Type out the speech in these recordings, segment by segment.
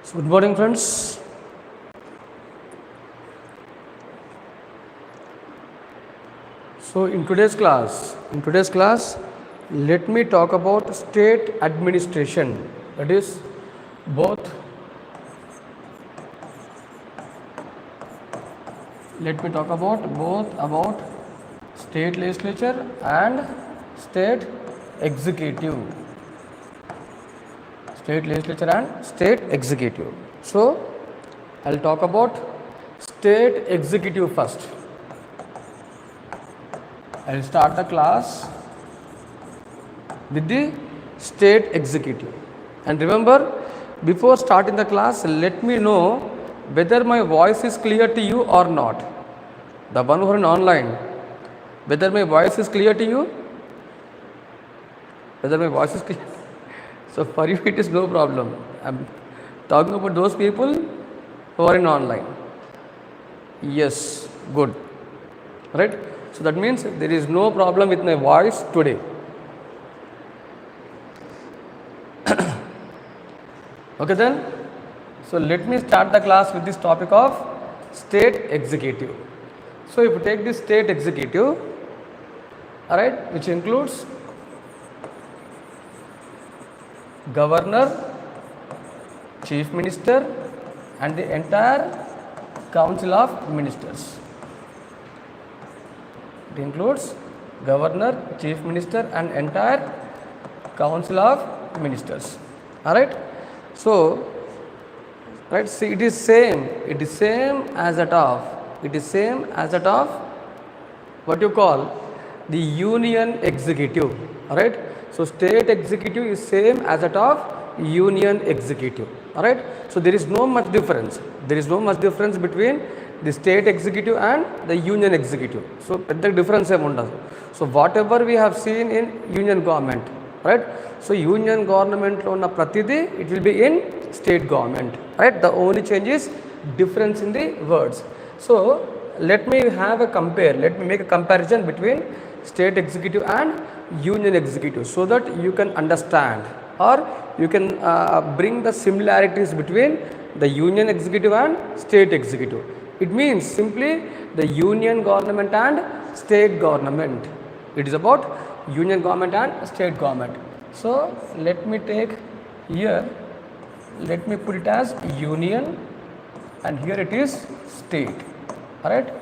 So good morning, friends. So in today's class, let me talk about state administration. That is both. Let me talk about both about state legislature and state executive. State legislature and state executive. So I'll talk about state executive first. I'll start the class with the state executive. And remember, before starting the class, let me know whether my voice is clear to you or not. The one who are in online, whether my voice is clear to you? Whether my voice is clear? So for you it is no problem. I'm talking about those people who are in online. Yes, good. Right? So that means there is no problem with my voice today. Okay then. So let me start the class with this topic of state executive. So if you take this state executive, alright, which includes governor, chief minister and the entire council of ministers. It includes governor, chief minister and entire council of ministers. Alright. So, right, see it is same as that of what you call the union executive. Alright. So state executive is same as that of union executive. Alright. So there is no much difference. Between the state executive and the union executive. So the difference is so whatever we have seen in union government, right? So union government lo na pratidi, it will be in state government, right? The only change is difference in the words. So let me make a comparison between state executive and union executive so that you can understand or you can bring the similarities between the union executive and state executive. It means simply the union government and state government. It is about union government and state government. So let me take here, let me put it as union and here it is state. Alright,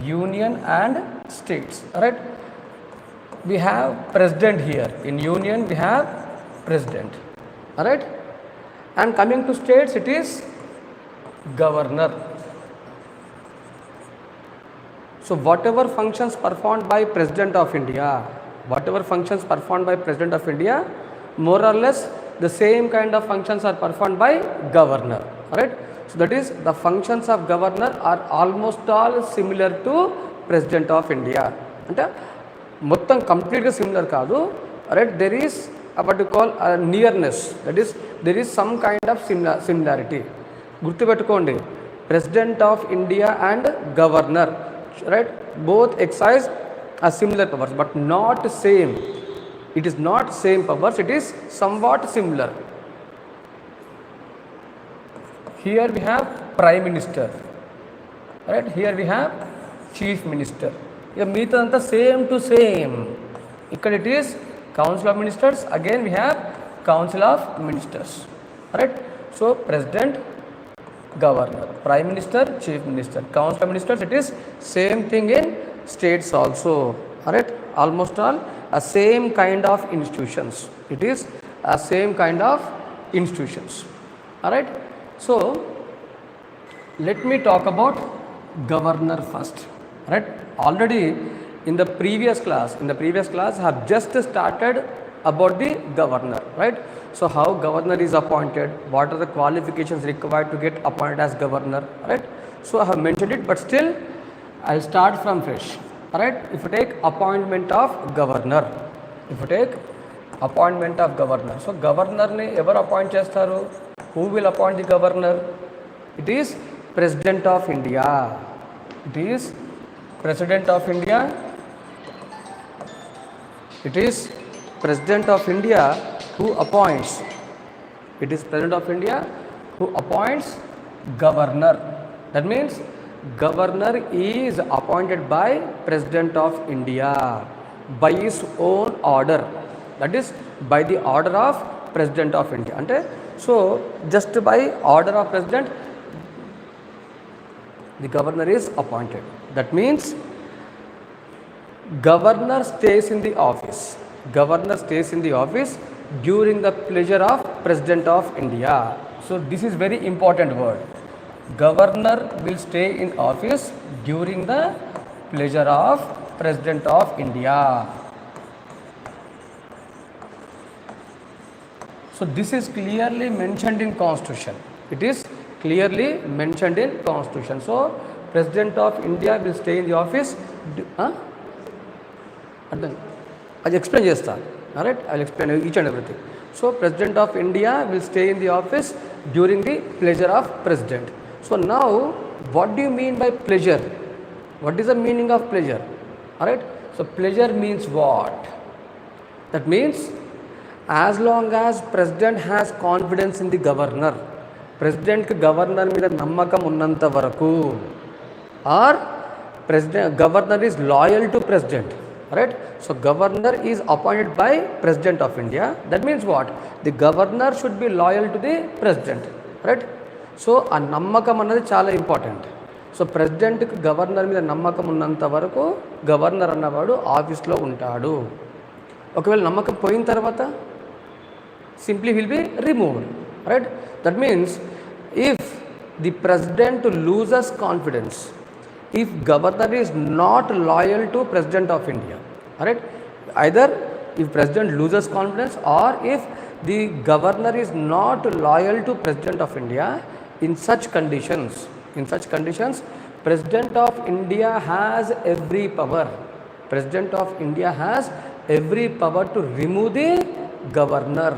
union and states. Alright, we have president here. In union we have president. Alright, and coming to states it is governor. So whatever functions performed by President of India, more or less the same kind of functions are performed by governor. Alright. So that is the functions of governor are almost all similar to President of India. Ante mottam completely similar kaadu. Alright, there is what you call a nearness. That is there is some kind of similarity. Gurtu pettukondi. President of India and governor, right, both exercise a similar powers but not same. It is not same powers, it is somewhat similar. Here we have prime minister, right, here we have chief minister. Here meeta anta same to same. Ikkada it is council of ministers, again we have council of ministers. Right. So president, governor, prime minister, chief minister, council of ministers, it is same thing in states also. Alright, almost all a same kind of institutions. It is a same kind of institutions. Alright, so let me talk about governor first. Right, already in the previous class I have just started about the governor, right? So how governor is appointed, what are the qualifications required to get appointed as governor, right? So I have mentioned it, but still I'll start from fresh. Alright, if you take appointment of governor, so governor ne ever appoint chestaru? Who will appoint the governor? It is President of India. It is President of India. It is President of India who appoints. It is President of India who appoints governor. That means governor is appointed by President of India by his own order. That is by the order of President of India. Ante so just by order of President the governor is appointed. That means governor stays in the office. Governor stays in the office during the pleasure of President of India. So this is very important word. Governor will stay in office during the pleasure of President of India. So this is clearly mentioned in Constitution. It is clearly mentioned in Constitution. So President of India will stay in the office. I'll explain just that. All right, I'll explain each and everything. So President of India will stay in the office during the pleasure of President. So now, what do you mean by pleasure? What is the meaning of pleasure? All right. So pleasure means what? That means as long as President has confidence in the governor, President ki governor మీద నమ్మకం ఉన్నంత వరకు, or governor is loyal to President. Right? So governor is appointed by President of India. That means what? The governor should be loyal to the President. Right? So ఆ నమ్మకం అన్నది చాలా important. So ప్రెసిడెంట్కి governor మీద నమ్మకం ఉన్నంత వరకు governor అన్నవాడు ఆఫీస్లో ఉంటాడు. ఒకవేళ నమ్మకం పోయిన తర్వాత simply will be removed. Right? That means if the president loses confidence, if governor is not loyal to President of India, right? Either if President loses confidence or if the governor is not loyal to President of India, in such conditions President of India has every power. President of India has every power to remove the governor.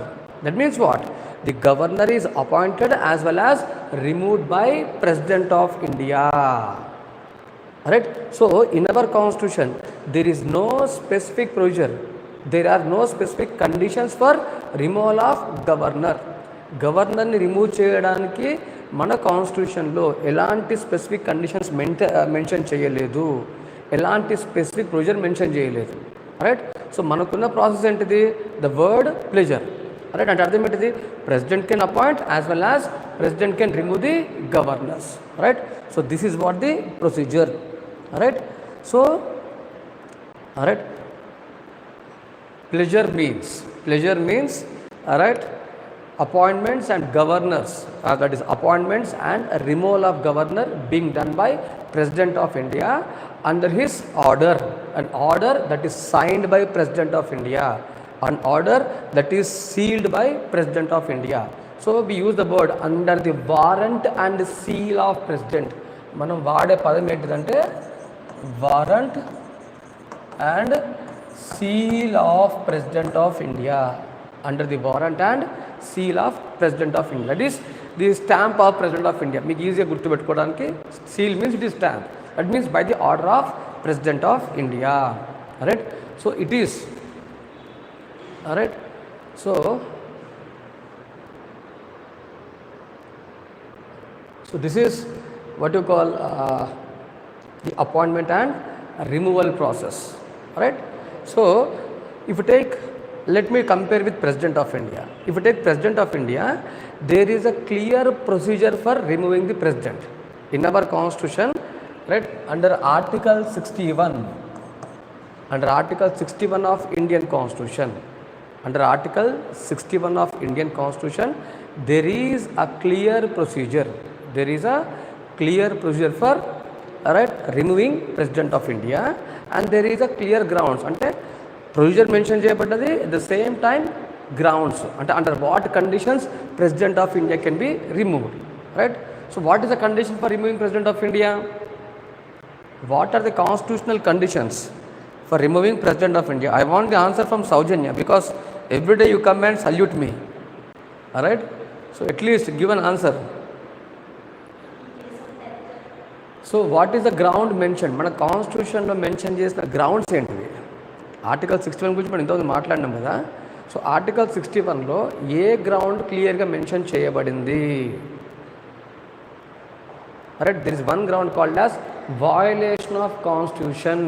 That means what? The governor is appointed as well as removed by President of India. Right? So in our constitution there is no specific provision, there are no specific conditions for removal of governor. గవర్నర్ని remove చేయడానికి మన కాన్స్టిట్యూషన్లో ఎలాంటి specific conditions mention చేయలేదు, ఎలాంటి specific provision mention చేయలేదు. Right? So మనకున్న process ఏంటిది? The word pleasure. రైట్? అంటే అర్థం ఏంటిది? President can appoint as well as president can remove the governors. Right? So this is what the procedure. Alright, so alright, pleasure means alright, appointments and governors, that is appointments and removal of governor being done by President of India under his order, an order that is signed by President of India, an order that is sealed by President of India. So we use the word under the warrant and seal of President. మనం వాడే పదం ఏంటిదంటే warrant and seal of President of India. Under the warrant and seal of President of India, that is the stamp of President of India. మీకు ఈజీగా గుర్తుపెట్టుకోవడానికి seal means it is stamp. That means by the order of President of India. Alright? So it is. Alright? So this is what you call the appointment and removal process. Right? So if you take, let me compare with President of India. If you take President of India, there is a clear procedure for removing the president in our constitution. Right? Under article 61, under article 61 of Indian constitution, under article 61 of Indian constitution, there is a clear procedure. There is a clear procedure for removing President of India, and there is a clear grounds. అంటే procedure mention చేయబడ్డది, at the same time grounds, అంటే under what conditions President of India can be removed. Right? So what is the condition for removing President of India? What are the constitutional conditions for removing President of India? I want the answer from Saujanya, because every day you come and salute me. Alright? So at least give an answer. So what is the ground mention? మన కాన్స్టిట్యూషన్లో mention చేసిన grounds ఏంటివి? Article 61 గురించి మనం ఇంతకుముందు మాట్లాడినాం కదా. So article 61లో ఏ ground క్లియర్గా మెన్షన్ చేయబడింది? Alright, there is one ground called as violation of constitution.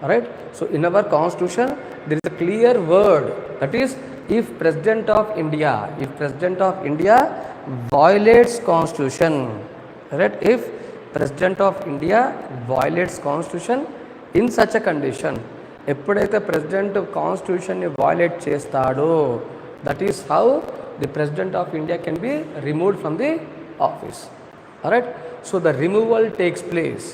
Alright, so in our constitution there is a clear word, that is, if President of India violates constitution, right, if President of India violates constitution, in such a condition, ఎప్పుడైతే president కాన్స్టిట్యూషన్ని violate చేస్తాడో, that is how the president of India can be removed from the office. Alright, so the removal takes place,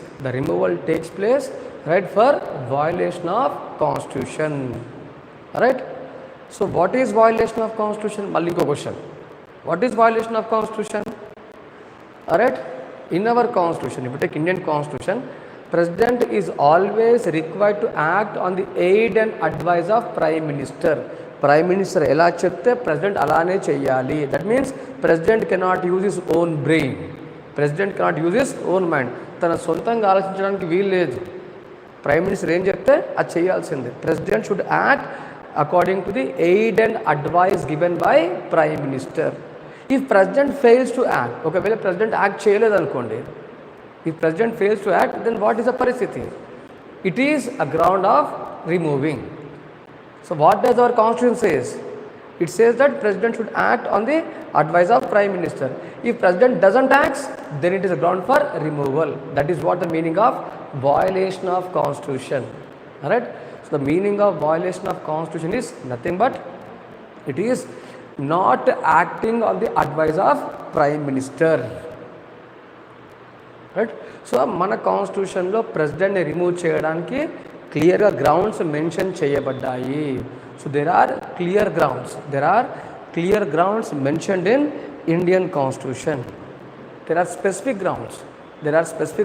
right, for violation of constitution. Alright, so what is violation of constitution? Malli inko question, what is violation of constitution? Alright, in our constitution, if you take Indian constitution, president is always required to act on the aid and advice of prime minister. Prime minister ఎలా చెప్తే president అలానే చెయ్యాలి. That means president cannot use his own brain, president cannot use his own mind. తన సొంతంగా ఆలోచించడానికి వీలు లేదు. Prime minister ఏం చెప్తే అది చేయాల్సిందే. President should act according to the aid and advice given by prime minister. If president fails to act, ఒకవేళ ప్రెసిడెంట్ యాక్ట్ చేయలేదు అనుకోండి, if president fails to act, then what is the paristiti? It is a ground of removing. So what does our constitution says? It says that president should act on the advice of prime minister. If president doesn't act, then it is a ground for removal. That is what the meaning of violation of constitution. Alright, so the meaning of violation of constitution is nothing but it is not acting on the advice of prime minister. Right, so మన కాన్స్టిట్యూషన్లో ప్రెసిడెంట్ని రిమూవ్ చేయడానికి క్లియర్గా grounds mention చేయబడ్డాయి. So there are clear grounds mentioned in Indian constitution. There are specific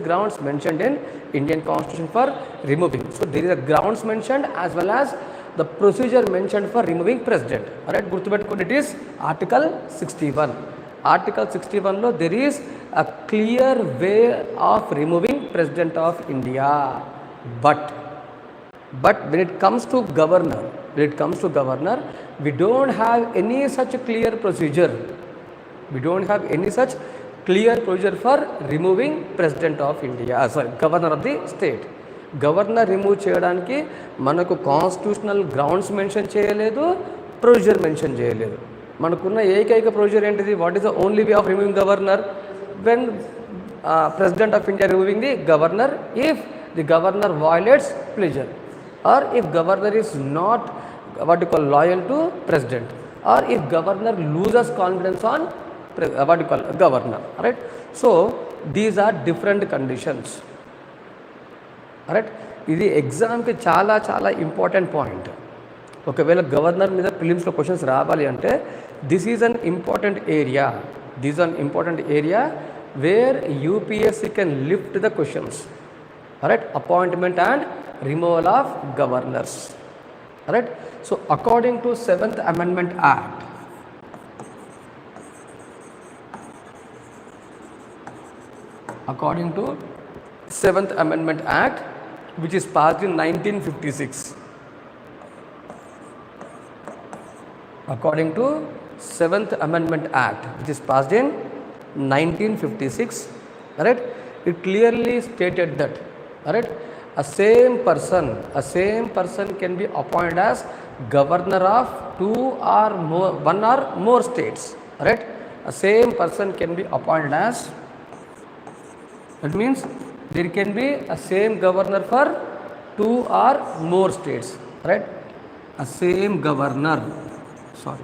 grounds mentioned in Indian constitution for removing. So there is a grounds mentioned as well as the procedure mentioned for removing president. Right, గుర్తుపెట్టుకోండి, it is article 61. Article 61లో there is a clear way of removing President of India. But when it comes to governor, we don't have any such clear procedure. For removing President of India, Governor of the state. Governor remove చేయడానికి మనకు constitutional grounds mention చేయలేదు, procedure mention చేయలేదు. మనకున్న ఏకైక procedure ఏంటిది? What is the only way of removing governor? When president of India removing the governor if the governor violates pleasure, or if governor is not what you call loyal to president, or if governor loses confidence on what you call governor. Right, so these are different conditions. Right, ఇది ఎగ్జామ్కి చాలా చాలా important point. ఒకవేళ governor మీద ప్రిలిమ్స్లో questions రావాలి అంటే this is an important area where UPSC can lift the questions. Right, appointment and removal of governors. Right, so according to 7th Amendment Act, which is passed in 1956. According to 7th Amendment Act, which is passed in 1956, right, it clearly stated that, right, a same person can be appointed as governor of one or more states. Right, a same person can be appointed as, that means there can be a same governor for 2 or more states. Right, a same governor for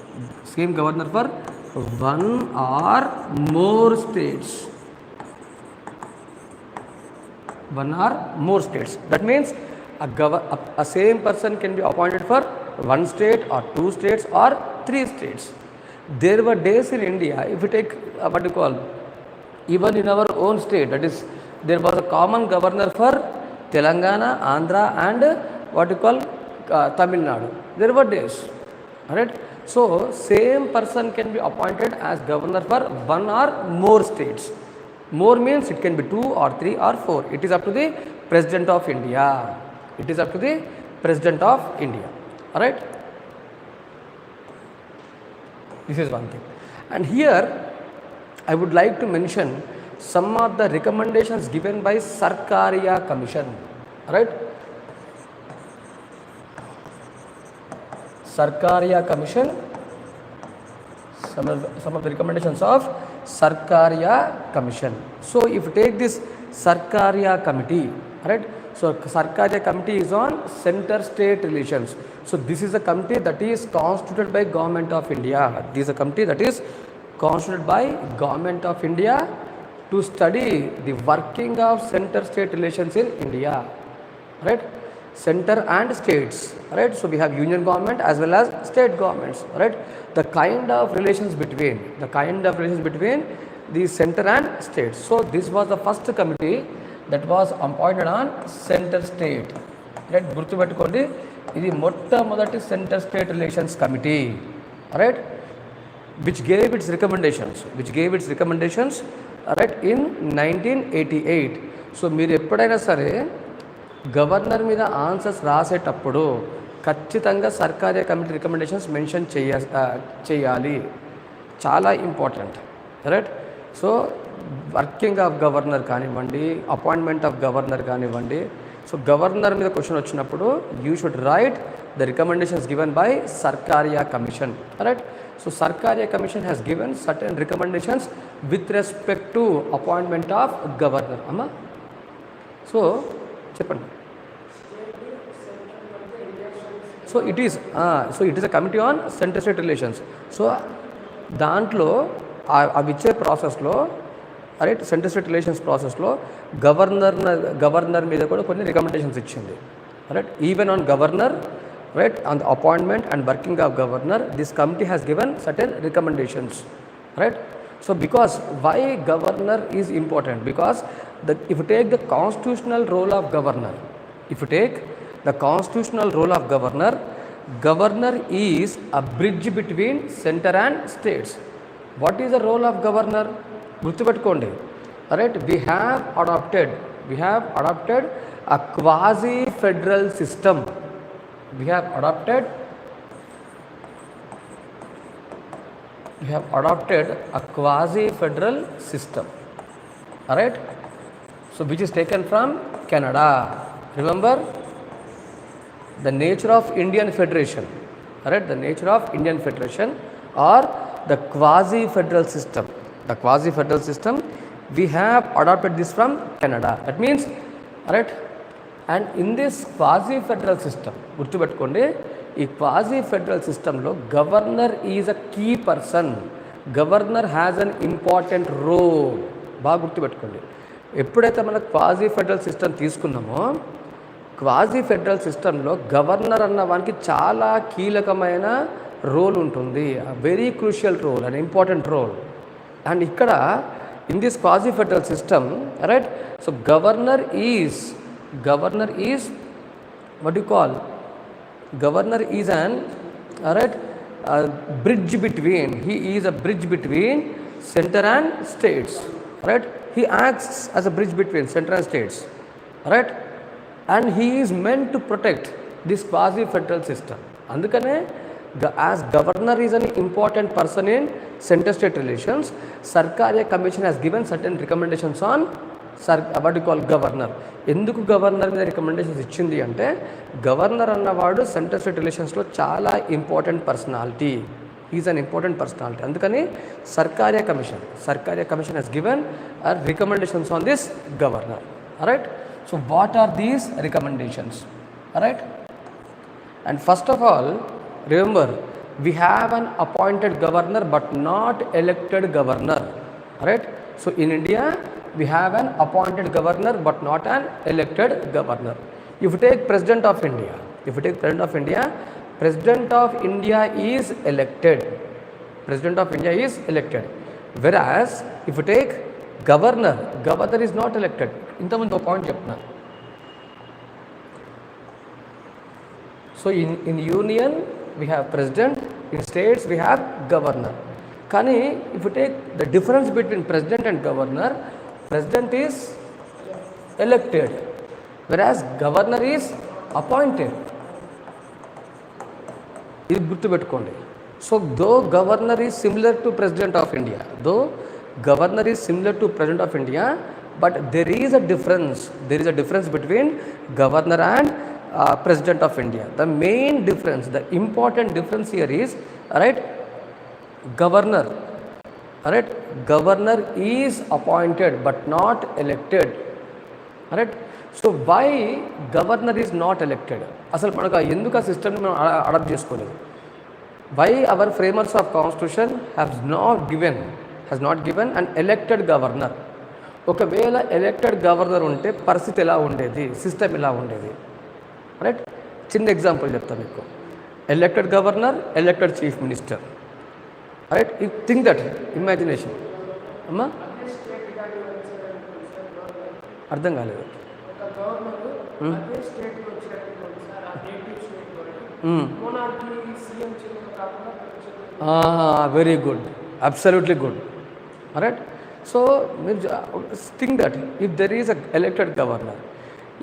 1 or more states. That means a same person can be appointed for 1 state or 2 states or 3 states. There were days in India, if you take what you call, even in our own state, that is, there was a common governor for Telangana, Andhra and what you call Tamil Nadu. There were days. Alright, so same person can be appointed as governor for 1 or more states. More means it can be 2 or 3 or 4. It is up to the President of India. Alright, this is one thing. And here I would like to mention some of the recommendations given by Sarkariya Commission, right? Sarkariya Commission, some of the recommendations of Sarkariya Commission. So if you take this Sarkariya Committee, right? So Sarkariya Committee is on center-state relations. So this is a committee that is constituted by Government of India. This is a committee that is constituted by Government of India to study the working of center-state relations in India, right? Center and states, right? So we have union government as well as state governments, right? The kind of relations between the center and states. So this was the first committee that was appointed on center state, right? గుర్తుపెట్టుకోండి, ఇది మొట్టమొదటి centre state relations committee, right? which gave its recommendations right in 1988. So మీరు ఎప్పుడైనా సరే governor మీద answers రాసేటప్పుడు ఖచ్చితంగా సర్కారీ కమిటీ రికమెండేషన్స్ మెన్షన్ చేయాలి, చాలా important, right? So working of governor కానివ్వండి, అపాయింట్మెంట్ ఆఫ్ గవర్నర్ కానివ్వండి, సో గవర్నర్ మీద క్వశ్చన్ వచ్చినప్పుడు you should write the recommendations given by Sarkaria commission, right? So Sarkaria commission has given certain recommendations with respect to appointment of governor. అమ్మా, so చెప్పండి. So it is a committee on centre state relations. So దాంట్లో అవి ఇచ్చే ప్రాసెస్లో, right, centre state relations ప్రాసెస్లో governor మీద కూడా కొన్ని రికమెండేషన్స్ ఇచ్చింది, right? Even on governor, right, on the appointment and working of governor, this committee has given certain recommendations, right? So because why governor is important, because if you take the constitutional role of governor, governor is a bridge between center and states. What is the role of governor? గుర్తుపెట్టుకోండి, right? We have adopted a quasi federal system. We have adopted a quasi-federal system, alright? So which is taken from Canada. Remember the nature of Indian Federation, alright? The nature of Indian Federation or the quasi-federal system. The quasi-federal system, we have adopted this from Canada. That means, alright? And in this quasi federal system, గుర్తుపెట్టుకోండి, ఈ quasi federal సిస్టంలో governor is a key person. Governor has an important role. బాగా గుర్తుపెట్టుకోండి, ఎప్పుడైతే మనం quasi federal system తీసుకున్నామో, quasi federal సిస్టంలో governor అన్న వానికి చాలా కీలకమైన రోల్ ఉంటుంది, very crucial role, and important role. And ఇక్కడ in this quasi federal system, right, so governor is what do you call? Governor is an, right, bridge between, he is a bridge between center and states, right? He acts as a bridge between center and states, right? And he is meant to protect this quasi federal system. Andukane as governor is an important person in center state relations, Sarkariya Commission has given certain recommendations on what you call governor. ఎందుకు governor మీద recommendations ఇచ్చింది అంటే, governor అన్నవాడు centre state రిలేషన్స్లో చాలా important personality, is an important personality. అందుకని Sarkaria commission has given recommendations on this governor, right? So what are these recommendations, right? And first of all remember, we have an appointed governor but not elected governor, right? So in India we have an appointed governor but not an elected governor. If you take President of India, President of India is elected. Whereas if you take governor is not elected. ఇంతకుముందు ఒక point చెప్తున్నా. So in union we have president, in states we have governor. కానీ if you take the difference between president and governor, president is elected whereas governor is appointed. ఇది గుర్తుపెట్టుకోండి. So though governor is similar to president of India, Governor is similar to President of India, but there is a difference. There is a difference between Governor and President of India. The main difference, the important difference here is, right, Governor. Alright, Governor is appointed but not elected. Alright, so why Governor is not elected? అసలు మనకు ఎందుకు ఆ సిస్టమ్ని మనం adapt చేసుకోలేదు? Why our framers of constitution has not given an elected governor? ఒకవేళ elected governor ఉంటే పరిస్థితి ఎలా ఉండేది, సిస్టమ్ ఎలా ఉండేది? రైట్, చిన్న ఎగ్జాంపుల్ చెప్తాను మీకు. Elected governor, elected chief minister. Right, you think that imagination. అమ్మా అర్థం కాలేదు. Very good, absolutely good. Right, so think that if there is a elected governor,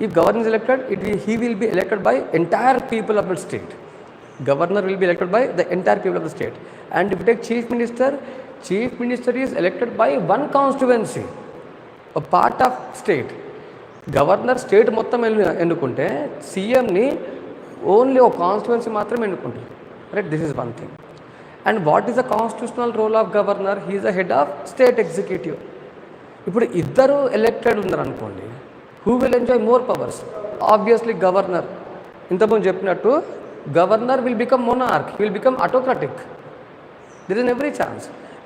if governor is elected, he will be elected by entire people of the state. Governor will be elected by the entire people of the state. And if you take chief minister is elected by one constituency, a part of state. Governor state మొత్తం ఎన్నుకుంటే సీఎంని only ఒక constituency మాత్రమే ఎన్నుకుంటారు. Right, this is one thing. And what is the constitutional role of governor? He is the head of state executive. ఇప్పుడు ఇద్దరు elected ఉన్నారు అనుకోండి, who will enjoy more powers? Obviously governor. ఇంతకుముందు చెప్పినట్టు governor will become monarch, he will become autocratic. There is every chance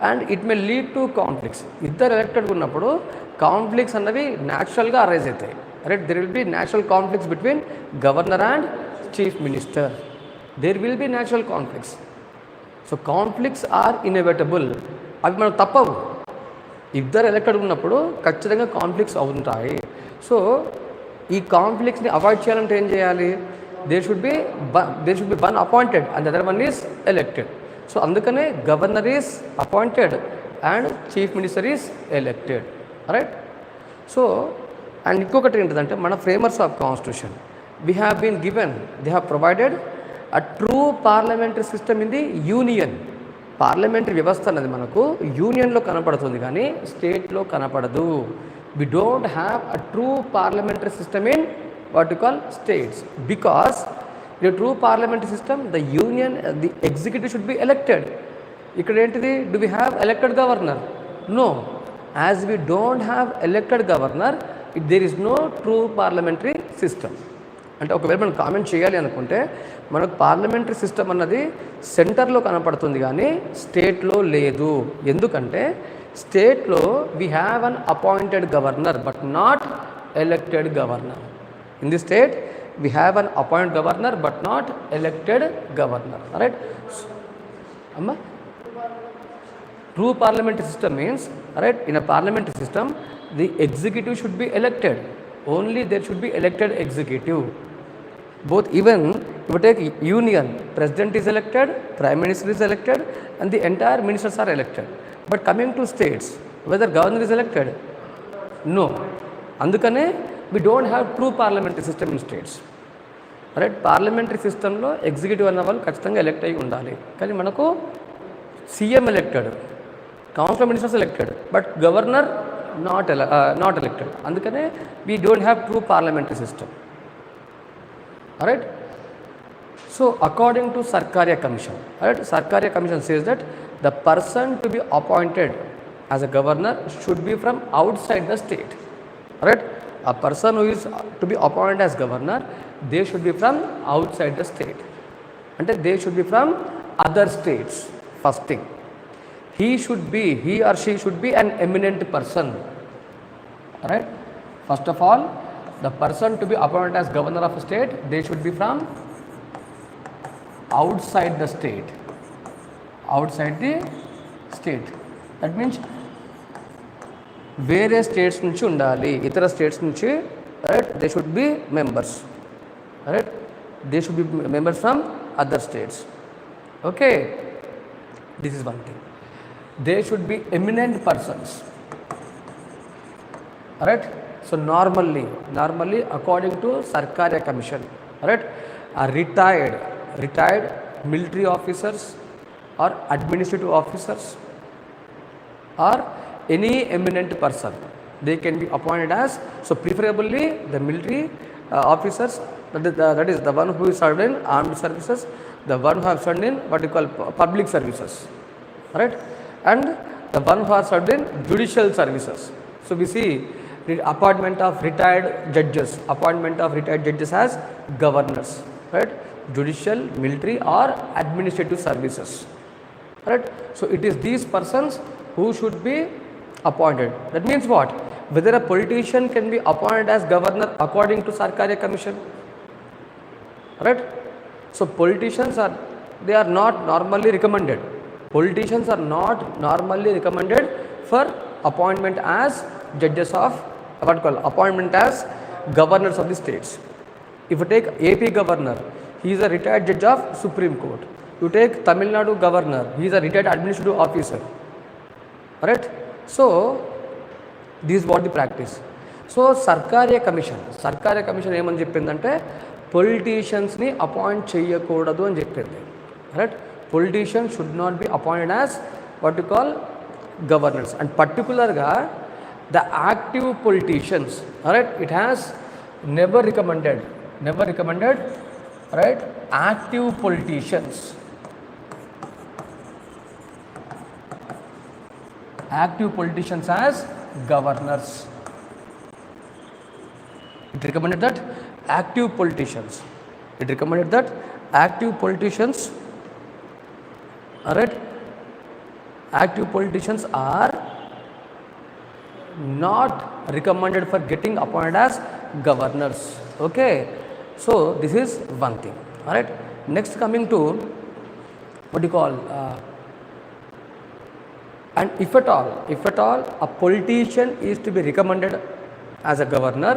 and it may lead to conflicts. ఇద్దరు elected ఉన్నప్పుడు conflicts అన్నవి న్యాచురల్గా అరైజ్ అవుతాయి. Right, there will be natural conflicts between governor and chief minister. There will be natural conflicts. So conflicts are inevitable, అవి మనకు తప్పవు. ఇద్దరు elected ఉన్నప్పుడు ఖచ్చితంగా కాన్ఫ్లిక్ట్స్ అవుతుంటాయి. సో ఈ కాన్ఫ్లిక్ట్స్ని అవాయిడ్ చేయాలంటే ఏం చేయాలి? There should be one appointed and other one is elected. So అందుకనే governor is appointed and chief minister is elected. Right, so and ఇంకొకటి ఏంటంటే మన framers of constitution they have provided a true parliamentary system in the union. పార్లమెంటరీ వ్యవస్థ అనేది మనకు యూనియన్లో కనపడుతుంది కానీ స్టేట్లో కనపడదు. We don't have a true parliamentary system in what you call states, because in true parliamentary system the union the executive should be elected. ఇక్కడ ఏంటిది, do we have elected governor? No. As we don't have elected governor, there is no true parliamentary system. అంటే ఒకవేళ మనం comment చేయాలి అనుకుంటే మనకు parliamentary system అన్నది సెంటర్లో కనపడుతుంది కానీ స్టేట్లో లేదు. ఎందుకంటే స్టేట్లో we have an appointed governor but not elected governor. In the state we have an appointed governor but not elected governor. Right అమ్మా, true parliamentary system means, right, in a parliamentary system the executive should be elected. Only there should be elected executive. Both, even if you take union, president is elected, prime minister is elected and the entire ministers are elected. But coming to states, whether governor is elected? No. Andukane we don't have true parliamentary system in states. Right, parliamentary system lo executive anna vallu kachithanga elect ayi undali. Kani manaku CM elected, council of ministers elected, but governor not elected. Andukane we don't have true parliamentary system. Alright, so according to Sarkaria Commission, alright, Sarkaria Commission says that the person to be appointed as a governor should be from outside the state. Alright, a person who is to be appointed as governor, they should be from outside the state, and they should be from other states. First thing, he or she should be an eminent person. Alright, first of all, the person to be appointed as governor of a state, they should be from outside the state. That means వేరే states నుంచి ఉండాలి, ఇతర states నుంచి. Right, they should be members. Right, they should be members from other states. Okay, this is one thing. They should be eminent persons. Alright, so normally according to Sarkaria Commission, alright, are retired military officers or administrative officers or any eminent person. They can be appointed as, so preferably the military officers, that is the one who is served in armed services, the one who have served in what you call public services, right, and the one who are served in judicial services. So we see the appointment of retired judges, appointment of retired judges as governors, right, judicial, military or administrative services, right. So it is these persons who should be appointed. That means what? Whether a politician can be appointed as governor according to Sarkariya Commission, right. So politicians are, they are not normally recommended. Politicians are not normally recommended for appointment as judges of what called appointment as governors of the states. If you take AP governor, he is a retired judge of Supreme Court. You take Tamil Nadu governor, he is a retired administrative officer, right. So this is what the practice. So Sarkariya Commission ఏమని చెప్పిందంటే పొలిటీషియన్స్ని appoint చేయకూడదు అని చెప్పింది, రైట్. Politician should not be appointed as what you call governors, and పర్టికులర్గా the active politicians, right, it has never recommended, right, active politicians as governors. It recommended that active politicians, alright, active politicians are not recommended for getting appointed as governors. Okay, so this is one thing, alright. Next, coming to what you call and if at all a politician is to be recommended as a governor,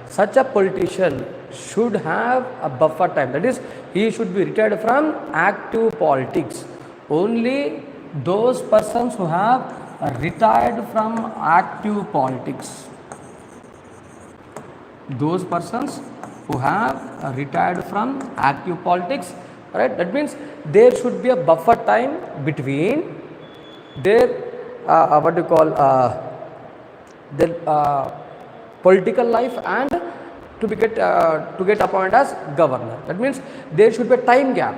such a politician should have a buffer time. That is, he should be retired from active politics. Only those persons who have retired from active politics, right, that means there should be a buffer time between their what you call their political life and to get appointed as governor. That means there should be a time gap.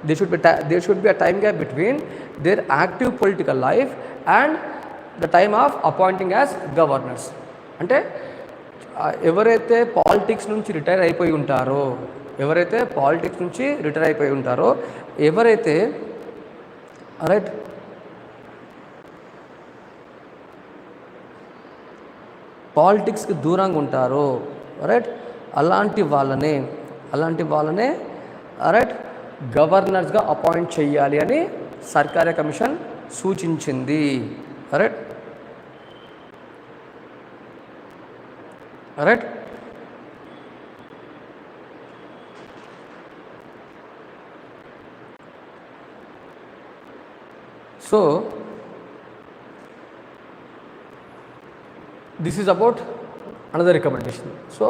There should be a time gap between their active political life and the time of appointing as governors. అంటే ఎవరైతే politics నుంచి retire అయిపోయి ఉంటారో, ఎవరైతే right పాలిటిక్స్కి దూరంగా ఉంటారో, right, అలాంటి వాళ్ళనే రైట్ గవర్నర్స్గా అపాయింట్ చేయాలి అని సర్కారీ కమిషన్ సూచించింది, right. So this is about another recommendation. So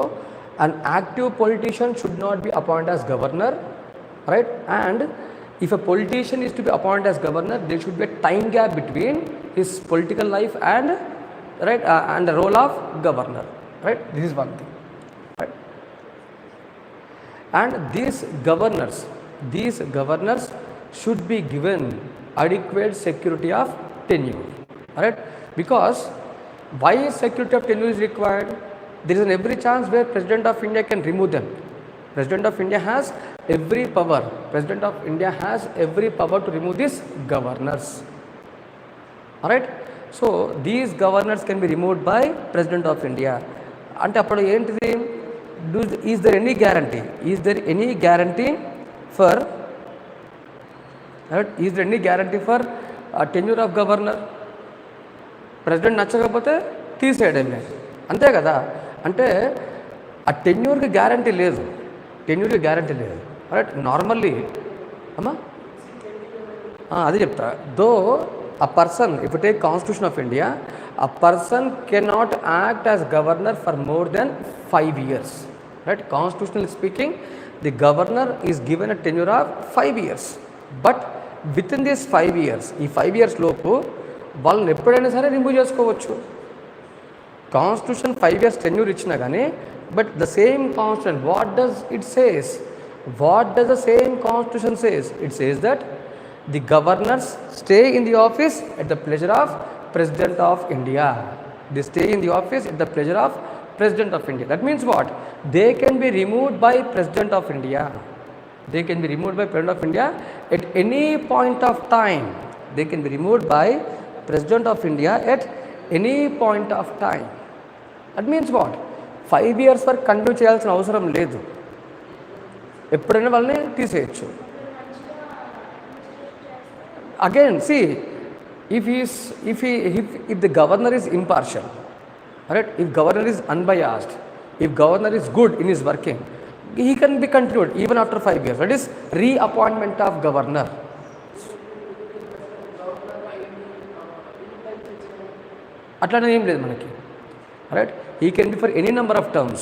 an active politician should not be appointed as governor, right, and if a politician is to be appointed as governor, there should be a time gap between his political life and right and the role of governor, right. This is one thing, right. And these governors should be given adequate security of tenure, right, because why security of tenure is required? There is an every chance where President of India can remove them. President of India has every power to remove these governors, alright. So these governors can be removed by President of India. అంటే అప్పుడు ఏంటిది, is there any guarantee for tenure of governor? President నచ్చకపోతే తీసేయడమే, అంతే కదా. అంటే ఆ టెన్యూర్కి guarantee లేదు, right. Normally అమ్మా అది చెప్తా. దో a person, if you take Constitution of India, a person cannot act as governor for more than 5 years, right. Constitutionally speaking, the governor is given a tenure of 5 years, but within these 5 years, ఈ 5 years లోపు వాళ్ళని ఎప్పుడైనా సరే remove చేసుకోవచ్చు. Constitution 5 years tenure ఇచ్చినా కానీ, but the same constitution what does it says? What does the same constitution says? It says that the governors stay in the office at the pleasure of president of India. They stay in the office at the pleasure of President of India. That means what? They can be removed by President of India. They can be removed by President of India at any point of time. They can be removed by President of India at any point of time. That means what? 5 years వరకు continue చేయాల్సిన అవసరం లేదు. ఎప్పుడైనా వాళ్ళని తీసేయచ్చు. Again, see, if the governor is impartial, right? If governor is unbiased, if governor is good in his working, he can be continued even after 5 years. That is reappointment of governor. అట్లానే ఏం లేదు మనకి, right? He can be for any number of terms.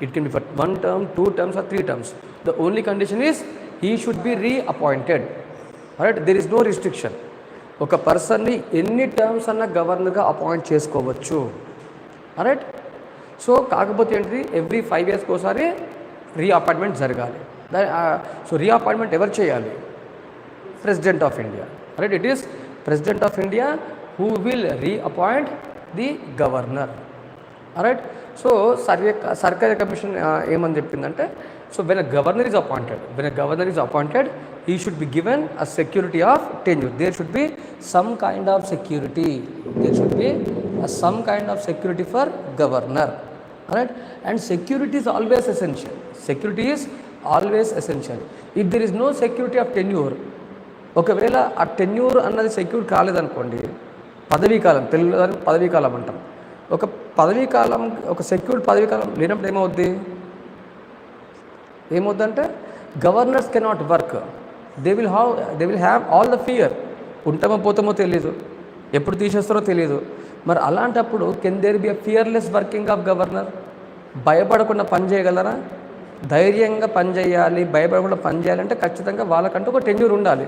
It can be for 1 term, 2 terms or 3 terms. The only condition is he should be reappointed. Right? There is no restriction. ఒక పర్సన్ని ఎన్ని terms అన్న గవర్నర్గా appoint చేసుకోవచ్చు. Right? So కాకపోతే ఏంటిది, every 5 yearsకి ఒకసారి reappointment జరగాలి. సో రీఅపాయింట్మెంట్ ఎవరు చేయాలి? President of India. Right? It is president of India who will reappoint the governor. Right? So సర్కారీ కమిషన్ ఏమని చెప్పిందంటే, so when a governor is appointed he should be given a security of tenure. There should be some kind of security. There should be some kind of security for governor. Alright? And security is always essential. Security is always essential. If there is no security of tenure, ఒకవేళ ఆ tenure అన్నది secure కాలేదనుకోండి, పదవీకాలం, తెలుగులో దాన్ని పదవీకాలం అంటాం. ఒక పదవీకాలం, ఒక సెక్యూర్డ్ పదవీకాలం లేనప్పుడు ఏమవుద్దంటే governors cannot work. They will have all the fear. ఉంటామో పోతామో తెలియదు, ఎప్పుడు తీసేస్తారో తెలియదు. మరి అలాంటప్పుడు can there be a fearless working of governor? భయపడకుండా పని చేయగలరా? ధైర్యంగా పని చేయాలి, భయపడకుండా పని చేయాలంటే ఖచ్చితంగా వాళ్ళకంటూ ఒక టెన్యూర్ ఉండాలి.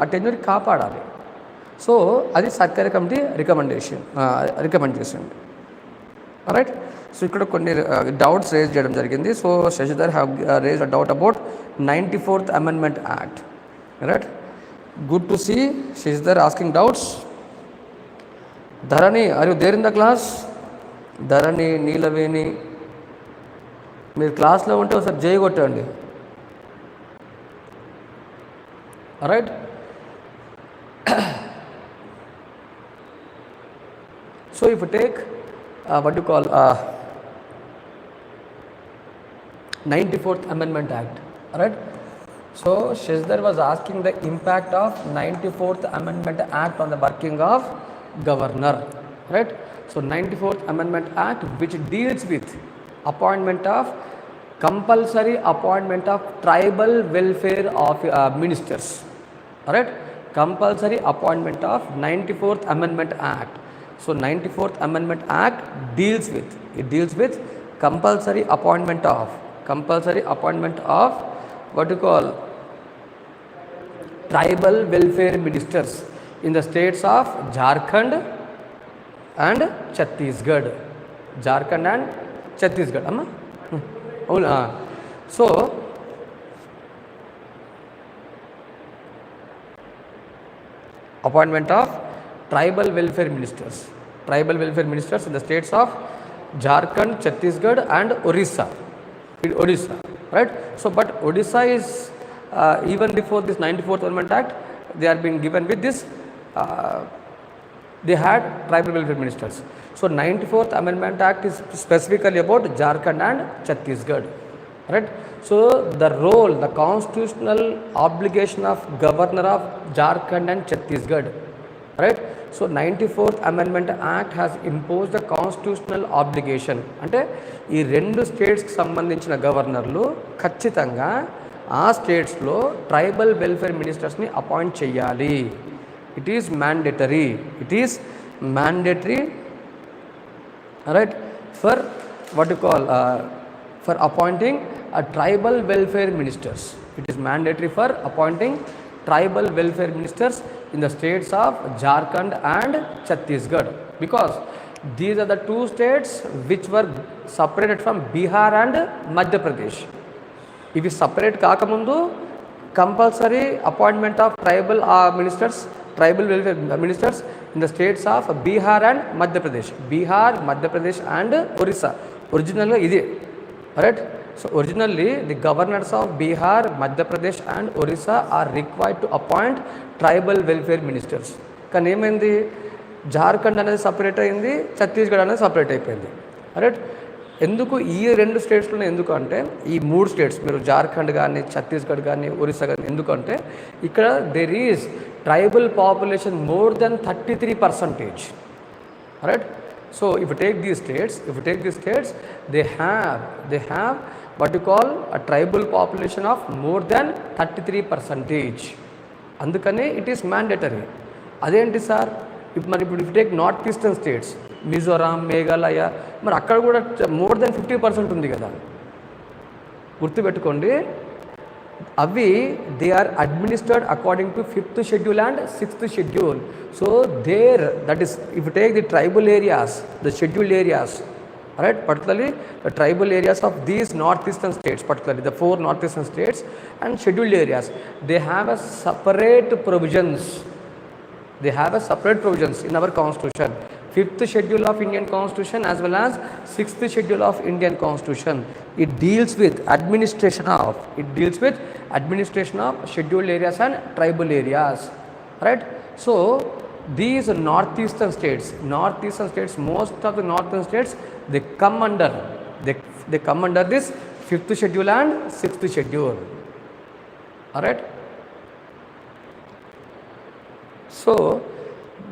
ఆ టెన్యూర్ కాపాడాలి. సో అది సర్కారీ కమిటీ రికమెండ్ చేసింది. రైట్? సో ఇక్కడ కొన్ని డౌట్స్ రేజ్ చేయడం జరిగింది. So Shashidhar have raise a doubt about 94th Amendment Act. Right? Good to see Shishidhar asking doubts. Dharani, are you there in the class? Dharani, Neelaveni, మీరు క్లాస్లో ఉంటే ఒకసారి జై కొట్టండి. Right? So if take what you call 94th Amendment Act. Right? So Shishidhar was asking the impact of 94th Amendment Act on the working of governor. Right? So 94th Amendment Act, which deals with compulsory appointment of tribal welfare of ministers. Right? Compulsory appointment of 94th Amendment Act. So 94th Amendment Act deals with compulsory appointment of what you call tribal welfare ministers in the states of Jharkhand and Chhattisgarh. Amma? So appointment of tribal welfare ministers in the states of Jharkhand, Chhattisgarh and Odisha. Right? So but Odisha is even before this 94th Amendment Act, they are being given with this, they had tribal welfare ministers. So 94th Amendment Act is specifically about Jharkhand and Chhattisgarh. Right? So the constitutional obligation of governor of Jharkhand and Chhattisgarh. Right? So 94th Amendment Act has imposed a constitutional obligation. అంటే ఈ 2 స్టేట్స్కి సంబంధించిన గవర్నర్లు ఖచ్చితంగా ఆ స్టేట్స్లో tribal welfare మినిస్టర్స్ని appoint చేయాలి. It is mandatory. Right? For what you call for appointing a tribal welfare ministers. It is mandatory for appointing tribal welfare ministers in the states of Jharkhand and Chhattisgarh, because these are the two states which were separated from Bihar and Madhya Pradesh. ఇవి separate కాకముందు compulsory appointment of tribal ministers, tribal welfare ministers in the states of Bihar and Madhya Pradesh. Bihar, Madhya Pradesh and Orissa. ఒరిజినల్గా ఇది right. So originally the governors of Bihar, Madhya Pradesh and Orissa are required to appoint tribal welfare ministers. కానీ ఏమైంది, జార్ఖండ్ అనేది separate అయింది, ఛత్తీస్గఢ్ అనేది separate అయిపోయింది. Right. ఎందుకు ఈ రెండు స్టేట్స్లోనే, ఎందుకు అంటే ఈ మూడు స్టేట్స్ మీరు జార్ఖండ్ కానీ, ఛత్తీస్గఢ్ కానీ, ఒరిస్సా కానీ, ఎందుకంటే ఇక్కడ there is tribal population more than 33%. Right. So if you take these states, they have what you call a tribal population of more than 33%. అందుకనే ఇట్ ఈస్ మ్యాండేటరీ. అదేంటి సార్, ఇప్పుడు take north eastern states, Mizoram, Meghalaya, మరి అక్కడ కూడా more than 50% ఉంది కదా. గుర్తుపెట్టుకోండి, అవి they are administered according to 5th schedule and 6th schedule. So there that is if you take the tribal areas, the scheduled areas, right, particularly the tribal areas of these northeastern states, particularly the 4 northeastern states and scheduled areas, they have a separate provisions. They have a separate provisions in our constitution. 5th schedule of Indian constitution as well as 6th schedule of Indian constitution. It deals with administration of scheduled areas and tribal areas, right. So these northeastern states, most of the northern states, they come under this 5th schedule and 6th schedule. All right. So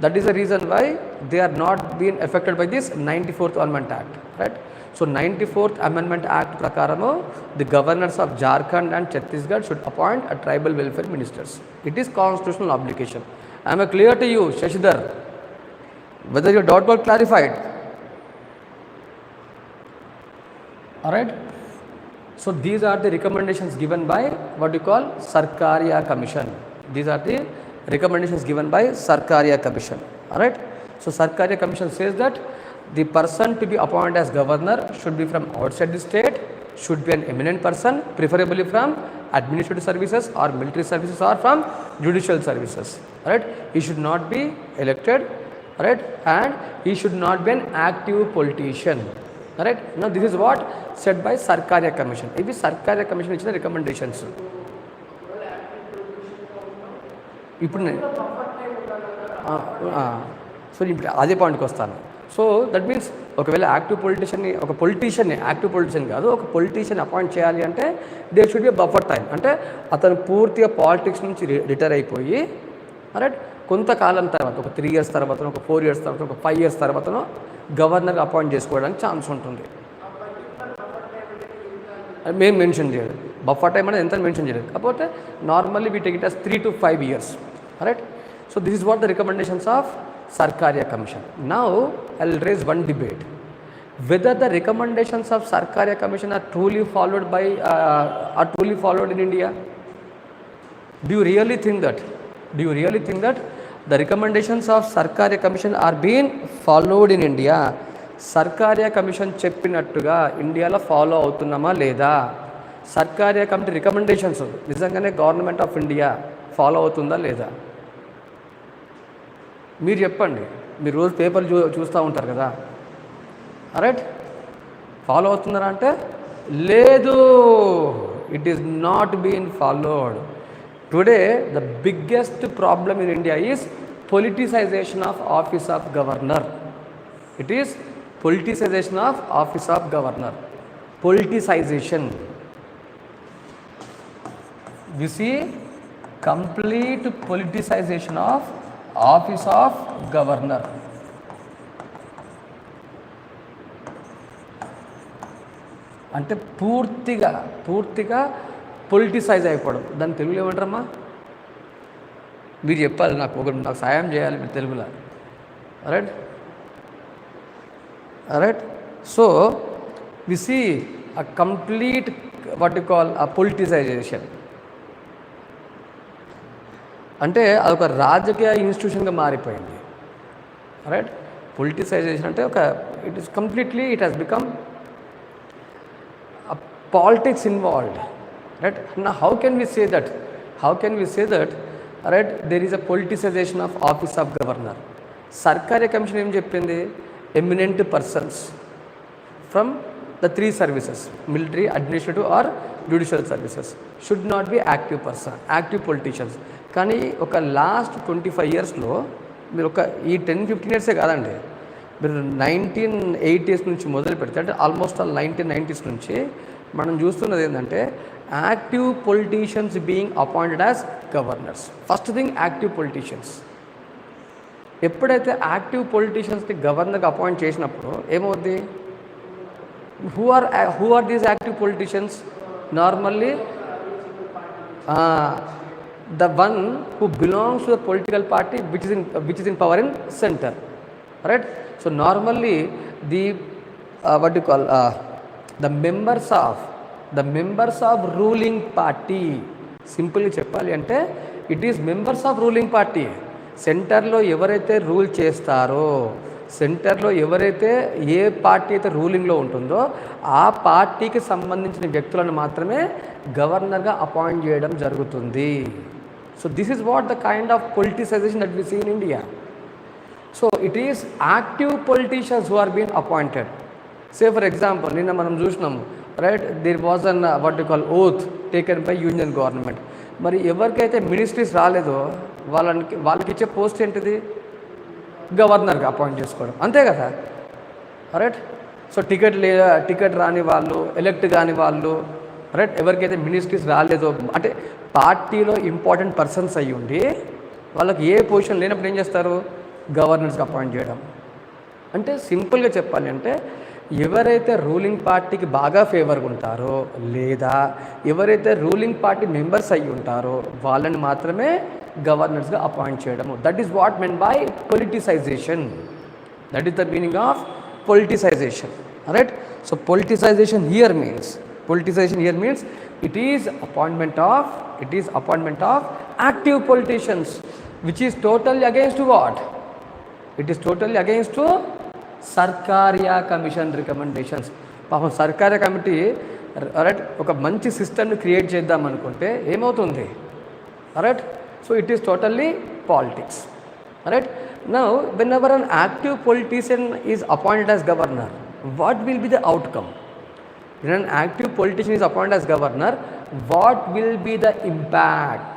that is the reason why they are not being affected by this 94th Amendment Act, right. So 94th Amendment Act prakaramu the governors of Jharkhand and Chhattisgarh should appoint a tribal welfare ministers. It is constitutional obligation. Am I clear to you, Shashidhar? Whether your doubt got clarified? All right. So these are the recommendations given by what you call Sarkaria Commission. These are the recommendations given by Sarkaria Commission. All right. So Sarkaria Commission says that the person to be appointed as governor should be from outside the state, should be an eminent person, preferably from administrative services or military services or from judicial services. All right. He should not be elected, right, and he should not be an active politician. All right. Now this is what said by Sarkaria Commission. Ivi Sarkaria Commission ichina recommendations. ఇప్పుడు so ఇప్పుడు అదే పాయింట్కి వస్తాను. So that means ఒకవేళ active politician కాదు, ఒక politician appoint చేయాలి అంటే there should be buffer time. అంటే అతను పూర్తిగా పాలిటిక్స్ నుంచి రిటైర్ అయిపోయి రైట్ కొంతకాలం తర్వాత, ఒక 3 years తర్వాత, ఒక 4 years తర్వాత, ఒక 5 years తర్వాతనో గవర్నర్గా అపాయింట్ చేసుకోవడానికి ఛాన్స్ ఉంటుంది. మేము మెన్షన్ చేయలేదు, బఫర్ టైం అనేది ఎంత మెన్షన్ చేయలేదు. కాకపోతే normally we take it as 3 to 5 years. Right. So this is what the recommendations of Sarkaria Commission. Now I will raise one debate, whether the recommendations of Sarkaria Commission are truly followed in India. Do you really think that the recommendations of Sarkaria Commission are being followed in India? Sarkaria Commission చెప్పినట్టుగా ఇండియాలో follow అవుతున్నామా లేదా? Sarkaria Committee recommendations నిజంగానే government of India follow అవుతుందా లేదా? మీరు చెప్పండి. మీరు రోజు పేపర్లు చూస్తూ ఉంటారు కదా, రైట్. ఫాలో అవుతున్నారా అంటే లేదు, it is not been followed. Today the biggest problem in India is politicisation of office of governor. It is politicisation of office of governor. Politicisation, you see, complete politicization of office of governor. అంటే పూర్తిగా politicise అయిపోవడం. దాన్ని తెలుగులో ఏమంటారమ్మా? మీరు చెప్పాలి, నాకు సాయం చేయాలి మీరు తెలుగులో. Right. Right. So we see a complete what you call a politicization. అంటే అదొక రాజకీయ ఇన్స్టిట్యూషన్గా మారిపోయింది. రైట్, పొలిటిసైజేషన్ అంటే it is completely it has become politics involved. Right, నా how can we say that right there is a politicisation of office of governor. Sarkaria commission ఏం చెప్పింది? Eminent persons from the 3 services, military, administrative or judicial services should not be active politicians. కానీ ఒక last 25 yearsలో మీరు ఈ 10-15 years కాదండి, మీరు 1980s నుంచి మొదలు పెడితే అంటే ఆల్మోస్ట్ 1990s నుంచి మనం చూస్తున్నది ఏంటంటే active politicians being appointed as governors. First thing active politicians. ఎప్పుడైతే యాక్టివ్ పొలిటీషియన్స్ని గవర్నర్గా అపాయింట్ చేసినప్పుడు ఏమవుద్ది? Who are these active politicians? Normally, the one who belongs to the political party which is in power in center, right? So normally the the members of ruling party. Simply చెప్పాలి అంటే it is members of ruling party. సెంటర్లో ఎవరైతే rule చేస్తారో, సెంటర్లో ఎవరైతే ఏ party అయితే రూలింగ్లో ఉంటుందో ఆ పార్టీకి సంబంధించిన వ్యక్తులను మాత్రమే గవర్నర్గా అపాయింట్ చేయడం జరుగుతుంది. So this is what the kind of politicisation that we see in India. So it is active politicians who are been appointed. Say for example నిన్న మనం చూసినాము, right, there was an oath taken by union government. మరి ఎవరికైతే ministries రాలేదో వాళ్ళకి ఇచ్చే post ఏంటిది? గవర్నర్గా అపాయింట్ చేసుకోవడం, అంతే కదా, రైట్. సో టికెట్ రాని వాళ్ళు, ఎలెక్ట్ కాని వాళ్ళు, రైట్, ఎవరికైతే మినిస్ట్రీస్ రాలేదో అంటే పార్టీలో ఇంపార్టెంట్ పర్సన్స్ అయ్యి ఉండి వాళ్ళకి ఏ పొజిషన్ లేనప్పుడు ఏం చేస్తారు? గవర్నర్స్గా అపాయింట్ చేయడం. అంటే సింపుల్గా చెప్పాలి అంటే ఎవరైతే రూలింగ్ పార్టీకి బాగా ఫేవర్గా ఉంటారో లేదా ఎవరైతే రూలింగ్ పార్టీ మెంబర్స్ అయ్యి ఉంటారో వాళ్ళని మాత్రమే గవర్నర్స్గా అపాయింట్ చేయడము. That is what men by politicisation. That is the meaning of politicisation, right. So politicisation here means it is appointment of active politicians, which is totally against what? It is totally against to Sarkaria commission recommendations. పాపం Sarkaria committee right ఒక మంచి సిస్టమ్ని create చేద్దాం అనుకుంటే ఏమవుతుంది? Right, so it is totally politics, right. Now when ever an active politician is appointed as governor, what will be the outcome? When an active politician is appointed as governor, what will be the impact?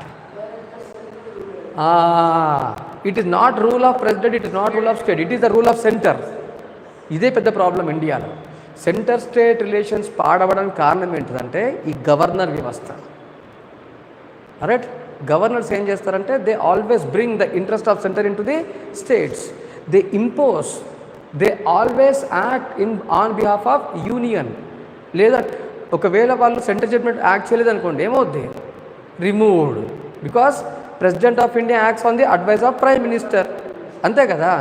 It is not rule of president, it is not rule of state, it is the rule of center. ఇదే పెద్ద problem ఇండియాలో. Centre state relations పాడవడానికి కారణం ఏంటిదంటే ఈ governor వ్యవస్థ, right. Governors ఏం చేస్తారంటే they always bring the interest of centre in to the states. They impose, they always act on behalf of union. లేదా ఒకవేళ వాళ్ళు సెంటర్ జడ్జ్మెంట్ యాక్ట్ చేయలేదు అనుకోండి, ఏమవుద్ది? Removed, because president of India acts on the advice of prime minister, అంతే కదా.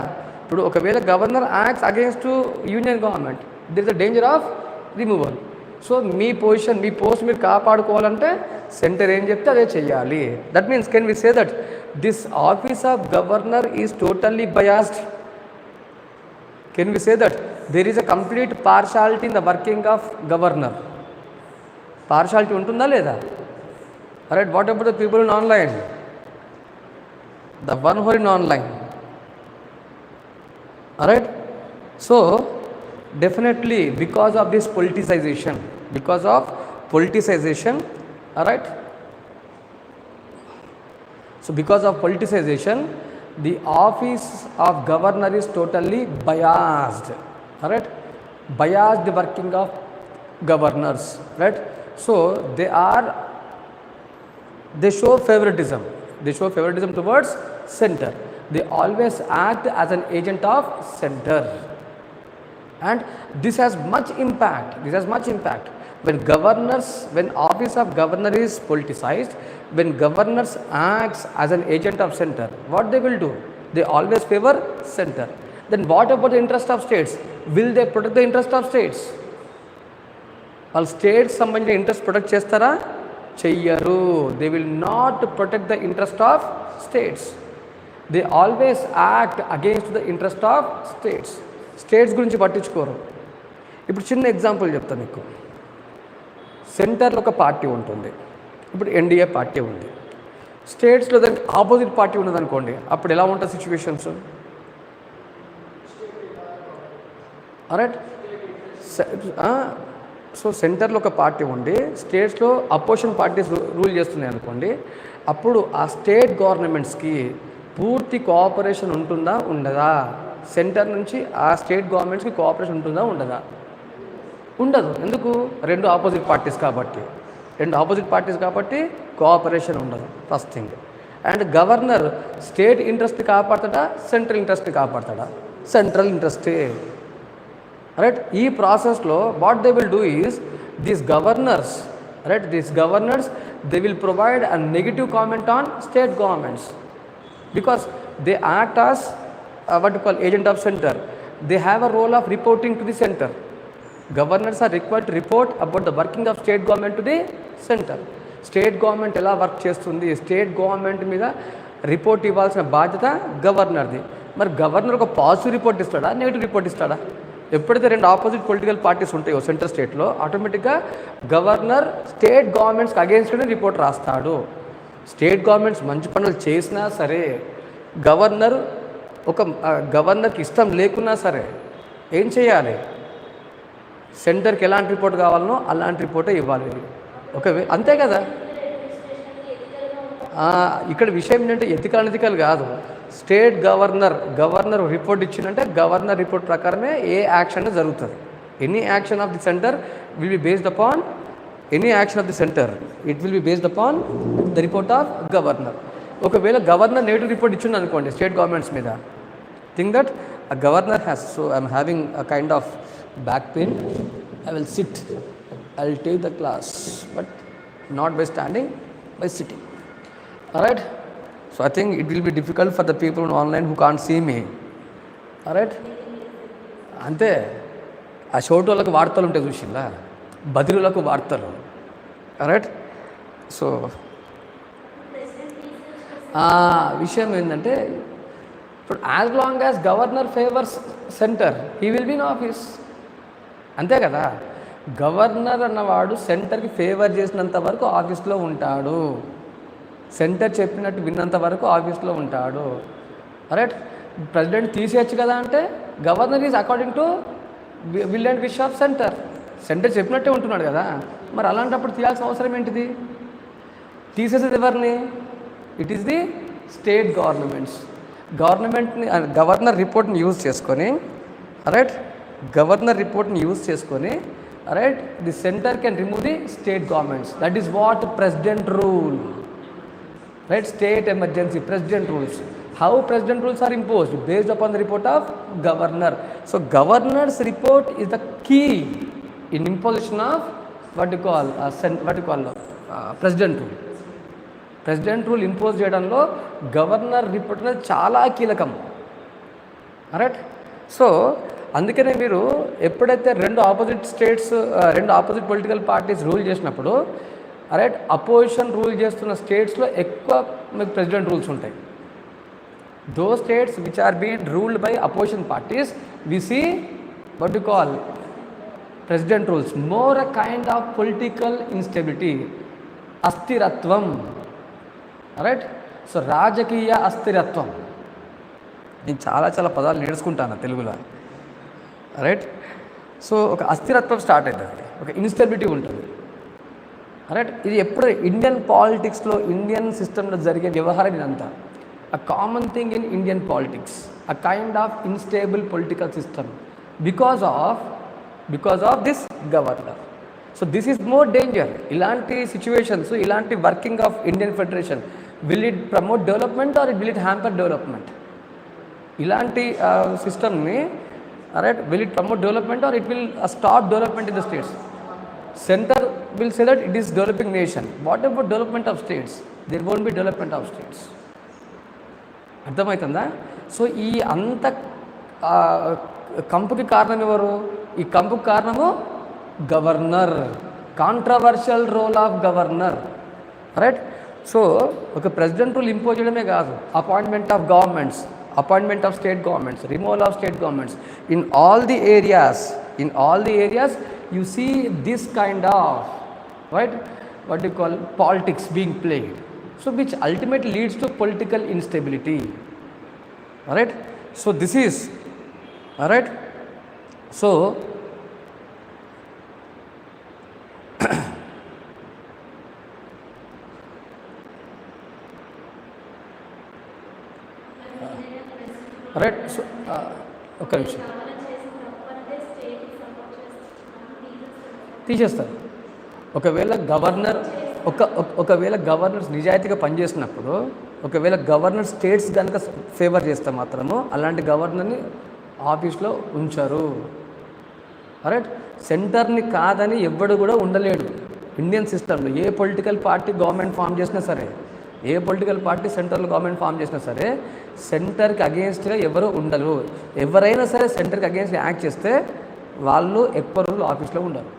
ఇప్పుడు ఒకవేళ governor acts against union government, there is a danger of removal. So me post మీరు కాపాడుకోవాలంటే సెంటర్ ఏం చెప్తే అదే చెయ్యాలి. That means can we say that this office of governor is totally biased? Can we say that there is a complete partiality in the working of governor? Partiality untunda leda? Alright, what about the people in online? The one who are in online. Alright, so definitely because of this politicization, alright, so because of politicization, the office of governor is totally biased, right? Biased the working of governors, right? So they show favoritism towards center. They always act as an agent of center, and this has much impact. When office of governor is politicized, when governors acts as an agent of center, what they will do? They always favor center. Then what about the interest of states? Will they protect the interest of states? వాళ్ళు states సంబంధించిన interest protect చేస్తారా? చెయ్యరు. They will not protect the interest of states. They always act against the interest of states. States గురించి పట్టించుకోరు. ఇప్పుడు చిన్న example చెప్తాను మీకు. సెంటర్లో ఒక పార్టీ ఉంటుంది. ఇప్పుడు ఎన్డీఏ పార్టీ ఉంది. స్టేట్స్లో దానికి ఆపోజిట్ పార్టీ ఉన్నదనుకోండి, అప్పుడు ఎలా ఉంటుంది సిచ్యువేషన్స్? రైట్. సో సెంటర్లో ఒక పార్టీ ఉండి స్టేట్స్లో అపోజిషన్ పార్టీస్ రూల్ చేస్తున్నాయి అనుకోండి, అప్పుడు ఆ స్టేట్ గవర్నమెంట్స్కి పూర్తి కోఆపరేషన్ ఉంటుందా ఉండదా? సెంటర్ నుంచి ఆ స్టేట్ గవర్నమెంట్స్కి కోఆపరేషన్ ఉంటుందా ఉండదా? ఉండదు. ఎందుకు? రెండు ఆపోజిట్ పార్టీస్ కాబట్టి కోఆపరేషన్ ఉండదు. First thing. And governor state interest కాపాడతాడా, సెంట్రల్ ఇంట్రెస్ట్ కాపాడతాడా? సెంట్రల్ ఇంట్రెస్టే. రైట్. ఈ ప్రాసెస్లో what they will do is these governors they will provide a negative comment on state governments because they act as what you call agent of center. They have a role of reporting to the center. Governors are required to report about the working of state government to the center. State government ఎలా work చేస్తుంది, state government మీద report ఇవ్వాల్సిన బాధ్యత గవర్నర్ది. మరి governor ఒక positive report ఇస్తాడా, negative report ఇస్తాడా? ఎప్పుడైతే రెండు ఆపోజిట్ పొలిటికల్ పార్టీస్ ఉంటాయో సెంట్రల్ స్టేట్లో, ఆటోమేటిక్గా గవర్నర్ స్టేట్ గవర్నమెంట్స్కి అగేన్స్ట్గానే రిపోర్ట్ రాస్తాడు. స్టేట్ గవర్నమెంట్స్ మంచి పనులు చేసినా సరే, గవర్నర్కి ఇష్టం లేకున్నా సరే ఏం చేయాలి? సెంటర్కి ఎలాంటి రిపోర్ట్ కావాలనో అలాంటి రిపోర్టే ఇవ్వాలి. అంతే కదా. ఇక్కడ విషయం ఏంటంటే ఎథికల్ కాదు. స్టేట్ గవర్నర్ రిపోర్ట్ ఇచ్చిందంటే గవర్నర్ రిపోర్ట్ ప్రకారమే ఏ యాక్షన్ జరుగుతుంది. Any action of the centre will be based upon the report of governor. ఒకవేళ గవర్నర్ నెగిటివ్ రిపోర్ట్ ఇచ్చింది అనుకోండి స్టేట్ గవర్నమెంట్స్ మీద, think that a governor has, so I'm having a kind of back pain, I will sit, I'll take the class, but not by standing, by sitting. All right. So I think it will be difficult for the people online who can't see me. All right. అంతే. ఆ షోటోళ్ళకు వార్తలు ఉంటాయి చూసిందా, బదిరులకు వార్తలు. Right. So విషయం ఏంటంటే, ఇప్పుడు as long as governor favours centre he will be in office. అంతే కదా. గవర్నర్ అన్నవాడు సెంటర్కి ఫేవర్ చేసినంత వరకు ఆఫీస్లో ఉంటాడు, సెంటర్ చెప్పినట్టు విన్నంత వరకు ఆఫీస్లో ఉంటాడు. రైట్. ప్రెసిడెంట్ తీసేయచ్చు కదా అంటే, governor is according to will and wish of centre. Centre చెప్పినట్టే ఉంటున్నాడు కదా, మరి అలాంటప్పుడు తీయాల్సిన అవసరం ఏంటిది? తీసేసేది ఎవరిని? ఇట్ ఈస్ ది స్టేట్ గవర్నమెంట్ని గవర్నర్ రిపోర్ట్ని యూజ్ చేసుకొని, right, right, the centre can remove the state governments. That is what president rule. Right. State emergency president rules. How president rules are imposed? Based upon the report of governor. So governor's report is the key in imposition of what you call president rule. President rule impose చేయడంలో governor report అనేది చాలా కీలకం. Right. So అందుకనే మీరు ఎప్పుడైతే రెండు opposite political parties rule చేసినప్పుడు, right, opposition rule చేస్తున్న స్టేట్స్లో ఎక్కువ మీకు ప్రెసిడెంట్ రూల్స్ ఉంటాయి. Those states which are being ruled by opposition parties, we see what you call president rules. More a kind of political instability, astiratvam. Right. So రాజకీయ అస్థిరత్వం. నేను చాలా పదాలు నేర్చుకుంటాను తెలుగులో. రైట్. సో ఒక అస్థిరత్వం స్టార్ట్ అవుతుంది, ఒక ఇన్స్టెబిలిటీ ఉంటుంది. రైట్. ఇది ఎప్పుడు ఇండియన్ పాలిటిక్స్లో, ఇండియన్ సిస్టంలో జరిగే వ్యవహారం ఇదంతా. A common thing in Indian politics, a kind of unstable political system because of this governor. So this is more danger. Ilanti situations, so ilanti working of Indian Federation, will it promote development or will it hamper development? Ilanti system ni, right, will it promote development or it will stop development in the states? Center will say that it is developing nation. What about development of states? There won't be development of states. అర్థమవుతుందా? So ఈ అంత కంపుకి కారణం ఎవరు? ఈ కంపుకి కారణము governor. Controversial role of governor. Right. So ఒక ప్రెసిడెంట్ రూల్ ఇంపోజ్ చేయడమే కాదు, appointment of governments, appointment of state governments, removal of state governments, in all the areas you see this kind of, right, what you call politics being played, so which ultimately leads to political instability. All right, so this is, all right, so right. So ఒక్క నిమిషం తీసేస్తారు. ఒకవేళ governors నిజాయితీగా పనిచేసినప్పుడు, ఒకవేళ governor states కనుక favour చేస్తే మాత్రము అలాంటి గవర్నర్ని ఆఫీస్లో ఉంచారు. రైట్. సెంటర్ని కాదని ఎవ్వడు కూడా ఉండలేడు ఇండియన్ సిస్టంలో. ఏ పొలిటికల్ పార్టీ గవర్నమెంట్ ఫామ్ చేసినా సరే, ఏ political party central government form చేసినా సరే, సెంటర్కి అగేన్స్ట్గా ఎవరు ఉండరు. ఎవరైనా సరే సెంటర్కి అగేన్స్ట్ యాక్ట్ చేస్తే వాళ్ళు ఎక్కువ రోజులు ఆఫీస్లో ఉండరు.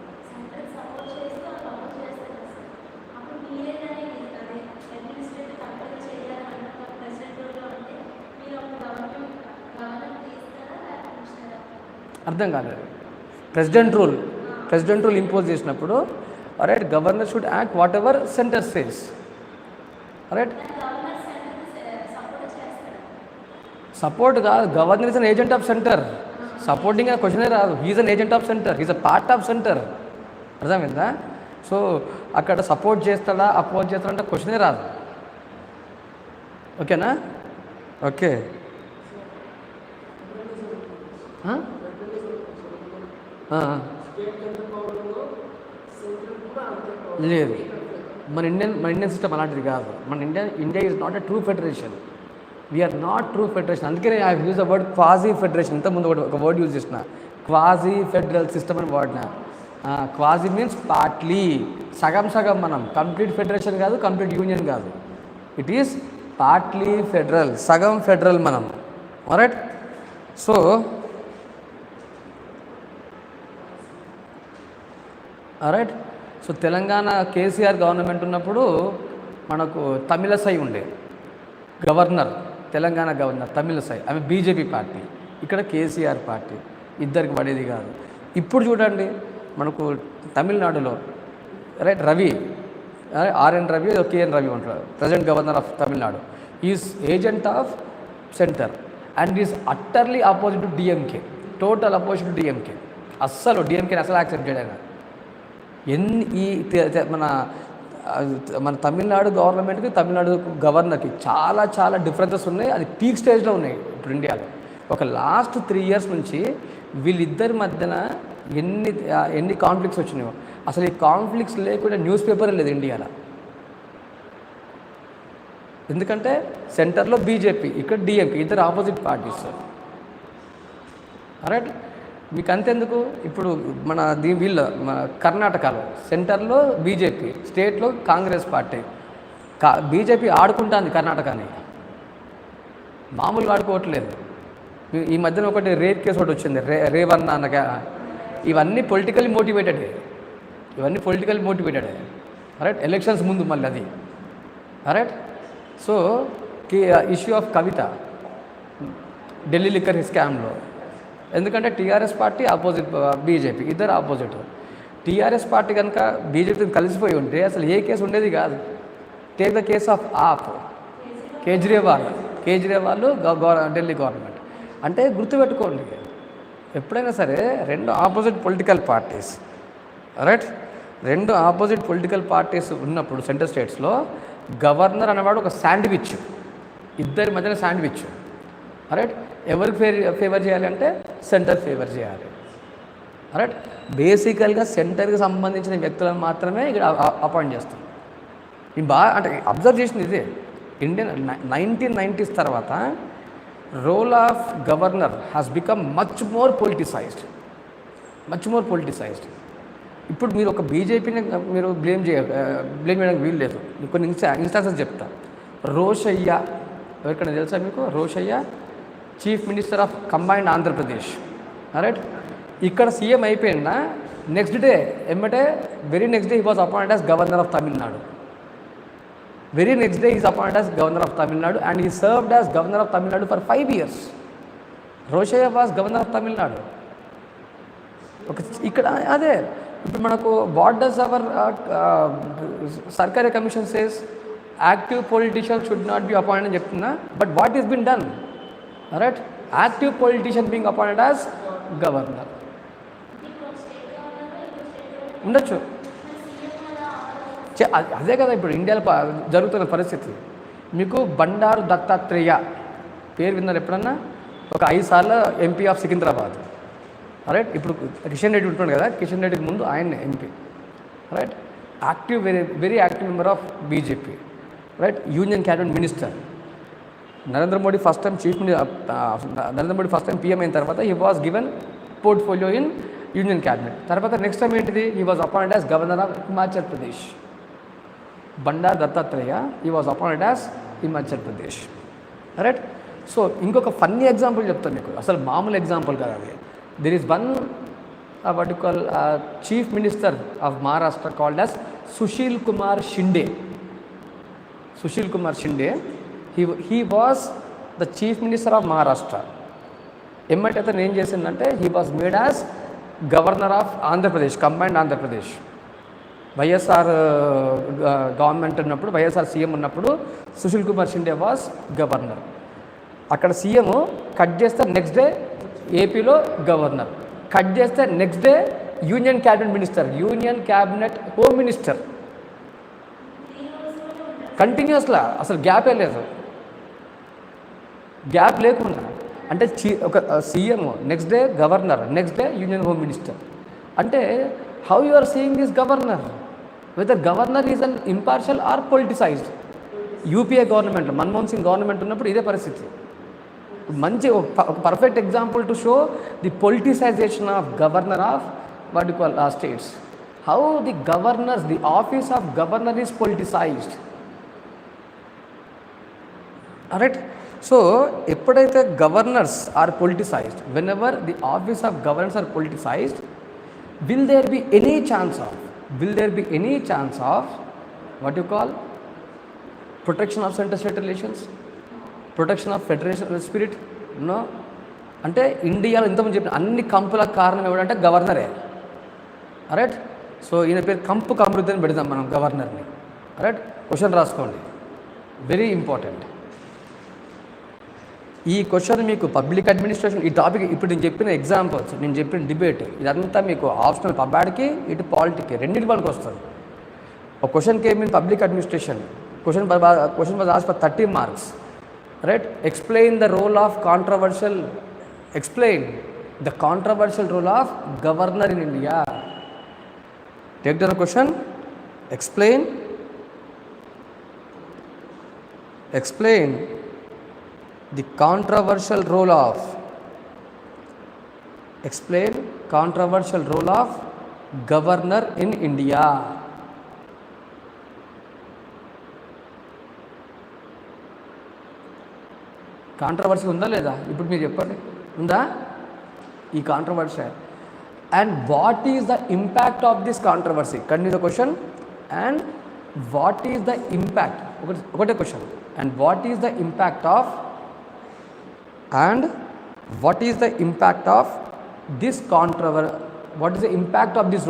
అర్థం కాలేదు. ప్రెసిడెంట్ రూల్ ఇంపోజ్ చేసినప్పుడు, right, governor should act whatever centre says. Right. Support కాదు, governor is an agent of centre. Supporting అనే క్వశ్చనే రాదు. He is an agent of centre, he is a part of centre. అర్థమైందా? సో అక్కడ support చేస్తాడా oppose చేస్తాడంటే క్వశ్చనే రాదు. ఓకేనా? ఓకే. లేదు, మన ఇండియన్ సిస్టమ్ అలాంటిది కాదు. India is not a true federation. We are not true federation. అందుకనే I use the word quasi federation. ఇంతకుముందు ఒక వర్డ్ యూజ్ చేసిన, క్వాజీ ఫెడరల్ సిస్టమ్ అని వాడిన. క్వాజీ మీన్స్ పార్ట్లీ, సగం సగం. మనం కంప్లీట్ ఫెడరేషన్ కాదు, కంప్లీట్ యూనియన్ కాదు. ఇట్ ఈస్ పార్ట్లీ ఫెడరల్, సగం ఫెడరల్ మనం. Right. So right. So Telangana KCR government ఉన్నప్పుడు మనకు తమిళసై ఉండే గవర్నర్, తెలంగాణ గవర్నర్ తమిళసై, ఆమె బీజేపీ పార్టీ, ఇక్కడ కేసీఆర్ పార్టీ. ఇద్దరికి పడేది కాదు. ఇప్పుడు చూడండి మనకు తమిళనాడులో, right, Ravi, RN Ravi, KN Ravi ఉంటారు, present governor of Tamil Nadu. Is agent of centre and is utterly opposite to DMK, total opposite to DMK. అస్సలు డిఎంకేని అసలు యాక్సెప్ట్ చేయడానికి మన తమిళనాడు గవర్నమెంట్కి తమిళనాడు గవర్నర్కి చాలా చాలా డిఫరెన్సెస్ ఉన్నాయి. అది పీక్ స్టేజ్లో ఉన్నాయి ఇప్పుడు ఇండియాలో. ఒక లాస్ట్ 3 years నుంచి వీళ్ళిద్దరి మధ్యన ఎన్ని కాన్ఫ్లిక్ట్స్ వచ్చినాయో. అసలు ఈ కాన్ఫ్లిక్ట్స్ లేకుండా న్యూస్ పేపర్ లేదు ఇండియాలో. ఎందుకంటే సెంటర్లో బీజేపీ, ఇక్కడ డిఎంకే, ఇద్దరు ఆపోజిట్ పార్టీస్. రైట్. మీకు అంతెందుకు, ఇప్పుడు మన కర్ణాటకలో సెంటర్లో బీజేపీ, స్టేట్లో కాంగ్రెస్ పార్టీ. బీజేపీ ఆడుకుంటుంది కర్ణాటకని, మామూలుగా ఆడుకోవట్లేదు. ఈ మధ్యన ఒకటి రేప్ కేసు ఒకటి వచ్చింది, రేవన్న అన్నగా. ఇవన్నీ పొలిటికల్లీ మోటివేటెడ్. రైట్. ఎలక్షన్స్ ముందు మళ్ళీ అది. Right. So issue of Kavitha, Delhi liquor స్కామ్లో. ఎందుకంటే టీఆర్ఎస్ పార్టీ ఆపోజిట్, బీజేపీ, ఇద్దరు ఆపోజిట్. టీఆర్ఎస్ పార్టీ కనుక బీజేపీతో కలిసిపోయి ఉంటే అసలు ఏ కేసు ఉండేది కాదు. Take the case of Kejriwal Delhi government. అంటే గుర్తుపెట్టుకోండి, ఎప్పుడైనా సరే రెండు ఆపోజిట్ పొలిటికల్ పార్టీస్, రైట్, రెండు ఆపోజిట్ పొలిటికల్ పార్టీస్ ఉన్నప్పుడు సెంట్రల్ స్టేట్స్లో గవర్నర్ అనేవాడు ఒక శాండ్విచ్, ఇద్దరి మధ్యన శాండ్విచ్. రైట్. ఎవరికి ఫేవర్ చేయాలి అంటే సెంటర్ ఫేవర్ చేయాలి. రైట్. బేసికల్గా సెంటర్కి సంబంధించిన వ్యక్తులను మాత్రమే ఇక్కడ అపాయింట్ చేస్తాం. ఇది అంటే అబ్జర్వ్ చేసింది ఇదే. ఇండియన్ 1990s తర్వాత role of governor has become much more politicised. ఇప్పుడు మీరు ఒక బీజేపీని మీరు బ్లేమ్ చేయడానికి వీలు లేదు. కొన్ని ఇన్స్టాన్సెస్ చెప్తా. రోషయ్య, ఎవరికైనా తెలుసా మీకు? Rosaiah chief minister of combined Andhra Pradesh. Right. ఇక్కడ సీఎం అయిపోయినా next day very next day he was appointed as governor of Tamil Nadu. Very next day he is appointed as Governor of Tamil Nadu, and he served as Governor of Tamil Nadu for 5 years. Roshaya was Governor of Tamil Nadu. ఇక్కడ అదే ఇప్పుడు మనకు what does hour సర్కారీ commission says active politician should not be appointed అని చెప్తున్నా, but what is been done, right? Active politician being appointed as governor ఉండొచ్చు. అదే కదా ఇప్పుడు ఇండియాలో జరుగుతున్న పరిస్థితి. మీకు బండారు దత్తాత్రేయ పేరు విన్నారు ఎప్పుడన్నా? ఒక 5 సార్లు ఎంపీ ఆఫ్ సికింద్రాబాద్, రైట్? ఇప్పుడు కిషన్ రెడ్డి ఉంటున్నాడు కదా, కిషన్ రెడ్డికి ముందు ఆయన MP, right? Active, very active member of BJP, right? Union cabinet minister. Narendra Modi first time PM అయిన తర్వాత he was given portfolio in union cabinet. తర్వాత నెక్స్ట్ టైం ఏంటిది? He was appointed as governor of Himachal Pradesh. Bandaru Dattatreya he was appointed as Himachal Pradesh, right? So ఇంకొక funny example చెప్తాను మీకు, అసలు మామూలు example కాదు అది. There is one what you call chief minister of Maharashtra called as Sushil Kumar Shinde. Sushil Kumar Shinde, he was the chief minister of Maharashtra. ఎమ్మటి అతను ఏం చేసిందంటే he was made as governor of Andhra Pradesh, combined Andhra Pradesh. YSR government ఉన్నప్పుడు, YSR CM ఉన్నప్పుడు Sushil Kumar Shinde was governor. అక్కడ CM cut చేస్తే next day ఏపీలో governor, cut చేస్తే next day union cabinet minister, union cabinet home minister. కంటిన్యూస్లా, అసలు గ్యాపే లేదు, గ్యాప్ లేకుండా. అంటే ఒక CM next day governor, next day union home minister. అంటే how you are seeing this governor? Whether governor is an impartial or politicised. UPA government, Manmohan Singh government ఉన్నప్పుడు ఇదే పరిస్థితి. మంచి ఒక perfect example to show the politicisation of governor of what you call states. How the governors, the office of governor is politicised, right? So ఎప్పుడైతే governors are politicised, whenever the office of governors are politicised, will there be any chance of what you call protection of center-state relations, protection of federation spirit? No. అంటే ఇండియాలో ఇంతమంది చెప్పిన అన్ని కంపులకు కారణం ఎవడంటే గవర్నరే, right? So ఈయన పేరు కంపు కమరుద్దీన్ అని పెడదాం మనం గవర్నర్ని, రైట్? క్వశ్చన్ రాసుకోండి, వెరీ ఇంపార్టెంట్. ఈ క్వశ్చన్ మీకు పబ్లిక్ అడ్మినిస్ట్రేషన్, ఈ టాపిక్ ఇప్పుడు నేను చెప్పిన ఎగ్జాంపుల్స్, నేను చెప్పిన డిబేట్, ఇదంతా మీకు ఆప్షనల్, పబ్బాడికి ఇటు పాలిటిక్కి రెండింటి వరకు వస్తుంది. ఒక question came in public administration, question was asked for 30 marks, right? Explain the role of controversial role of governor in India. Take down question, explain the controversial role of governor in India. Controversy ఉందా లేదా? ఇప్పుడు మీరు చెప్పండి, ఉందా ఈ controversy? And what is the impact of this controversy? Continue the question. And what is the impact, ఒకటే question. And what is the impact of this controversy? What is the impact of this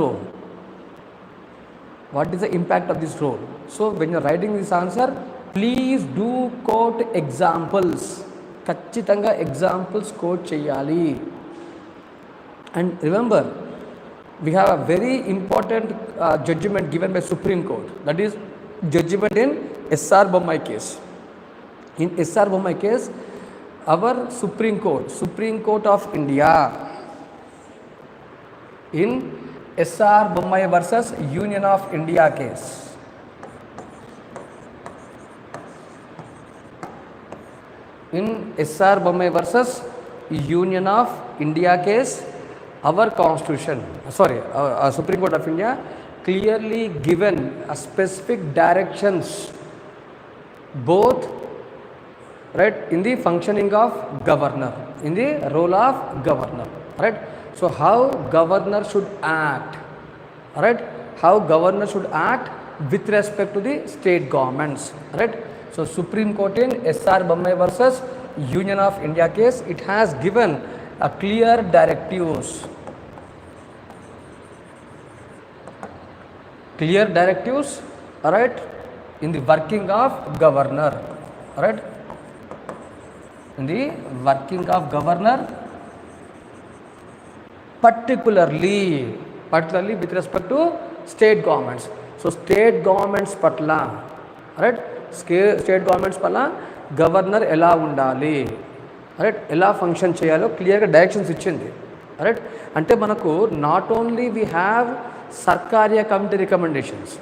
role? So when you are writing this answer, please do quote examples. ఖచ్చితంగా examples coat చేయాలి. And remember, we have a very important judgment given by Supreme Court, that is judgment in SR Bommai case. In SR Bommai case, our Supreme Court of India, in SR Bommai versus Union of India case, in SR Bommai versus Union of India case, our constitution, Supreme Court of India clearly given a specific directions, both right, in the functioning of governor, in the role of governor, right? So how governor should act, right? How governor should act with respect to the state governments, right? So Supreme Court in SR Bommai versus Union of India case, it has given a clear directives, alright, in the working of governor, alright, in the working of governor, particularly with respect to state governments. So state governments patla, right, state governments patla governor ela undali, right, ela function cheyalo clear ga directions ichindi, right. Ante manaku not only we have Sarkariya committee recommendations,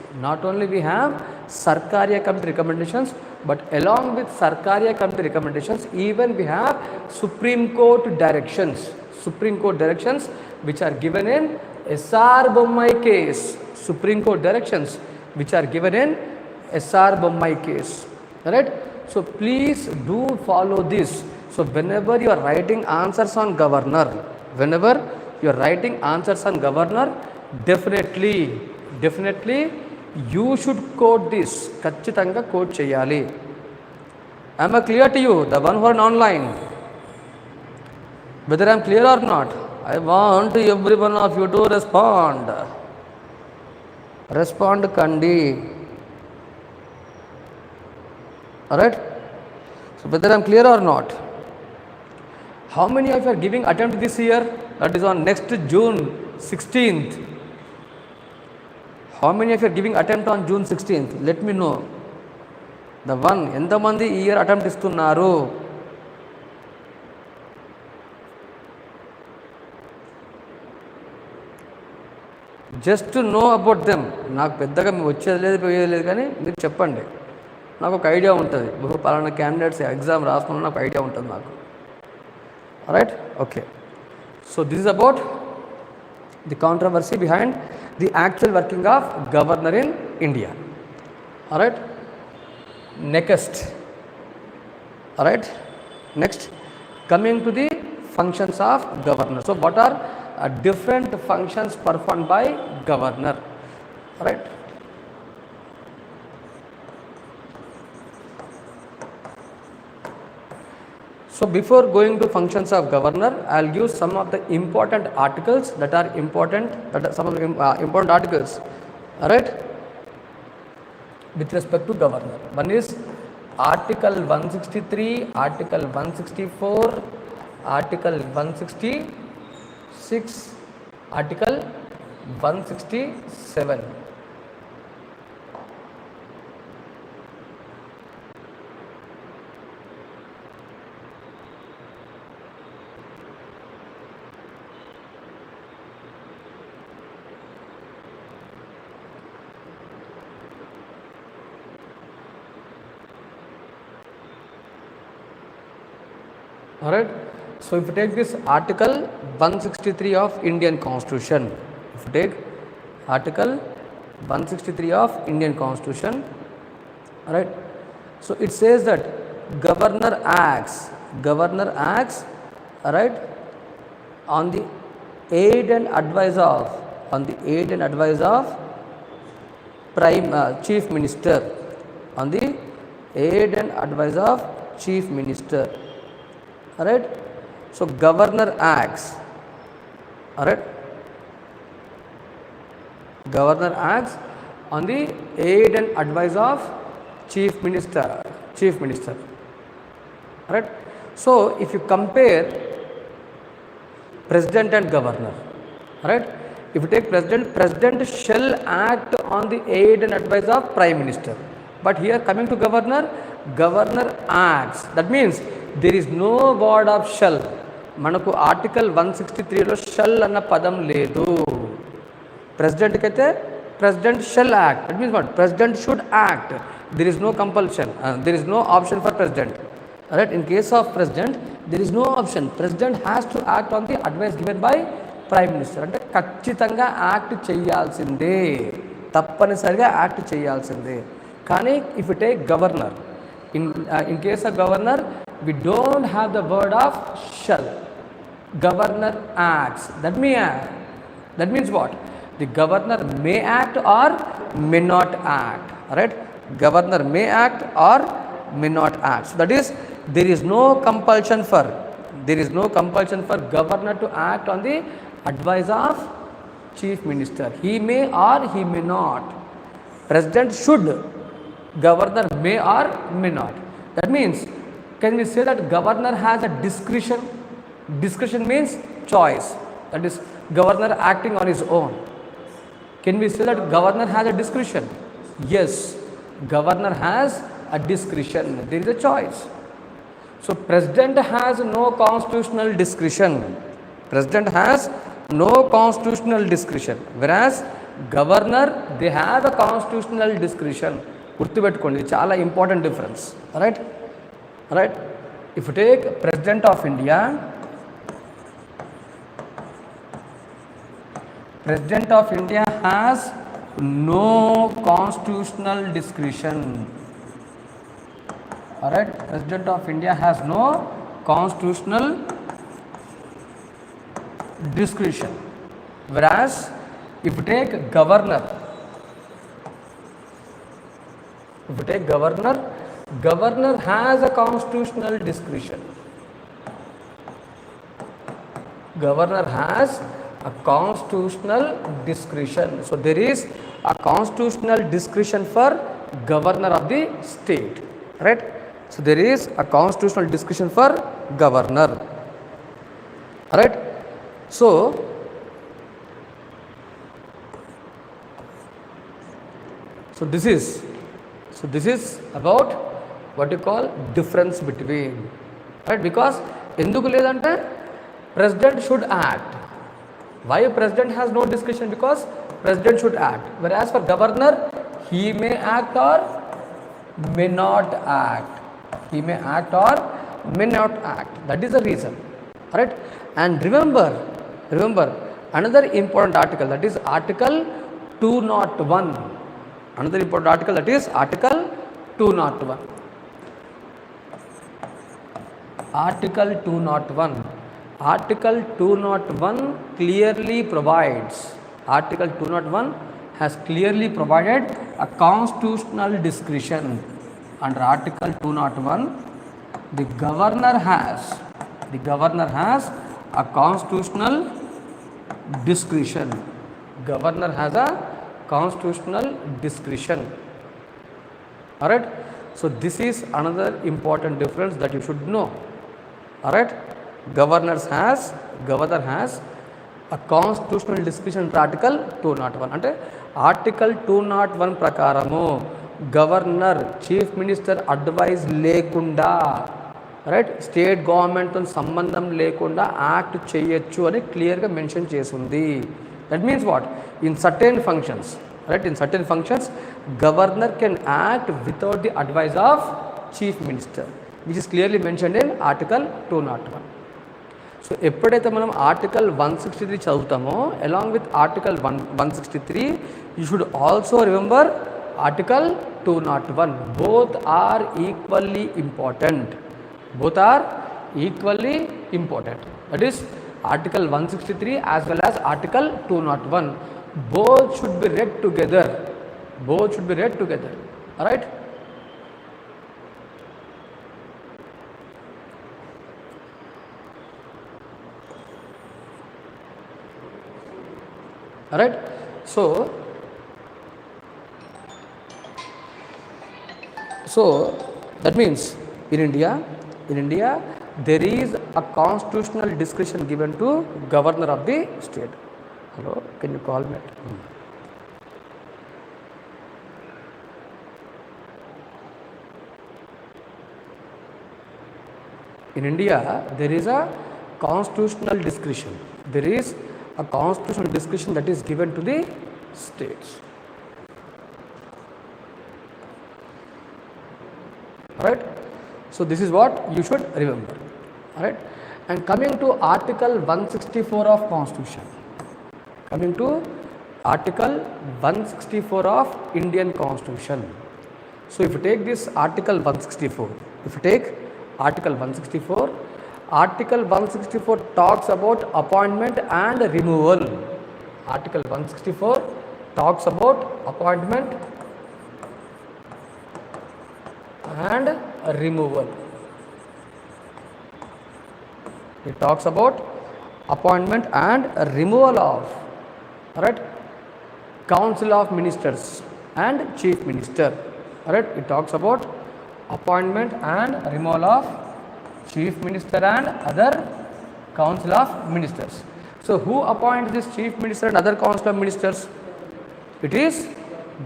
but along with Sarkariya committee recommendations, even we have Supreme Court directions which are given in SR Bommai case, Supreme Court directions which are given in SR Bommai case, right. So please do follow this. So whenever you are writing answers on governor, definitely you should quote this, ఖచ్చితంగా quote చేయాలి. Am I clear to you, the one who are online? Whether I am clear or not? I want every one of you to respond kandi, alright. So whether I am clear or not? How many of you are giving attempt this year? That is on next June 16th. How many of you are giving attempt on June 16th? Let me know. The one, ఎంతమంది ఈ year attempt ఇస్తున్నారు? Just to know about them. నాకు పెద్దగా వచ్చేది లేదు పోయేది లేదు, కానీ మీరు చెప్పండి, నాకు ఒక ఐడియా ఉంటుంది. పలానా క్యాండిడేట్స్ ఎగ్జామ్ రాసుకున్నా నాకు ఐడియా ఉంటుంది నాకు. Right, okay. So this is about the controversy behind the actual working of governor in India. Alright, next coming to the functions of governor. So what are different functions performed by governor? Alright, so before going to functions of governor, I will give some of the important articles some of the important articles, alright, with respect to governor. One is Article 163, Article 164, Article 166, Article 167. Alright, so if you take this Article 163 of Indian Constitution, alright, so it says that governor acts, alright, on the aid and advice of chief minister, alright. So governor acts, alright, on the aid and advice of chief minister, alright. So if you compare president and governor, alright, if you take president shall act on the aid and advice of prime minister, but here coming to governor acts. That means there is no word of shall. మనకు article 163లో shall అన్న పదం లేదు. ప్రెసిడెంట్కి అయితే president shall act, that means what, president should act. there is no compulsion, there is no option for president. Alright, in case of president there is no option. President has to act on the advice given by prime minister. అంటే ఖచ్చితంగా act చేయాల్సిందే, తప్పనిసరిగా act చేయాల్సిందే. కానీ if you take governor, in case of governor we don't have the word of shall. Governor acts. That means what? The governor may act or may not act. Alright, governor may act or may not act. So that is, there is no compulsion for governor to act on the advice of chief minister. He may or he may not. President should, governor may or may not. That means, can we say that governor has a discretion? Discretion means choice. That is, governor acting on his own. Can we say that governor has a discretion? Yes, governor has a discretion. There is a choice. So president has no constitutional discretion. President has no constitutional discretion. Whereas governor, they have a constitutional discretion. గుర్తుపెట్టుకోండి, చాలా important difference. Right, if you take president of India, President of India has no constitutional discretion. Alright, President of India has no constitutional discretion. Whereas, if you take governor, governor has a constitutional discretion. Governor has a constitutional discretion. So there is a constitutional discretion for governor of the state, right? So there is a constitutional discretion for governor, right? So this is about what you call difference between, right? Because enduku ledante president should act. Why president has no discretion? Because president should act. Whereas for governor, he may act or may not act. He may act or may not act. That is the reason. Alright. And remember another important article, that is Article 201. Another important article, that is Article 201. Article 201. Article 201 clearly provides, Article 201 has clearly provided a constitutional discretion. Under Article 201, the governor has a constitutional discretion. Governor has a constitutional discretion. Alright, so this is another important difference that you should know. Alright, governor has a constitutional discretion under Article 201. అంటే Article 201 ప్రకారము governor chief minister advice లేకుండా, right, state గవర్నమెంట్తో సంబంధం లేకుండా act చేయొచ్చు అని క్లియర్గా mention చేసింది. That means what, in certain functions, right, in certain functions governor can act without the advice of chief minister, which is clearly mentioned in Article 201. So ఎప్పుడైతే మనం ఆర్టికల్ 163 చదువుతామో, along with article 163 you should also remember article 201. Both are equally important. That is article 163 as well as article 201. Both should be read together. Alright. Alright, so that means in India there is a constitutional discretion given to governor of the state. Hello, can you call me? In India there is a constitutional discretion. There is a constitutional discretion that is given to the states. Alright, so this is what you should remember. Alright, and coming to Article 164 of Constitution, Article 164 of Indian Constitution. So if you take this Article 164, Article 164 talks about appointment and removal. Article 164 talks about appointment and removal. It talks about appointment and removal of, right, Council of Ministers and Chief Minister. Right? It talks about appointment and removal of Chief Minister and other Council of Ministers. So, who appoints this Chief Minister and other Council of Ministers? It is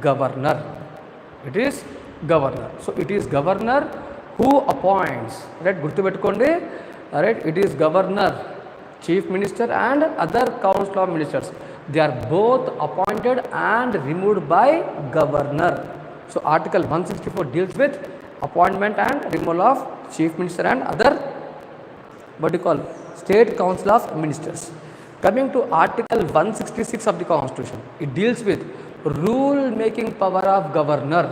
Governor. It is Governor. So, it is Governor who appoints. Right? Gurtupettukondi. Right? It is Governor, Chief Minister and other Council of Ministers. They are both appointed and removed by Governor. So, Article 164 deals with appointment and removal of Chief Minister and other, what do you call, State Council of Ministers. Coming to Article 166 of the Constitution, it deals with rule making power of Governor.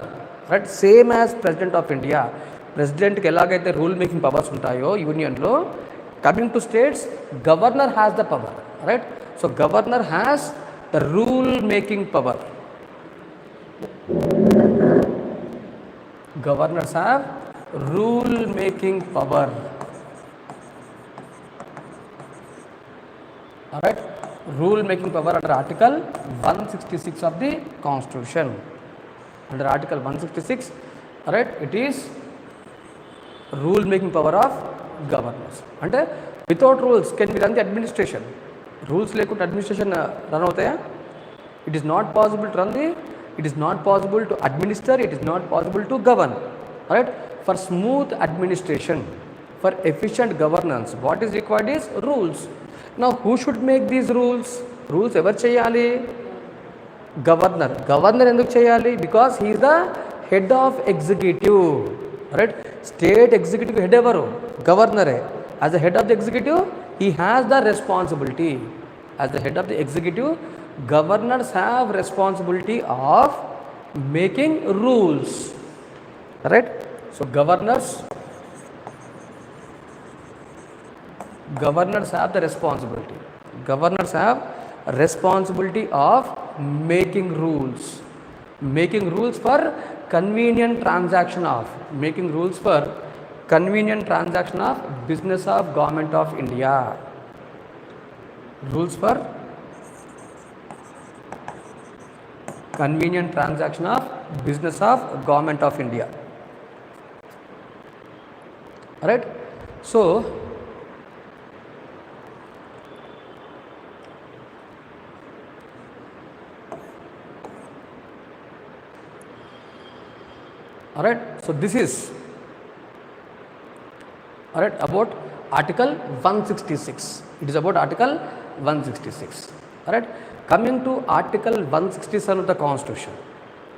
Right? Same as President of India. President ki elagaithe rule making powers untayo union lo, coming to states, Governor has the power. Right? So, Governor has the rule making power. Governors have rule making power. Alright, rule making power under Article 166 of the Constitution. Under Article 166, alright, it is rule making power of governors. And without rules can be run the administration. Rules lekunda administration run avutaya. It is not possible to run the, it is not possible to administer, it is not possible to govern. Alright, for smooth administration, for efficient governance, what is required is rules. Now, who should make these rules? Rules ever cheyali? Governor. Governor enduku cheyali? Because he is the head of executive. Right? State executive head evaru? Governor. As the head of the executive, he has the responsibility. As the head of the executive, governors have responsibility of making rules. Right? So, governors have the responsibility. Governors have responsibility of making rules. Making rules for convenient transaction of, making rules for convenient transaction of business of Government of India. Rules for convenient transaction of business of Government of India. Alright. So, alright, so this is alright about Article 166. It is about Article 166. Alright, coming to Article 167 of the Constitution.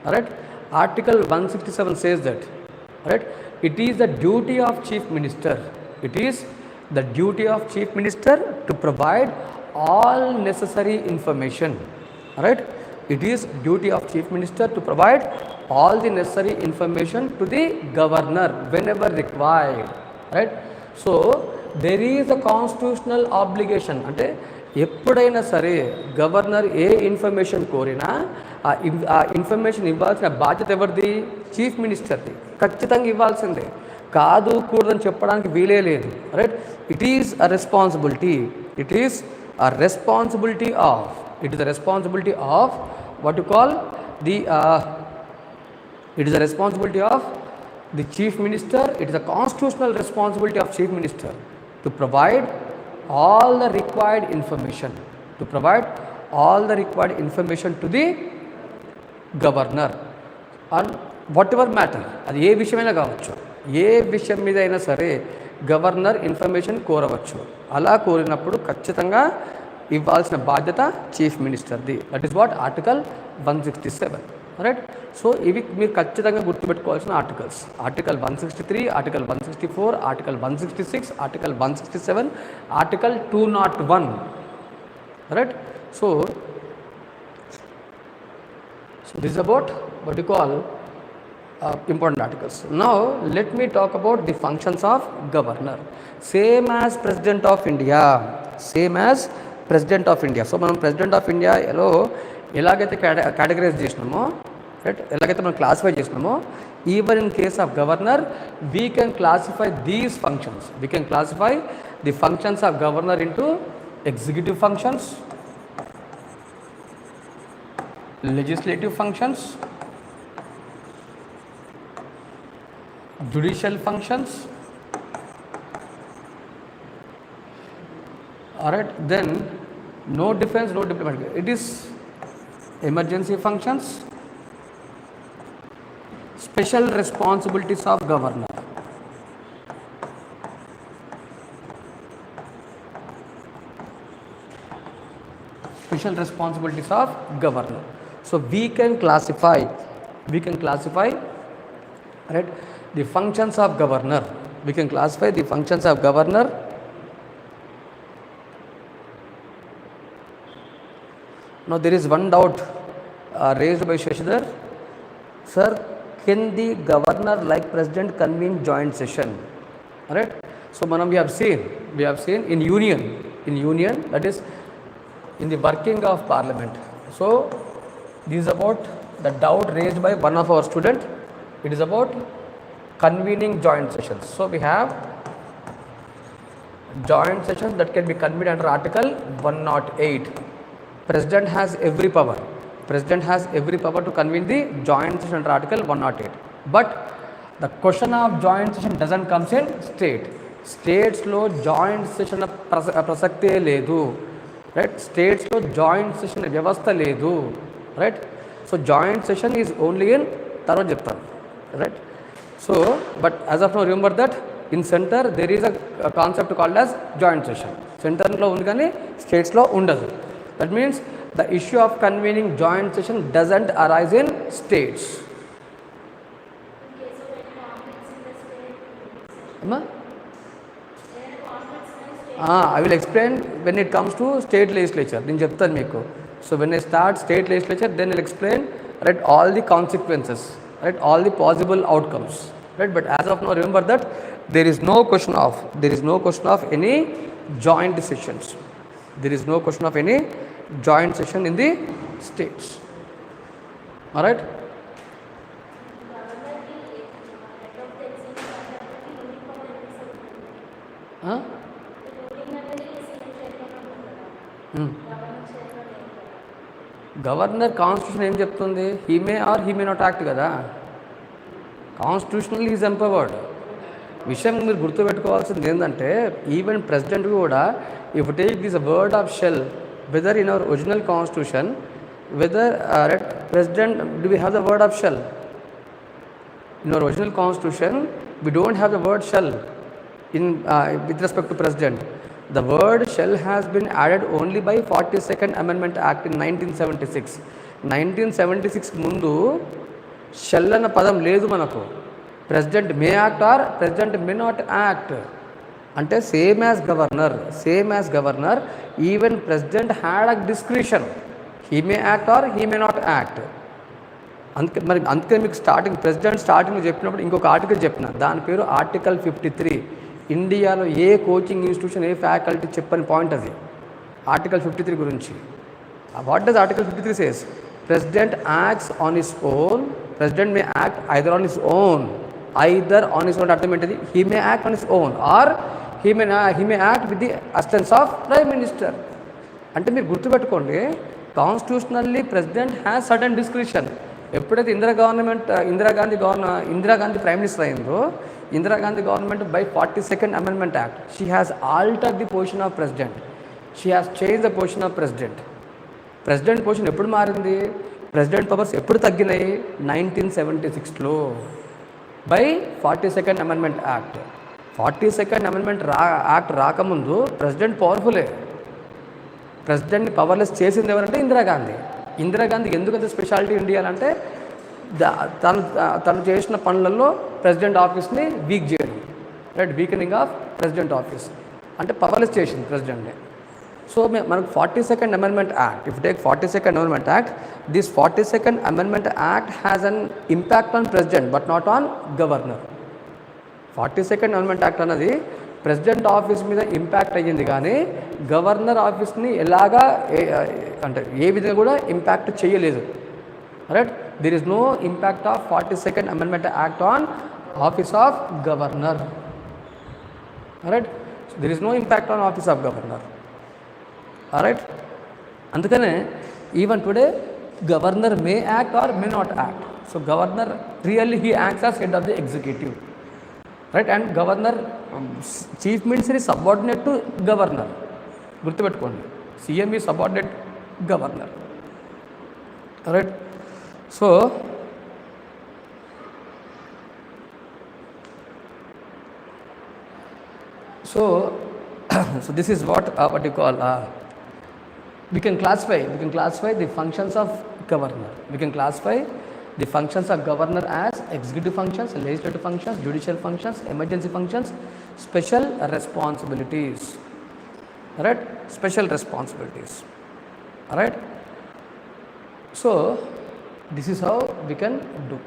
Alright, Article 167 says that, alright, it is the duty of Chief Minister. It is the duty of Chief Minister to provide all necessary information. Alright, it is duty of Chief Minister to provide all the necessary information to the Governor whenever required. Right? So, there is a constitutional obligation. అంటే ఎప్పుడైనా సరే governor ఏ information కోరినా ఆ information ఇవ్వాల్సిన బాధ్యత ఎవరిది? Chief మినిస్టర్ది. ఖచ్చితంగా ఇవ్వాల్సిందే, కాదు కూడదని చెప్పడానికి వీలే లేదు. Right, it is a responsibility. It is a responsibility of, it is the responsibility of what you call the it is the responsibility of the Chief Minister. It is a constitutional responsibility of Chief Minister to provide all the required information, to provide all the required information to the Governor on whatever matter. అది ఏ విషయమైనా కావచ్చు, ఏ విషయం మీద అయినా సరే governor information కోరవచ్చు. అలా కోరినప్పుడు ఖచ్చితంగా ఇవ్వాల్సిన బాధ్యత చీఫ్ మినిస్టర్ది. That is what article 167. Right, so ఇవి మీరు ఖచ్చితంగా గుర్తుపెట్టుకోవాల్సిన articles. Article 163, article 164, article 166, article 167, article 201. Right, so this is about what you call important articles. Now let me talk about the functions of governor. Same as President of India, same as president of India. So మనం president of ఇండియాలో ఎలాగైతే categorise చేసినామో, right, ఎలాగైతే మనం classify చేసినామో, even in case of governor we can classify these functions. We can classify the functions of governor into executive functions, legislative functions, judicial functions. Alright, then no defense, no diplomatic. It is emergency functions, special responsibilities of governor. Special responsibilities of governor. So we can classify, right, the functions of governor. We can classify the functions of governor. Now there is one doubt raised by Shashidhar. Sir, can the governor like president convene joint session? Alright. So manam we have seen in union, that is in the working of parliament. So this is about the doubt raised by one of our student. It is about convening joint sessions. So we have joint sessions that can be convened under article 108. President has every power to convene the joint session under article 108. But the question of joint session doesn't comes in states lo joint session prasakte ledu, right? States lo joint session vyavastha ledu, right? So joint session is only in tarvata cheptanu, right? So but as of now remember that in center there is a concept called as joint session. Center lo undi gaani states lo undadu. That means the issue of convening joint session doesn't arise in states. I will explain when it comes to state legislature. నేను చెప్తాను మీకు. So when I start state legislature, then I'll explain, right, all the consequences, right, all the possible outcomes, right? But as of now remember that there is no question of any joint sessions. There is no question of any joint session in the states. All right. Governor constitution ఏం చెప్తుంది? He may or he may not act కదా. Constitutional is empowered. విషయం మీరు గుర్తుపెట్టుకోవాల్సింది ఏంటంటే even president కూడా if take this word of shall, whether in our original constitution, whether president, do we have the word of shall? In our original constitution we don't have the word shall in with respect to president. The word shall has been added only by 42nd Amendment Act in 1976. 1976 ముందు shall అన్న పదం లేదు మనకు. President may act or president may not act అంటే same as governor even president had a discretion. He may act or he may not act. అందుకే మీకు president starting చెప్పినప్పుడు ఇంకొక ఆర్టికల్ చెప్పిన, దాని పేరు ఆర్టికల్ 53. ఇండియాలో ఏ కోచింగ్ ఇన్స్టిట్యూషన్, ఏ ఫ్యాకల్టీ చెప్పని పాయింట్ అది ఆర్టికల్ 53 గురించి. What does article 53 says? President acts on his own. President may act either on his own. అర్థం ఏంటిది? He may act on his own are he may act with the assistance of prime minister. అంటే మీరు గుర్తుపెట్టుకోండి, constitutionally president has sudden discretion. ఎప్పుడైతే Indira Gandhi prime minister అయిందో, Indira Gandhi government by 42nd Amendment Act she has altered the position of president. She has change the position of president. President position ఎప్పుడు మారింది? President powers ఎప్పుడు తగ్గినాయి? 1976లో by 42nd Amendment Act. 42nd Amendment Act రాకముందు president పవర్ఫులే. ప్రెసిడెంట్ని powerless చేసింది ఎవరంటే ఇందిరాగాంధీ. ఇందిరాగాంధీకి ఎందుకంటే స్పెషాలిటీ ఇండియా అంటే తను చేసిన పనులలో ప్రెసిడెంట్ ఆఫీస్ని వీక్ చేయడం, right, weakening of president office అంటే పవర్లెస్ చేసింది ప్రెసిడెంట్ని. సో మనకు 42nd Amendment Act, if you take 42nd Amendment Act, this 42nd Amendment Act has an impact on president but not on governor. 42nd Amendment Act అన్నది president office మీద impact అయ్యింది కానీ governor ఆఫీస్ని ఎలాగా అంటే ఏ విధంగా కూడా ఇంపాక్ట్ చేయలేదు. Right, there is no impact of 42nd Amendment Act on office of governor. Alright, so there is no impact on office of governor. Alright, అందుకనే even today governor may act or may not act. So governor really he acts as head of the executive. Right, and governor chief minister is subordinate to governor. గుర్తుపెట్టుకోండి, CM is subordinate governor. Right, so this is what you call we can classify the functions of governor. We can classify the functions of governor as executive functions, legislative functions, judicial functions, emergency functions, special responsibilities. Right, special responsibilities. All right, so this is how we can do.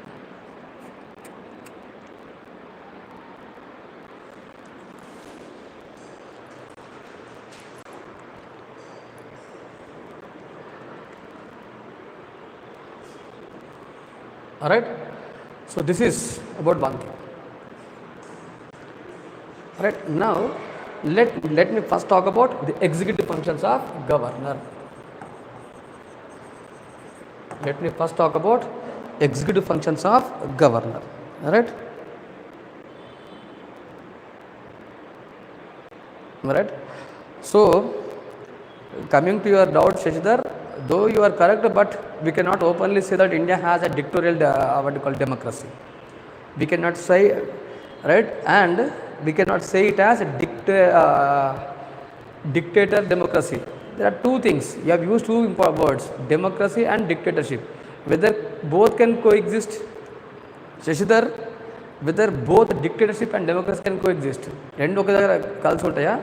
All right, so this is about one thing. All right, now let me first talk about the executive functions of governor. Let me first talk about executive functions of governor. All right, so coming to your doubt, Shashidhar, though you are correct, but we cannot openly say that India has a dictatorial democracy. We cannot say, right, and we cannot say it as a dictator democracy. There are two things. You have used two important words, democracy and dictatorship. Whether both can coexist, Shashidhar, whether both dictatorship and democracy can coexist. రెండు ఒక దగ్గర కలిసి ఉంటాయా?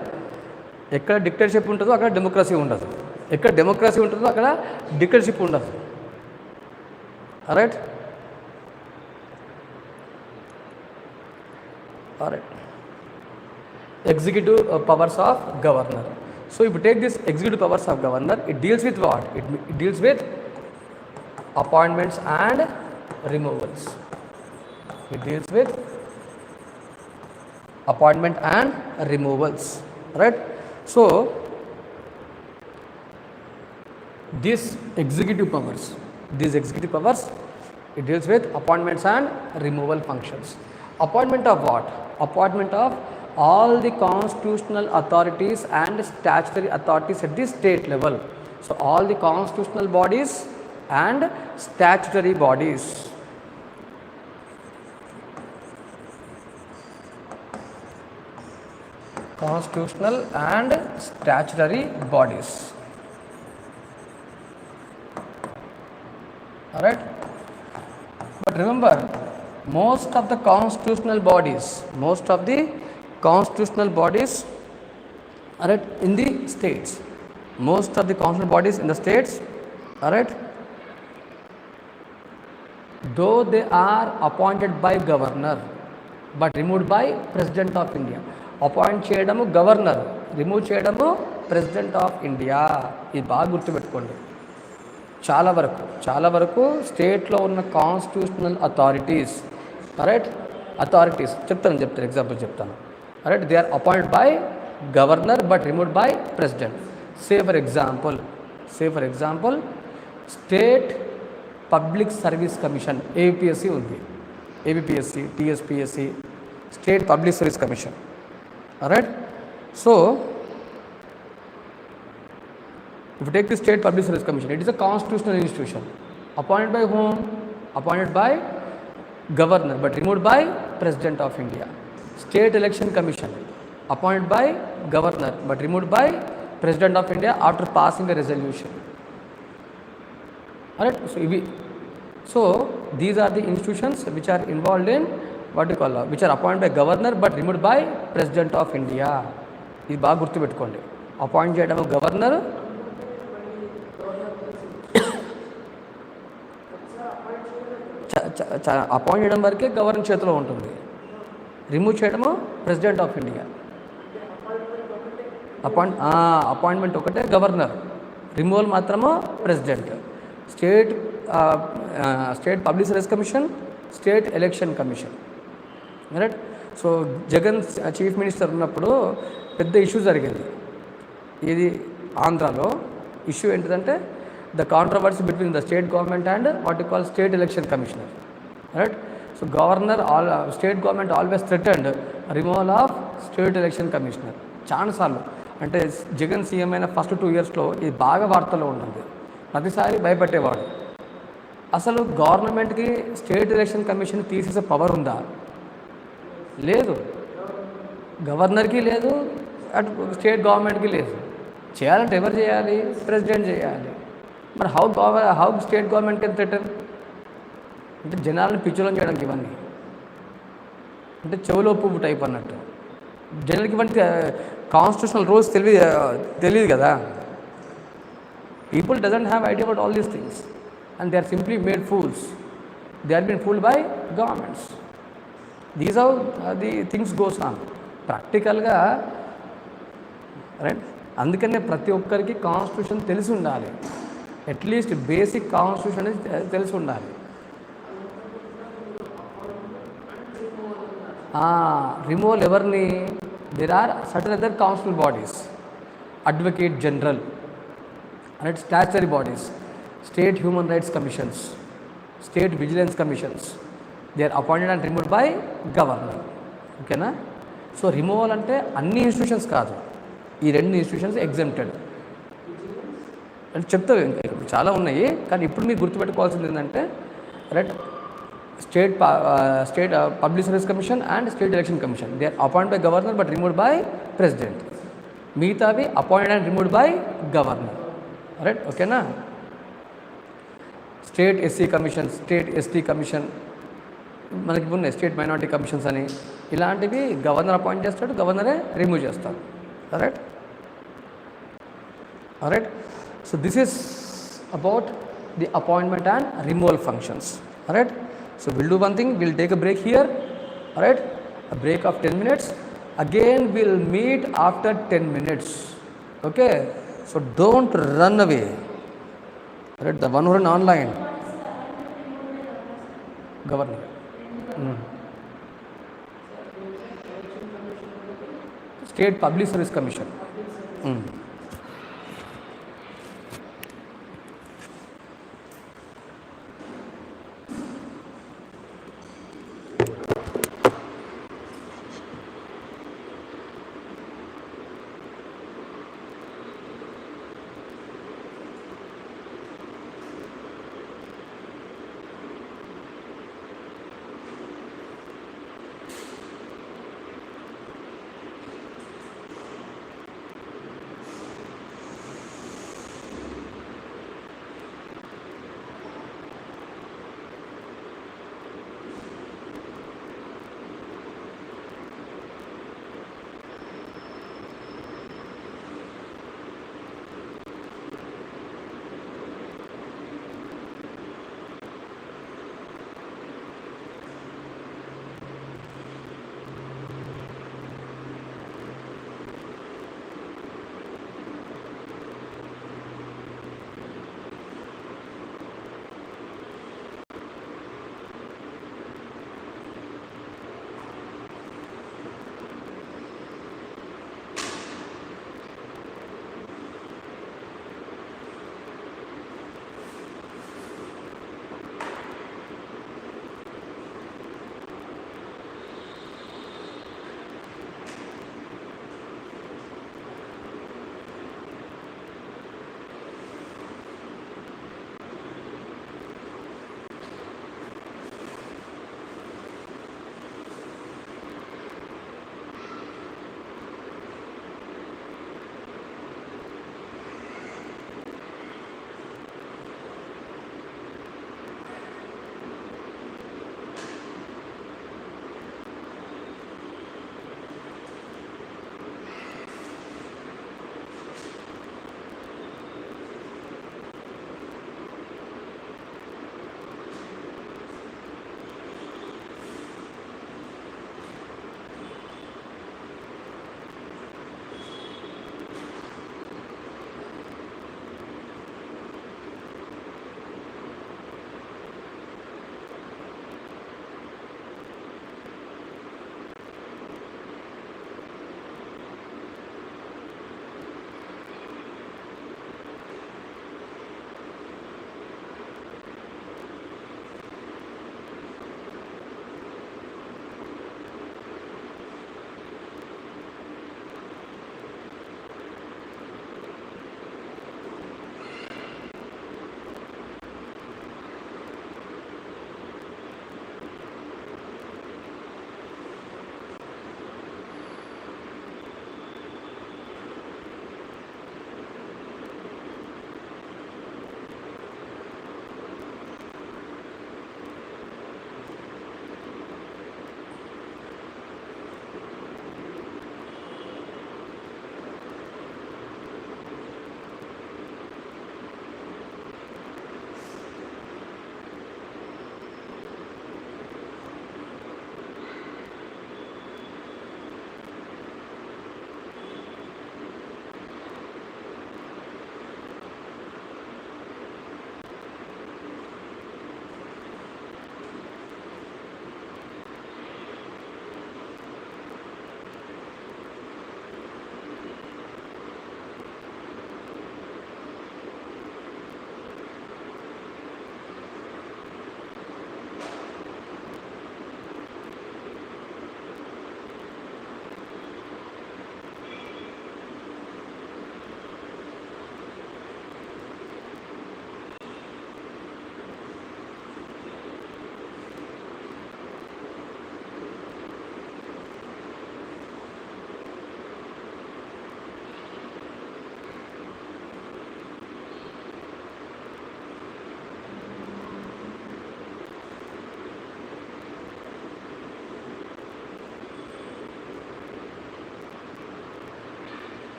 ఎక్కడ dictatorship ఉంటుందో అక్కడ democracy ఉండదు, ఎక్కడ డెమోక్రసీ ఉంటుందో అక్కడ డిక్టేటర్షిప్ ఉండదు. Right, executive powers of governor. So if you take this executive powers of governor, it deals with what? It deals with appointments and removals. It deals with appointment and removals. Right, so these executive powers, it deals with appointments and removal functions. Appointment of what? Appointment of all the constitutional authorities and statutory authorities at the state level. So all the constitutional bodies and statutory bodies. Constitutional and statutory bodies. All right, but remember, most of the constitutional bodies are in the states. Most of the constitutional bodies in the states, all right, though they are appointed by governor but removed by president of India. Appoint చేయడము governor, remove చేయడము president of India. ఇది బాగా గుర్తుపెట్టుకోండి. చాలా వరకు స్టేట్లో ఉన్న constitutional authorities, చెప్తాను ఎగ్జాంపుల్ చెప్తాను. They are appointed by governor but removed by president. Say for example state public service commission, APSC ఉంది, ABPSC, TSPSC, state public service commission. Alright, so if you take the State Public Service Commission, it is a constitutional institution. Appointed by whom? Appointed by governor but removed by President of India. State Election Commission, appointed by governor but removed by President of India after passing a resolution. Alright, so these are the institutions which are involved in which are appointed by governor but removed by president of India. ఇది బాగా గుర్తుపెట్టుకోండి. Appoint చేయడం governor, appoint చేయడం వరకే governor చేతిలో ఉంటుంది, remove చేయడము president of India. Appointment ఒకటే గవర్నర్, రిమూవల్ మాత్రము president. State state public service commission, state election commission. Right. So Jagan chief minister ఉన్నప్పుడు పెద్ద ఇష్యూ జరిగింది. ఇది ఆంధ్రాలో ఇష్యూ ఏంటిదంటే the controversy between the state government and what you call state election commissioner. Right. So governor state government always threatened removal of state election commissioner చాలాసార్లు. అంటే Jagan CM అయిన first 2 yearsలో ఇది బాగా వార్తల్లో ఉంటుంది. ప్రతిసారి భయపెట్టేవాడు. అసలు గవర్నమెంట్కి స్టేట్ ఎలక్షన్ కమిషన్ తీసేసే పవర్ ఉందా? లేదు. గవర్నర్కి లేదు, అటు స్టేట్ గవర్నమెంట్కి లేదు. చేయాలంటే ఎవరు చేయాలి? ప్రెసిడెంట్ చేయాలి. మరి how state government can threaten? అంటే జనాలను పిచ్చోళం చేయడానికి ఇవన్నీ అంటే చెవులో పువ్వు టైప్ అన్నట్టు. జనాలకి ఇవన్నీ కాన్స్టిట్యూషనల్ రూల్స్ తెలియదు కదా. People doesn't have idea about all these things and they are simply made fools. They are been fooled by governments. These how the things goes on ప్రాక్టికల్గా. రైట్. అందుకనే ప్రతి ఒక్కరికి కాన్స్టిట్యూషన్ తెలిసి ఉండాలి. అట్లీస్ట్ బేసిక్ కాన్స్టిట్యూషన్ అనేది తెలిసి ఉండాలి. Removal ఎవరిని? There are certain other council bodies, advocate general, right, statutory bodies, state human rights commissions, state vigilance commissions. They are appointed and removed by governor. ఓకేనా? సో రిమూవల్ అంటే అన్ని institutions కాదు, ఈ 2 institutions exempted అంటే చెప్తావు. ఇంకా చాలా ఉన్నాయి, కానీ ఇప్పుడు మీరు గుర్తుపెట్టుకోవాల్సింది ఏంటంటే right, state public service commission and state election commission they are appoint by governor but removed by president. మిగతావి appointed and removed by governor. Right. ఓకేనా? State SC commission, state ST commission, మనకి ఉన్నాయి స్టేట్ మైనారిటీ కమిషన్స్ అని. ఇలాంటివి governor appoint చేస్తాడు, గవర్నరే remove చేస్తాడు. Right. Right. So this is about the appointment and removal functions. Right. So we'll do one thing, we'll take a break here. Alright, a break of 10 minutes. Again we'll meet after 10 minutes. Okay, so don't run away. Alright, the one who are online governor. State Public Service Commission.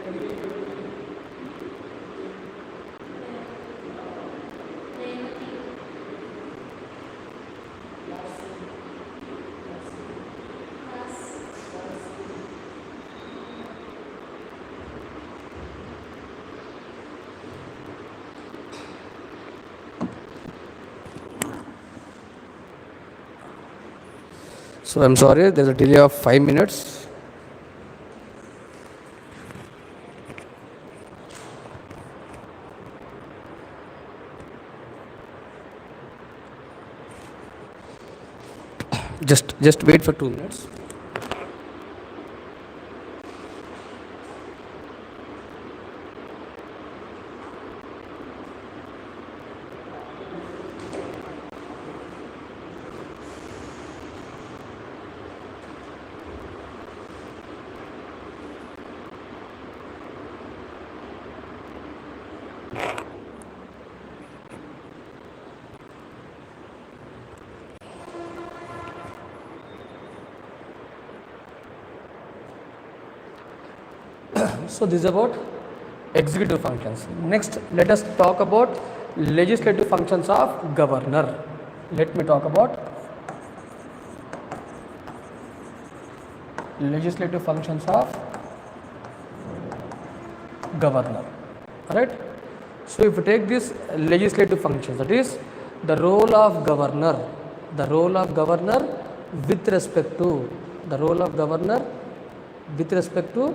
So I'm sorry, there's a delay of 5 minutes. Just wait for 2 minutes. So this is about executive functions. Next, let us talk about legislative functions of governor. Let me talk about legislative functions of governor. Alright. So if you take this legislative functions, that is the role of governor, with respect to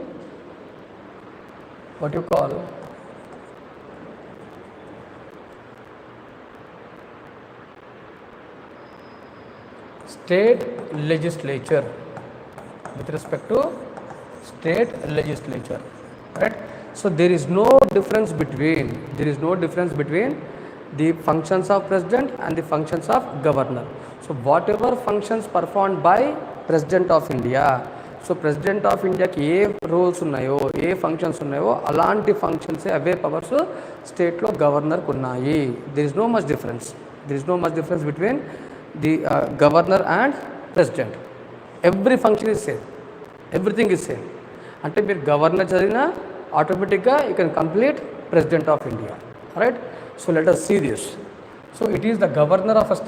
what you call state legislature, right? So there is no difference between the functions of president and the functions of governor. So whatever functions performed by president of India, so president of ఇండియాకి ఏ roles ఉన్నాయో, ఏ functions ఉన్నాయో అలాంటి functions అవే powers స్టేట్లో గవర్నర్కి ఉన్నాయి. There is no much difference between the governor and president. Every function is same, everything is same. అంటే మీరు governor చదివినా ఆటోమేటిక్గా you can complete president of India, right? So let us see this. So it is the governor of a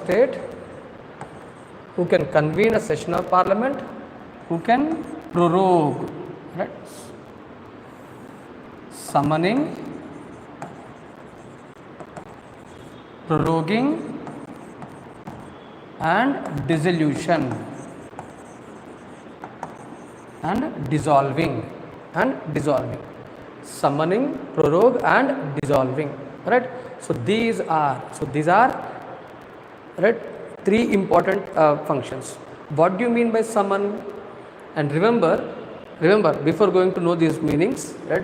state who can convene a session of parliament, who can prorogue, right? Summoning, proroguing and dissolution and dissolving. Summoning, prorogue and dissolving, right? So these are right, three important functions. What do you mean by summon? And remember before going to know these meanings, right,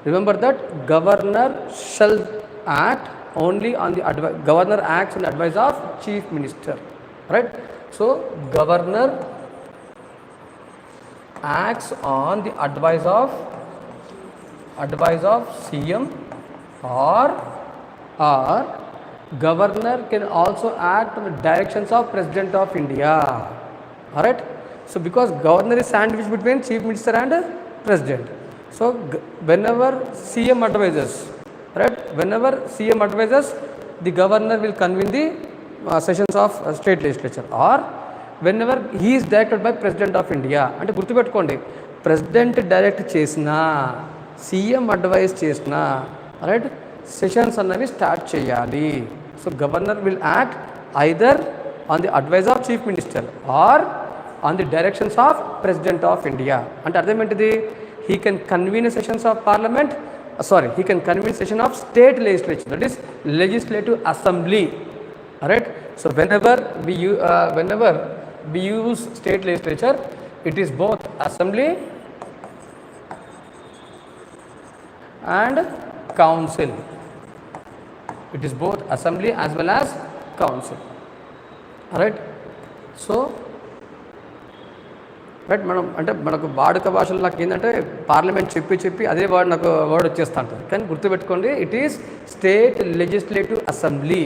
remember that governor shall act only on the governor acts on the advice of chief minister, right? So governor acts on the advice of CM, or governor can also act on the directions of president of India. Alright. So because governor is sandwiched between chief minister and president. So whenever CM advises, the governor will convene the sessions of state legislature, or whenever he is directed by president of India. అంటే గుర్తుపెట్టుకోండి, president direct చేసినా, CM advise చేసినా, right, sessions అన్నవి start చేయాలి. So governor will act either on the advice of chief minister or on the directions of president of India. అంటే అర్థం ఏంటిది? He can convene sessions of parliament, he can convene session of state legislature, that is legislative assembly. Alright. So whenever we use state legislature, it is both assembly and council. It is both assembly as well as council. Alright. So right, మనకు వాడుక భాషలో నాకు ఏంటంటే parliament చెప్పి అదే word వచ్చేస్తా ఉంటుంది. కానీ గుర్తుపెట్టుకోండి, it is state legislative assembly.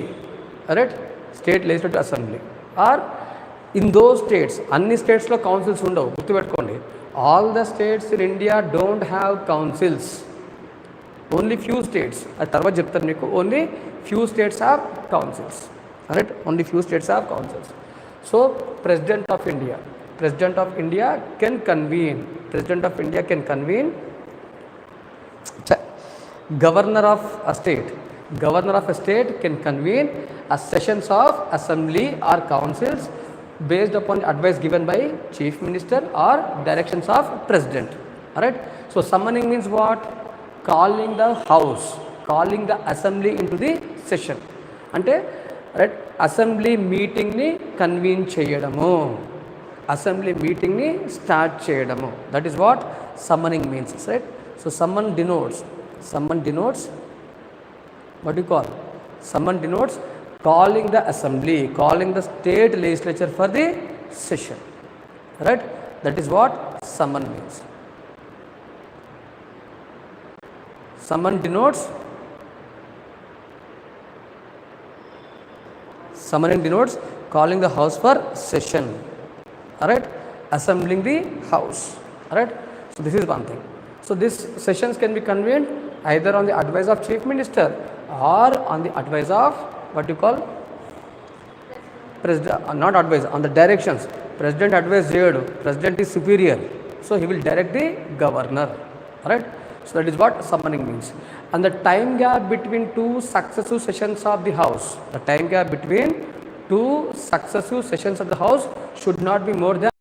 Right, state legislative assembly or in those states, అన్ని స్టేట్స్లో కౌన్సిల్స్ ఉండవు, గుర్తుపెట్టుకోండి. All the states in India don't have councils, only few states. అది తర్వాత చెప్తాను మీకు. Only few states have councils, right? Only few states have councils. So president of India can convene, governor of a state can convene a sessions of assembly or councils based upon the advice given by chief minister or directions of president. Alright, so summoning means what? Calling the house, calling the assembly into the session. Ante right, assembly meeting ni convene cheyadamu, assembly meeting ni start cheyadamu, that is what summoning means, right? So summon denotes what do you call? Summon denotes calling the assembly, calling the state legislature for the session, right? That is what summon means. Summoning denotes calling the house for session, alright, assembling the house, alright. So this is one thing. So these sessions can be convened either on the advice of chief minister or on the advice of what you call president, not advice, on the directions. President advice cheyadu, president is superior, so he will direct the governor, right? So that is what summoning means. And the time gap between two successive sessions of the house, should not be more than,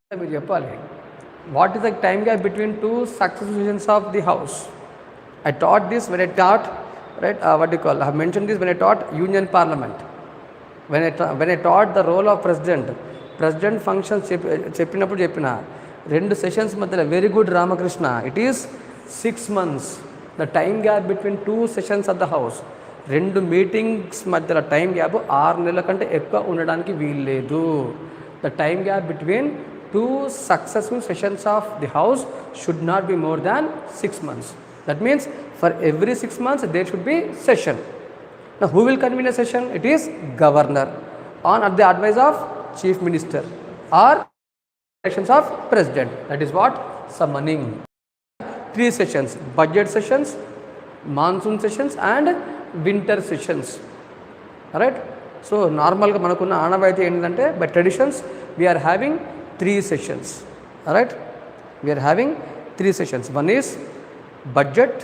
what is the time gap between two successive sessions of the house? I taught this when I taught, right, what do you call, I have mentioned this when I taught union parliament. When I taught the role of president functions చెప్పినప్పుడు చెప్పిన 2 sessions మధ్యలో, very good Ramakrishna, it is 6 months. The time gap between 2 sessions of the house, 2 meetings మధ్యలో time gap 6 నెలల కంటే ఎక్కువ ఉండడానికి వీల్లేదు. The time gap between 2 successive sessions of the house should not be more than 6 months. That means for every 6 months there should be session. Now who will convene a session? It is governor on at the advice of chief minister or directions of president. That is what summoning. 3 sessions: budget sessions, monsoon sessions and winter sessions. Alright, so normal ga manakunna aanavaiti endante, by traditions we are having 3 sessions. Alright, we are having 3 sessions. One is budget,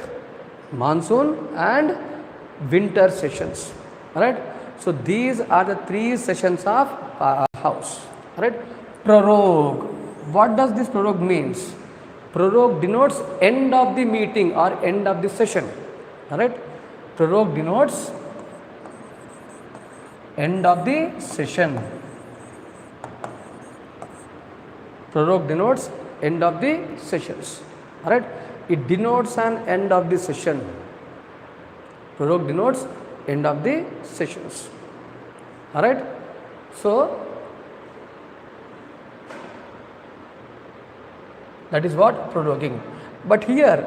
monsoon and winter sessions. Alright, so these are the 3 sessions of house. Alright, prorogue. What does this prorogue means? Prorogue denotes end of the meeting or end of the session. Alright, prorogue denotes end of the session. Prorogue denotes end of the sessions. Alright, it denotes an end of the session. Prorogue denotes end of the sessions. Alright, so that is what proroguing. But here,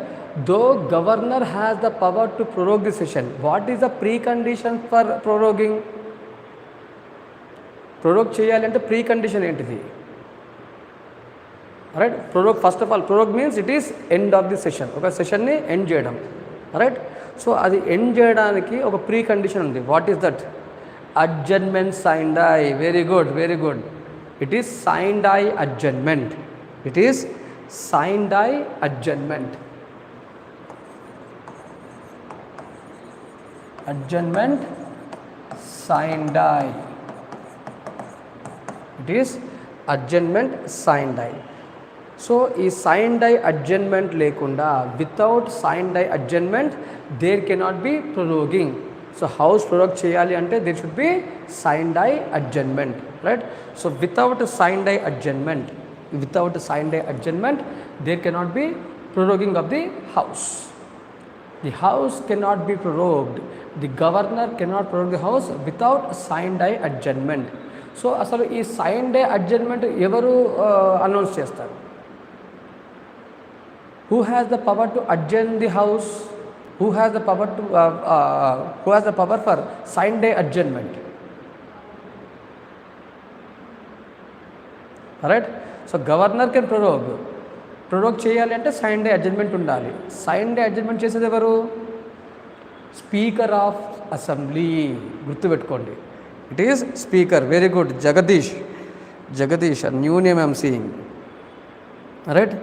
though governor has the power to prorogue the session, what is the precondition for proroguing? Prorogue cheyali ante precondition entidi? Alright, prorogue, first of all, prorogue means it is end of the session. Oka session ni end cheyadam. Alright, so adi end cheyadaniki oka precondition undi. What is that? Adjournment signed I. Very good, very good. It is signed I adjournment. It is signed I adjournment. Adjournment signed I. It is adjournment signed I. So ఈ signed I adjournment లేకుండా, without signed I adjournment there cannot be proroguing. So house prorogue చేయాలి అంటే there should be signed I adjournment, right? So without signed I adjournment there cannot be proroguing of the house. The house cannot be prorogued. The governor cannot prorogue the house without signed I adjournment. So అసలు ఈ signed I adjournment ఎవరు announce చేస్తారు? Who has the power to adjourn the house? Who has the power for signed I adjournment? Right. So governor can prorogue చేయాలి అంటే sine die adjournment ఉండాలి. Sine die adjournment చేసేది ఎవరు? Speaker of assembly. గుర్తుపెట్టుకోండి, it is speaker. Very good Jagdish, new name I'm seeing. Right,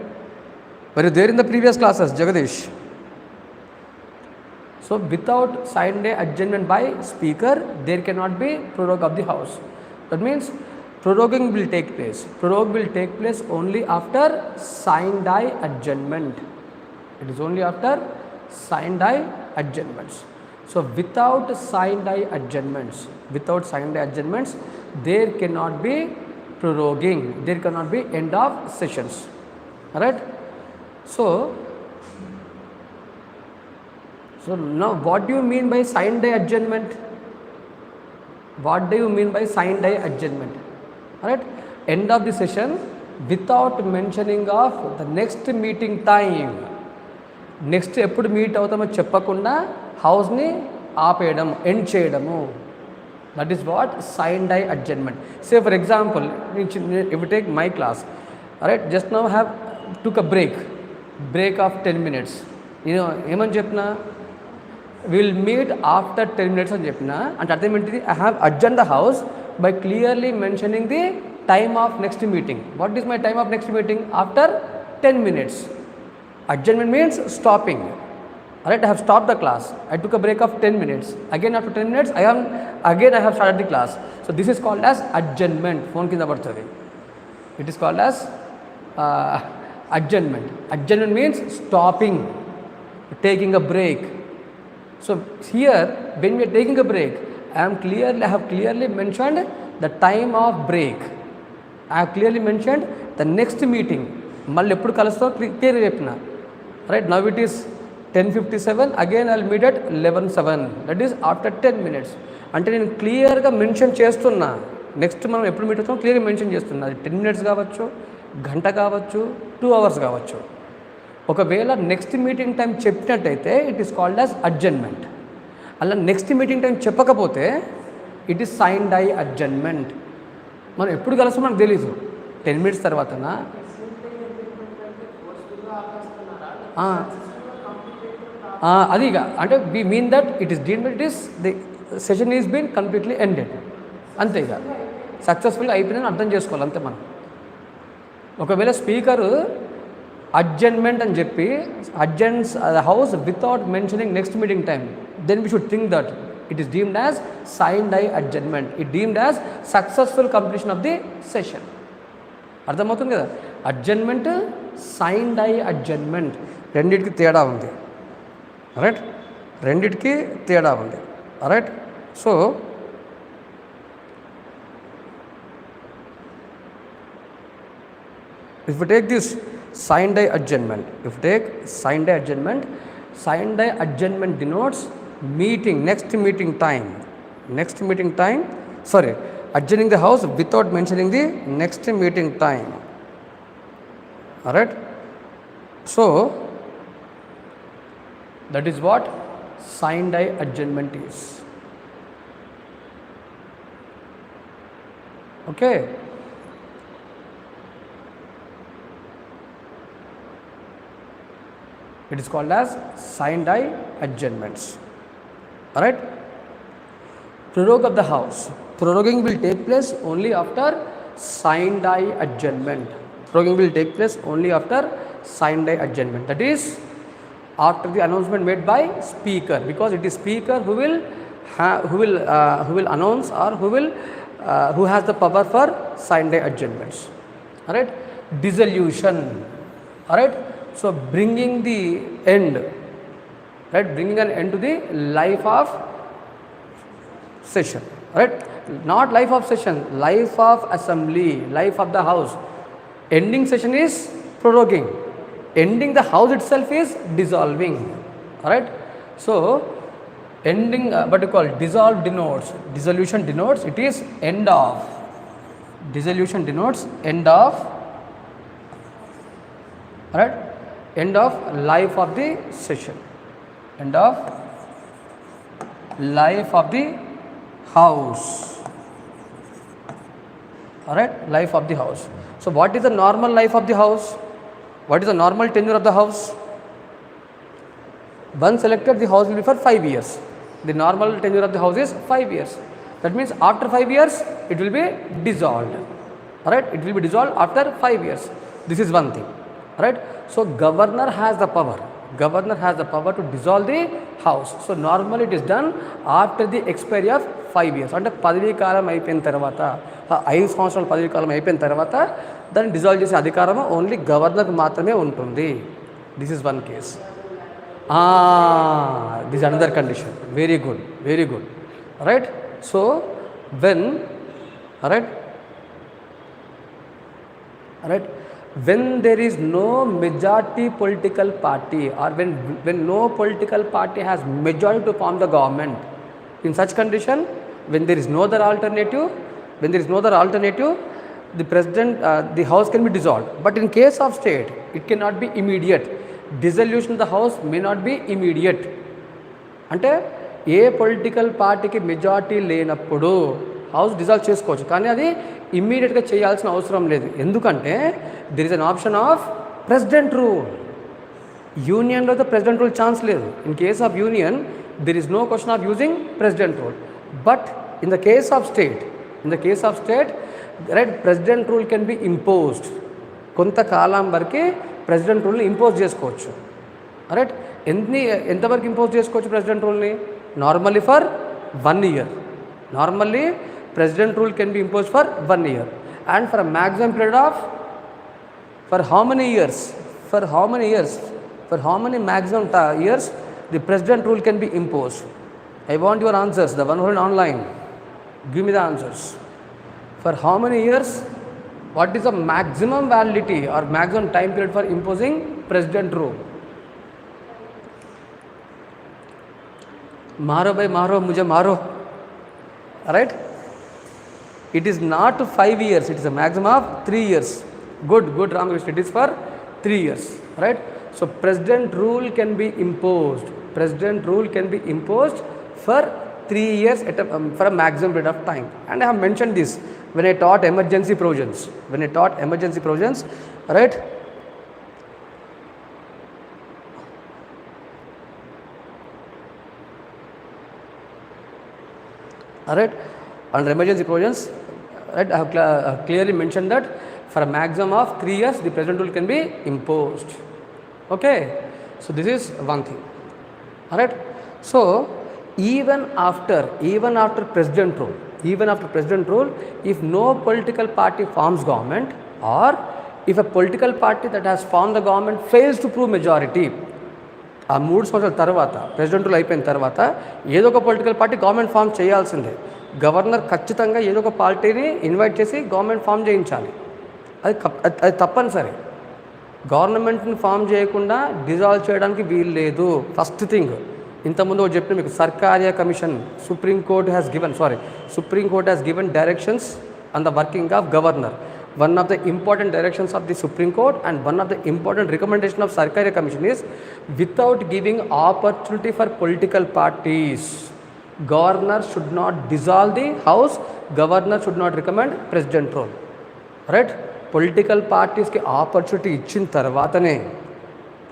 were you there in the previous classes, Jagadish? So without sign day adjournment by speaker, there cannot be prorogue of the house. That means proroguing will take place. Prorogue will take place only after sign day adjournment. It is only after sign day adjournments. So without sign day adjournments, there cannot be proroguing. There cannot be end of sessions. Alright. So now what do you mean by sign day adjournment? What do you mean by sign day adjournment? Alright, end of the session without mentioning of the next meeting time. Next ఎప్పుడు meet అవుతామో చెప్పకుండా హౌస్ని ఆపేయడం, end చేయడము. That is what sine die adjournment. Say for example, if you take my class, right, just now have took a break of 10 minutes. నేను ఏమని చెప్పినా, will meet after 10 minutes అని చెప్పిన అంటే అర్థం ఏంటిది? I have adjourn the house by clearly mentioning the time of next meeting. What is my time of next meeting? After 10 minutes. Adjournment means stopping. Alright, I have stopped the class. I took a break of 10 minutes. Again after 10 minutes, I have started the class. So this is called as adjournment. Phone kinda padtadi. It is called as adjournment. Adjournment means stopping, taking a break. So here, when we are taking a break, I have clearly mentioned the time of break. I have clearly mentioned the next meeting. మళ్ళీ ఎప్పుడు కలుస్తావు క్లియర్గా చెప్పిన. Right, now it is 10:57. Again I will meet at 11:07. That is after 10 minutes. అంటే నేను క్లియర్గా mention చేస్తున్నా. Next మనం ఎప్పుడు మీట్ అవుతాం క్లియర్గా మెన్షన్ చేస్తున్నా. అది 10 minutes కావచ్చు, గంట కావచ్చు, 2 hours కావచ్చు. ఒకవేళ నెక్స్ట్ మీటింగ్ టైం చెప్పినట్టయితే it is called as adjournment. అలా నెక్స్ట్ మీటింగ్ టైం చెప్పకపోతే it is sine die adjournment. మనం ఎప్పుడు కలుస్తాం మనకు తెలీదు. 10 minutes తర్వాతనా అదిగా అంటే we mean that it is deemed, it is the session is been completely ended. అంతే, ఇక సక్సెస్ఫుల్గా అయిపోయిందని అర్థం చేసుకోవాలి అంతే మనం. ఒకవేళ స్పీకరు అడ్జర్న్మెంట్ అని చెప్పి adjourns the house without mentioning next meeting time, then we should think that it is deemed as sine die adjournment. It deemed as successful completion of the session. అర్థమవుతుంది కదా? అడ్జర్న్మెంట్, సైన్ డై అడ్జర్న్మెంట్ రెండింటికి తేడా ఉంది. Right, రెండింటికి తేడా ఉంది. Right, so if you take this sign day adjournment, sign day adjournment denotes meeting, next meeting time, adjourning the house without mentioning the next meeting time. Alright, so that is what sign day adjournment is. Okay, it is called as sign die adjournments. Alright, prorogue of the house. Proroguing will take place only after sign die adjournment. That is after the announcement made by speaker, because it is speaker who will announce or who has the power for sign day adjournments. Alright, dissolution. Alright, so bringing the end, right, bringing an end to the life of session. Right, not life of session, life of assembly, life of the house. Ending session is proroguing, ending the house itself is dissolving. Alright, so ending what you call dissolution denotes it is end of. Dissolution denotes end of. Alright, end of life of the session, end of life of the house. Alright, life of the house. So what is the normal life of the house? What is the normal tenure of the house? Once elected, the house will be for 5 years. The normal tenure of the house is 5 years. That means after 5 years it will be dissolved. Alright, it will be dissolved after 5 years. This is one thing. Alright, so governor has the power. Governor has the power to dissolve the house. So normally it is done after the expiry of 5 years. అంటే పదవీ కాలం అయిపోయిన తర్వాత 5 సంవత్సరాల పదవీ కాలం అయిపోయిన తర్వాత దాన్ని dissolve చేసే అధికారం ఓన్లీ గవర్నర్కి మాత్రమే ఉంటుంది. This is one case. This is another condition. Very good, very good. Right? So when when there is no majority political party, or when no political party has majority to form the government, in such condition, when there is no other alternative, the president, the house can be dissolved. But in case of state, it cannot be immediate. Dissolution of the house may not be immediate. అంటే ఏ political పార్టీకి majority లేనప్పుడు house dissolve చేసుకోవచ్చు, కానీ అది ఇమ్మీడియట్గా చేయాల్సిన అవసరం లేదు. ఎందుకంటే there is an option of president rule. యూనియన్లో అయితే ప్రెసిడెంట్ రూల్ ఛాన్స్ లేదు. In case of union there is no question of using president rule. But in the case of state, right, president rule can be imposed. కొంతకాలం వరకే president రూల్ని impose చేసుకోవచ్చు. Right, ఎంతవరకు impose చేసుకోవచ్చు president రూల్ని? Normally for 1 year. Normally president rule can B impose for 1 year. And for a maximum period of for how many years maximum years the president rule can be imposed? I want your answers, the one who is online, give me the answers. For how many years? What is the maximum validity or maximum time period for imposing president rule? Maro bhai maro, mujhe maro. Right, it is not 5 years, it is a maximum of 3 years. Good Ramakrishna, it is for 3 years. Right, so president rule can be imposed for 3 years for a maximum period of time. And I have mentioned this when I taught emergency provisions. Right, alright, under emergency provisions, right, I have clearly mentioned that for a maximum of 3 years the president rule can be imposed. Okay, so this is one thing. Alright, so even after president rule, if no political party forms government, or if a political party that has formed the government fails to prove majority, ఆ 3 సంవత్సరాల తర్వాత president rule అయిపోయిన తర్వాత ఏదో ఒక political party government form చేయాల్సిందే. Governor ఖచ్చితంగా ఏదో ఒక పార్టీని ఇన్వైట్ చేసి గవర్నమెంట్ ఫామ్ చేయించాలి. అది తప్పనిసరి. గవర్నమెంట్ని ఫామ్ చేయకుండా డిజాల్వ్ చేయడానికి వీలు లేదు. ఫస్ట్ థింగ్, ఇంతకుముందు చెప్పిన మీకు Sarkaria commission, supreme court has given directions on the working of governor. One of the important directions of the Supreme Court and one of the important recommendation of Sarkariya Commission is, without giving opportunity for political parties, governor should not dissolve the house, governor should not recommend president rule. Right, political parties ki opportunity ఇచ్చిన తర్వాతనే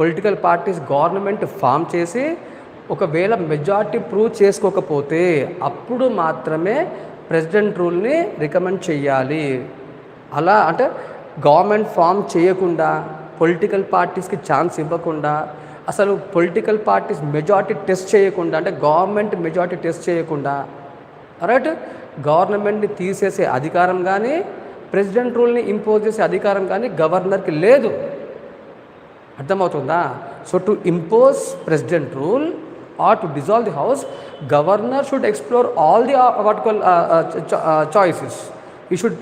political parties government form చేసి ఒకవేళ majority prove చేసుకోకపోతే అప్పుడు మాత్రమే president రూల్ని recommend చేయాలి. అలా అంటే గవర్నమెంట్ ఫామ్ చేయకుండా, పొలిటికల్ పార్టీస్కి ఛాన్స్ ఇవ్వకుండా, అసలు పొలిటికల్ పార్టీస్ మెజారిటీ టెస్ట్ చేయకుండా, అంటే గవర్నమెంట్ మెజారిటీ టెస్ట్ చేయకుండా, రైట్, గవర్నమెంట్ని తీసేసే అధికారం కానీ ప్రెసిడెంట్ రూల్ని ఇంపోజ్ చేసే అధికారం కానీ గవర్నర్కి లేదు. అర్థమవుతుందా? So to impose president rule or to dissolve the house, governor should explore all the choices. He should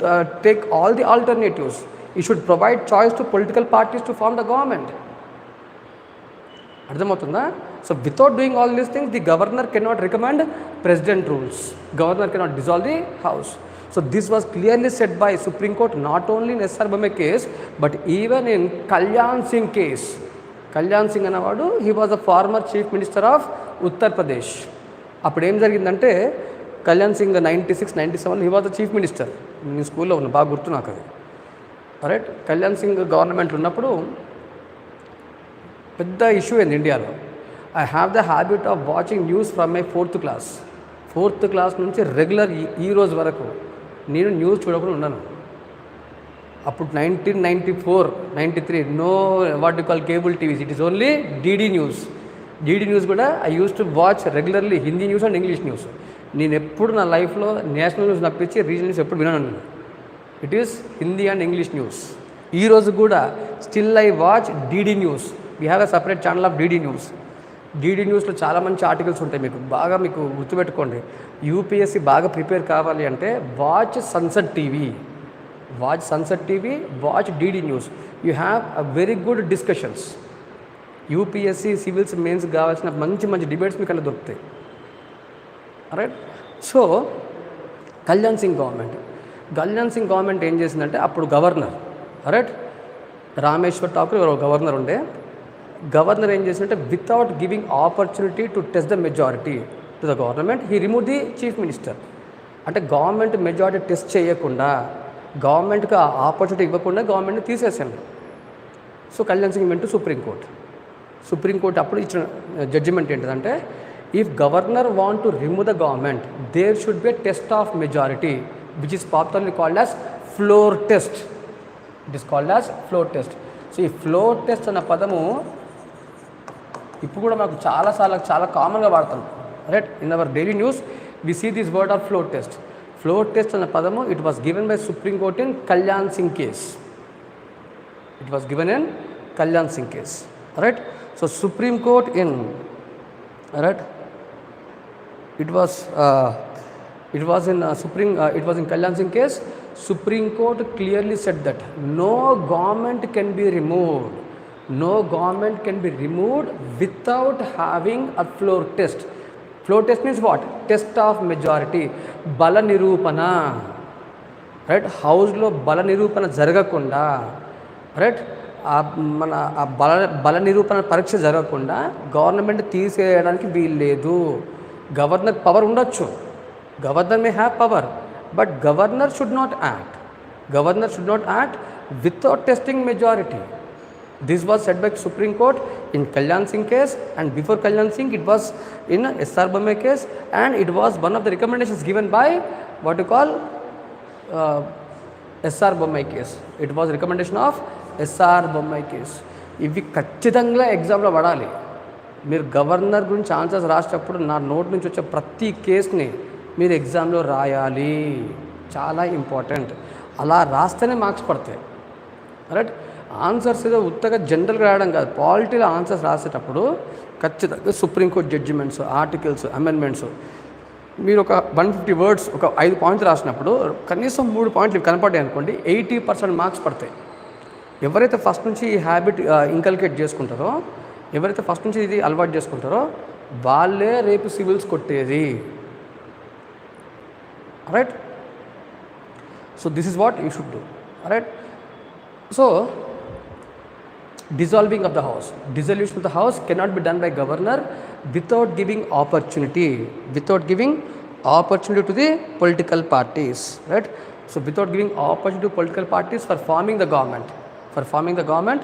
take all the alternatives. He should provide choice to political parties to form the government. అర్థమవుతుందా? So without doing all these things the governor cannot recommend president rules, governor cannot dissolve the house. So this was clearly set by supreme court, not only in SR Bommai case but even in Kalyan Singh case. Kalyan Singh అనేవాడు, he was the former chief minister of Uttar Pradesh. అప్పుడు ఏం జరిగిందంటే Kalyan Singh 96-97 he was the chief minister. నేను స్కూల్లో ఉన్నా, బాగా గుర్తు నాకు అది. రైట్, కళ్యాణ్ సింగ్ గవర్నమెంట్ ఉన్నప్పుడు పెద్ద ఇష్యూ అయింది ఇండియాలో. I have the habit of watching news from my 4th class. 4th class నుంచి రెగ్యులర్ ఈ రోజు వరకు నేను న్యూస్ చూడకుండా ఉన్నాను. అప్పుడు 1994-93 no what you call cable TVs, it is only DD news. DD news కూడా I use to watch regularly Hindi news and English news. నేను ఎప్పుడు నా లైఫ్లో నేషనల్ న్యూస్ నప్పించి రీజనల్ న్యూస్ ఎప్పుడు విన్నాను. It is Hindi and English news. ఈరోజు కూడా still I watch DD news. We have a separate channel of DD news. DD న్యూస్లో చాలా మంచి ఆర్టికల్స్ ఉంటాయి, మీకు గుర్తుపెట్టుకోండి. యూపీఎస్సీ బాగా ప్రిపేర్ కావాలి అంటే watch sunset TV, watch DD news. You have a very good discussions. UPSC civils mains కావాల్సిన మంచి మంచి డిబేట్స్ మీకు అలా దొరుకుతాయి. Right. So Kalyan Singh government ఏం చేసిందంటే, అప్పుడు గవర్నర్ రైట్ రామేశ్వర్ ఠాకూర్ ఎవరో గవర్నర్ ఉండే. గవర్నర్ ఏం చేసిందంటే, without giving opportunity to test the majority to the government, he remove the chief minister. అంటే గవర్నమెంట్ మెజారిటీ టెస్ట్ చేయకుండా, గవర్నమెంట్కి ఆపర్చునిటీ ఇవ్వకుండా గవర్నమెంట్ని తీసేసాను. సో కళ్యాణ్ సింగ్ వెంట సుప్రీంకోర్టు అప్పుడు ఇచ్చిన జడ్జిమెంట్ ఏంటంటే, if governor want to remove the government, there should be a test of majority which is popularly called as floor test. It is called as floor test. So ఈ floor test అన్న పదము ఇప్పుడు కూడా మనకు చాలా కామన్గా వాడతాం. Right, in our daily news we see this word of floor test. Floor test అన్న పదము it was given by supreme court in Kalyan Singh case. Right. So supreme court in right it was in Kalyan Singh case. Supreme Court clearly said that no government can be removed without having a floor test. Floor test means what? Test of majority. Bala nirupana, right? House lo bala nirupana jaragakunda, right? మన బల నిరూపణ పరీక్ష జరగకుండా government తీసేయడానికి వీలు లేదు. Governor power ఉండొచ్చు, governor may have power, but governor should not act without testing majority. This was said by supreme court in Kalyan Singh case, and before Kalyan Singh it was in SR Bommai case, and it was one of the recommendations given by what you call SR Bommai case. It was recommendation of SR Bommai case. ఇవి ఖచ్చితంగా ఎగ్జామ్లో పడాలి. మీరు governor గురించి answers రాసేటప్పుడు నా note నుంచి వచ్చే ప్రతి కేసుని మీరు ఎగ్జామ్లో రాయాలి. చాలా ఇంపార్టెంట్. అలా రాస్తేనే మార్క్స్ పడతాయి. రైట్. ఆన్సర్స్ ఏదో ఉత్తగా జనరల్గా రాయడం కాదు. పాలిటీలో ఆన్సర్స్ రాసేటప్పుడు ఖచ్చితంగా సుప్రీంకోర్టు జడ్జిమెంట్స్, ఆర్టికల్స్, అమెండ్మెంట్స్, మీరు ఒక 150 వర్డ్స్ ఒక 5 పాయింట్స్ రాసినప్పుడు కనీసం 3 పాయింట్లు కనపడ్డాయి అనుకోండి, 80% మార్క్స్ పడతాయి. ఎవరైతే ఫస్ట్ నుంచి ఈ హ్యాబిట్ ఇంకల్కేట్ చేసుకుంటారో, ఎవరైతే ఫస్ట్ నుంచి ఇది అలవాటు చేసుకుంటారో వాళ్ళే రేపు సివిల్స్ కొట్టేది. Right. So this is what you should do. Right. So dissolution of the house cannot be done by governor without giving opportunity to the political parties. Right. So without giving opportunity to political parties for forming the government,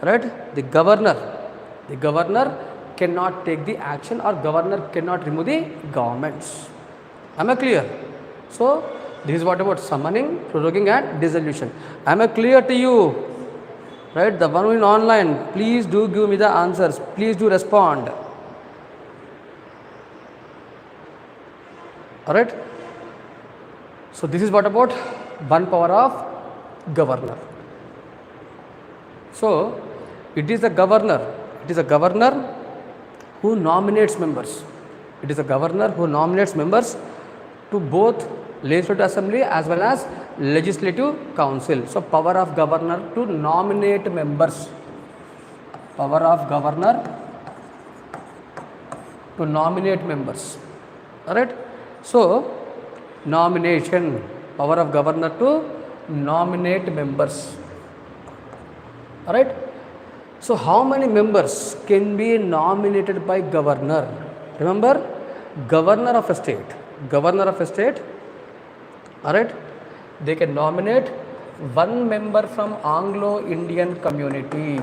right, the governor cannot take the action, or governor cannot remove the governments. Am I clear? So this is what about summoning, proroguing and dissolution. Am I clear to you? Right, the one who is online, please do give me the answers, please do respond. All right. So this is what about one power of governor. So it is a governor who nominates members to both legislative assembly as well as legislative council. So power of governor to nominate members. Alright. So nomination, power of governor to nominate members. Alright. So how many members can be nominated by governor? Remember, governor of a state, governor of a state, all right, they can nominate one member from Anglo-Indian community,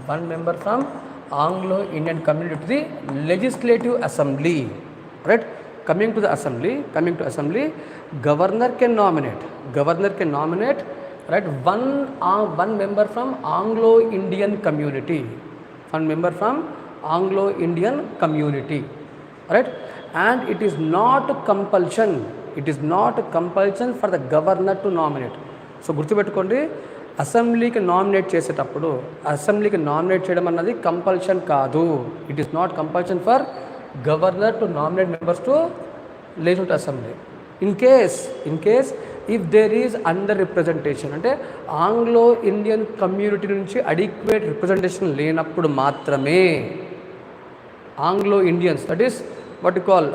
one member from Anglo-Indian community to the legislative assembly, right? Coming to assembly, governor can nominate, right, one member from Anglo-Indian community, right? And it is not compulsion for the governor to nominate. So గుర్తుపెట్టుకోండి, అసెంబ్లీకి nominate చేసేటప్పుడు అసెంబ్లీకి nominate చేయడం అన్నది compulsion కాదు. It is not compulsion for governor to nominate members to legislative assembly. In case if there is under representation, అంటే Anglo Indian community నుంచి adequate representation లేనప్పుడు మాత్రమే Anglo Indians, that is what you call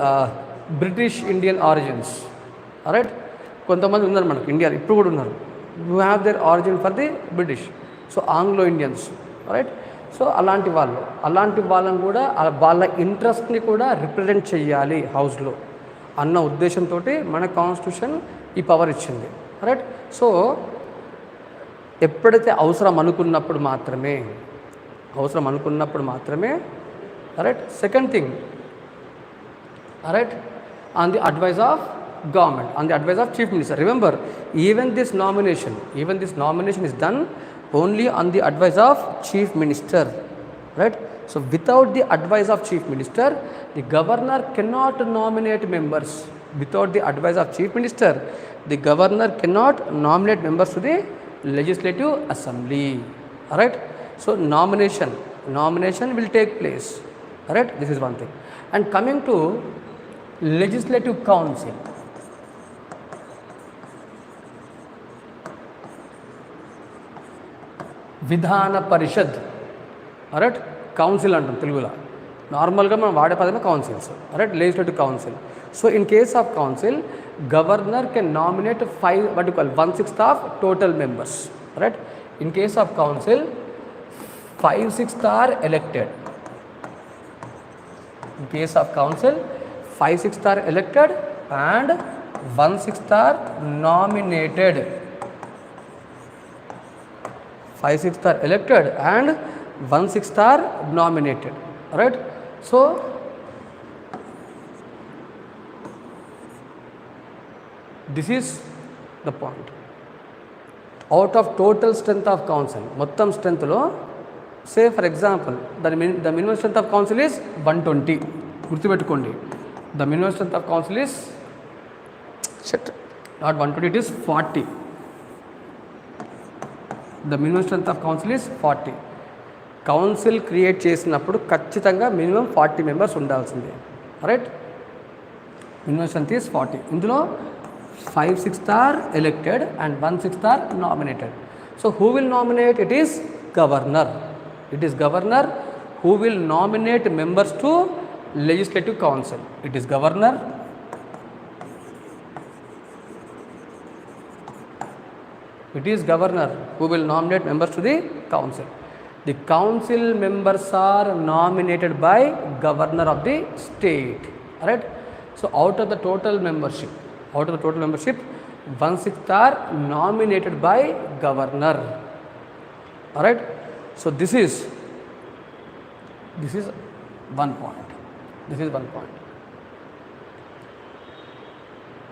British Indian origins, right, కొంతమంది ఉన్నారు మనకు ఇండియాలో ఇప్పుడు కూడా ఉన్నారు, who have their origin for the British, so Anglo Indians, right. So అలాంటి వాళ్ళని కూడా వాళ్ళ ఇంట్రెస్ట్ని కూడా రిప్రజెంట్ చేయాలి హౌస్లో అన్న ఉద్దేశంతో మన కాన్స్టిట్యూషన్ ఈ పవర్ ఇచ్చింది, రైట్. సో ఎప్పుడైతే అవసరం అనుకున్నప్పుడు మాత్రమే, right. Second thing, right, on the advice of government, on the advice of chief minister. Remember, even this nomination is done only on the advice of chief minister, right? So without the advice of chief minister, the governor cannot nominate members. Without the advice of chief minister, the governor cannot nominate members to the legislative assembly, right? So nomination will take place, right? This is one thing. And coming to legislative council, విధాన పరిషత్, right, council అంటాం తెలుగులో, నార్మల్గా మనం వాడే పదమే councils, right, legislative council. So in case of council, governor can nominate 1/6 of total members, right. In case of council 5/6 are elected. In case of council, 5/6 are elected and 1/6 are nominated. 5/6 are elected and 1/6 are nominated, right? So this is the point. Out of total strength of council, మొత్తం strength లో, say for example, the minimum strength of council is 120. గుర్తుపెట్టుకోండి, the minimum strength of council is not 120, it is 40. The minimum strength of council is 40. Council create చేసినప్పుడు ఖచ్చితంగా minimum 40 members ఉండాల్సిందే, right. Minimum strength is 40. ఇందులో 5/6 are elected and 1/6 are nominated. So who will nominate? It is governor. It is governor who will nominate members to legislative council. It is governor who will nominate members to the council. The council members are nominated by governor of the state, right? So out of the total membership, 1/6 are nominated by governor, all right. So this is one point.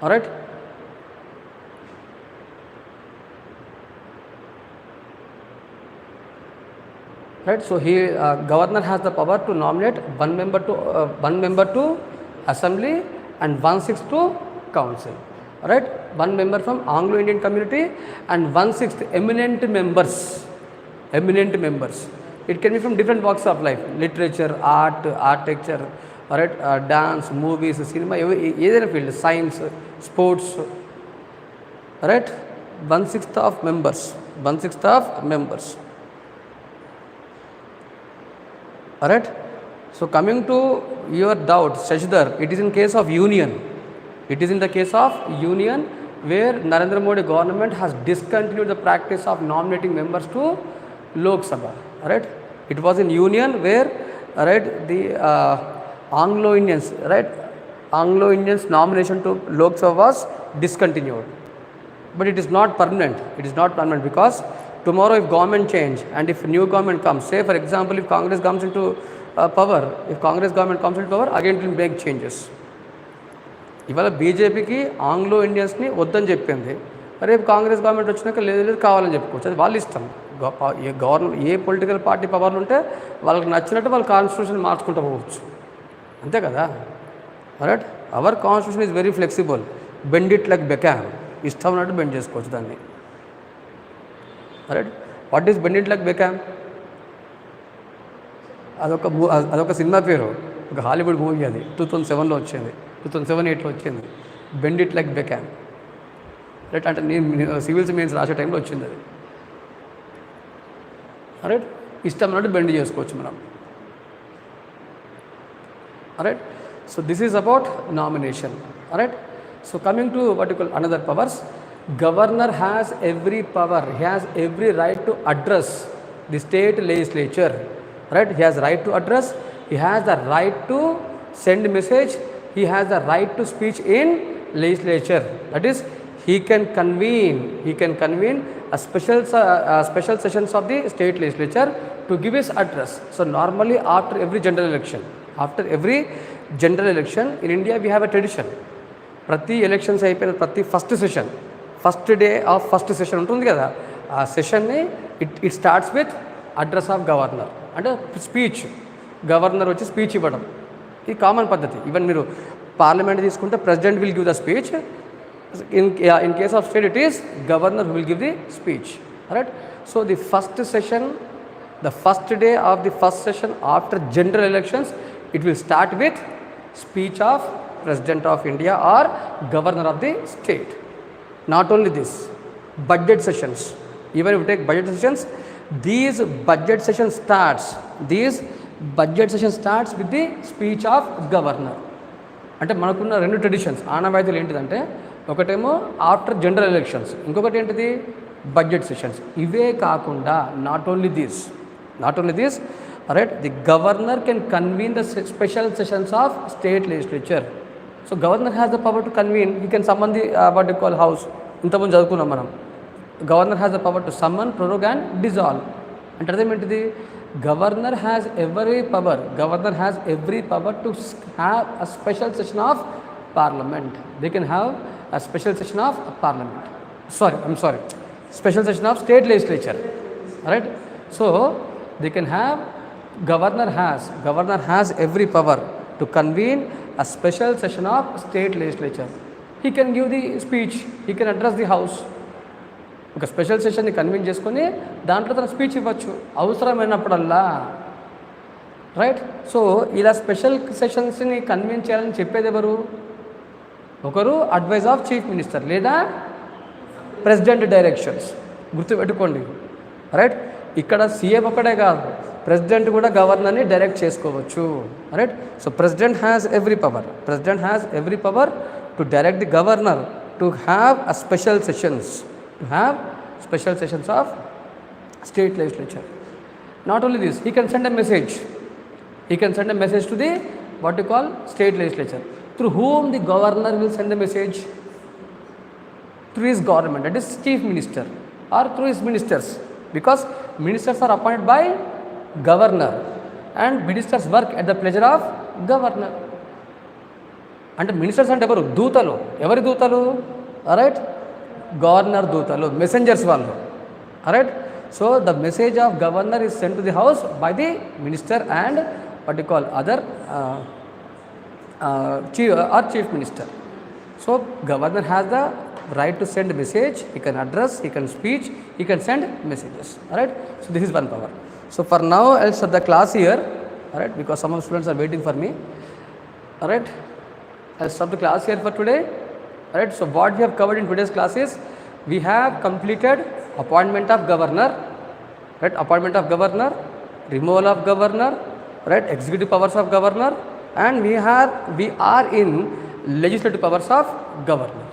All right. Right. So he governor has the power to nominate one member to assembly and 1/6 to council. All right. One member from Anglo-Indian community and 1/6 eminent members. It can be from different walks of life, literature, art, architecture, all right, dance, movies, cinema, either field, science, sports, all right. 1/6 of members. All right. So coming to your doubt, Shashidhar, it is in case of union. It is in the case of union where Narendra Modi government has discontinued the practice of nominating members to Lok Sabha, right? It was in union where, right, the Anglo-Indians, right, Anglo-Indians nomination to Lok Sabha was discontinued. But it is not permanent. It is not permanent because tomorrow if government change and if new government comes, say for example if Congress comes into power, if Congress government comes into power, again it will make changes. ఇవాళ బీజేపీకి Anglo ఇండియన్స్ని వద్దని చెప్పింది, రేపు Congress government వచ్చినాక లేదు కావాలని చెప్పుకోవచ్చు. అది వాళ్ళ ఇష్టం. ఏ పొలిటికల్ పార్టీ పవర్లు ఉంటే వాళ్ళకి నచ్చినట్టు వాళ్ళు కాన్స్టిట్యూషన్ మార్చుకుంటూ పోవచ్చు, అంతే కదా. Right, our constitution is very flexible. Bend it like Beckham, ఇష్టం ఉన్నట్టు బెండ్ చేసుకోవచ్చు దాన్ని. Right, what is bend it like Beckham? అదొక సినిమా పేరు, ఒక హాలీవుడ్ మూవీ. అది 2007లో వచ్చింది, 2007-8లో వచ్చింది. Bend it like Beckham. Right, అంటే నేను సివిల్స్ మెయిన్స్ రాసే టైంలో వచ్చింది అది. రైట్, ఇష్టం అన్నట్టు బెండ్ చేసుకోవచ్చు మనం. Right, so this is about nomination. Right, so coming to what you call another powers, governor has every power, he has every right to address the state legislature. Right, he has right to address, he has the right to send message, he has the right to speech in legislature. That is, he can convene a special sessions of the state legislature to give his address. So normally after every general election in India we have a tradition. ప్రతి elections అయిపోయిన ప్రతి first day of first session ఉంటుంది కదా, ఆ సెషన్ని it starts with address of governor. అంటే speech, governor వచ్చి speech ఇవ్వడం. ఇది కామన్ పద్ధతి. ఈవెన్ మీరు పార్లమెంట్ తీసుకుంటే president will give the speech. In case of state it is governor will give the speech. Right, so the first session, the first day of the first session after general elections, it will start with speech of President of India or governor of the state. Not only this, budget sessions, even if you take budget sessions, these budget sessions starts with the speech of governor. అంటే మనకున్న రెండు traditions, ఆనవాయితీలు ఏంటిదంటే, ఒకటేమో after general elections, ఇంకొకటి ఏంటిది budget sessions. ఇవే కాకుండా not only this, right, the governor can convene the special sessions of state legislature. So governor has the power to convene, he can someone the what you call house. ఇంతకుముందు చదువుకున్నాం మనం, governor has the power to someone, prorogue and dissolve. అంటే అర్థం ఏంటిది, governor has every power to have a special session of parliament. They can have a special session of parliament, special session of state legislature. Right, so they can have, governor has every power to convene a special session of state legislature. He can give the speech, he can address the house. ఒక special సెషన్ని convene చేసుకొని దాంట్లో తన speech ఇవ్వచ్చు అవసరమైనప్పుడల్లా. Right, so ఇలా special సెషన్స్ని convene చేయాలని చెప్పేది ఎవరు? ఒకరు అడ్వైజ్ ఆఫ్ చీఫ్ మినిస్టర్ లేదా ప్రెసిడెంట్ డైరెక్షన్స్. గుర్తుపెట్టుకోండి. రైట్, ఇక్కడ సీఎం ఒకటే కాదు, ప్రెసిడెంట్ కూడా గవర్నర్ని డైరెక్ట్ చేసుకోవచ్చు. Right, so president has every power to direct the governor to have a special sessions of state legislature. Not only this, he can send a message to the what you call state legislature. Through whom the governor will send the message? Through his government, that is chief minister, or through his ministers, because ministers are appointed by governor and ministers work at the pleasure of governor. అంటే ministers అంటే ఎవరి దూతలు? Right, governor దూతలు, messengers వాళ్ళు. Right, so the message of governor is sent to the house by the minister and what you call other chief minister. So governor has the right to send message, he can address, he can speech, he can send messages. Alright, so this is one power. So for now I'll stop the class here, alright, because some of the students are waiting for me. Alright, I'll stop the class here for today. Alright, so what we have covered in today's class is, we have completed appointment of governor, right, removal of governor, right, executive powers of governor, and we are in legislative powers of governor.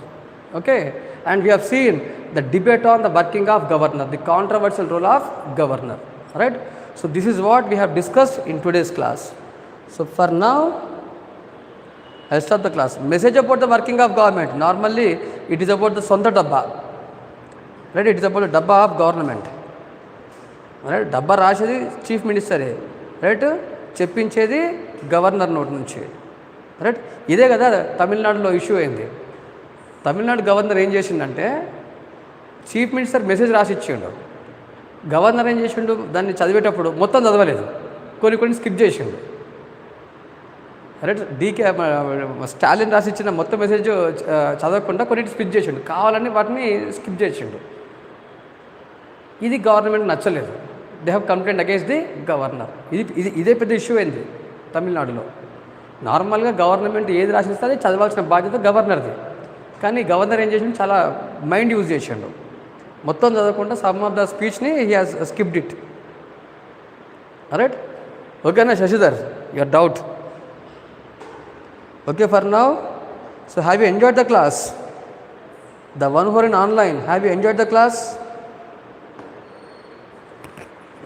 Okay, and we have seen the debate on the working of governor, the controversial role of governor. Right, so this is what we have discussed in today's class. So for now I'll start the class. Message about the working of government. Normally, it is about the Sonta Dabba. Right? It is about the Dabba of government. Right? Dabba రాసేది chief మినిస్టరే. Right? చెప్పించేది governor నోటి నుంచి. Right? ఇదే కదా తమిళనాడులో issue అయింది. Tamil Nadu governor ఏం చేసిండంటే chief minister message రాసి ఇచ్చిండు. గవర్నర్ ఏం చేసిండు, దాన్ని చదివేటప్పుడు మొత్తం చదవలేదు, కొన్ని స్కిప్ చేసిండు. రైట్? స్టాలిన్ రాసి ఇచ్చిన మొత్తం మెసేజ్ చదవకుండా కొన్నిటి స్కిప్ చేసిండు, కావాలని వాటిని స్కిప్ చేసిండు. ఇది గవర్నమెంట్ నచ్చలేదు. They have complaint against the governor. ఇదే పెద్ద ఇష్యూ అయింది తమిళనాడులో. నార్మల్గా గవర్నమెంట్ ఏది రాసిస్తే అది చదవాల్సిన బాధ్యత గవర్నర్ది. కానీ గవర్నర్ ఏం చేసిండు, చాలా మైండ్ యూజ్ చేసిండు, మొత్తం చదవకుండా సమ్ ఆఫ్ ద స్పీచ్ని he has skipped it. Right? ఓకేనా Shashidhar? Your doubt? Okay for now. So have you enjoyed the class? The one who are in online, have you enjoyed the class?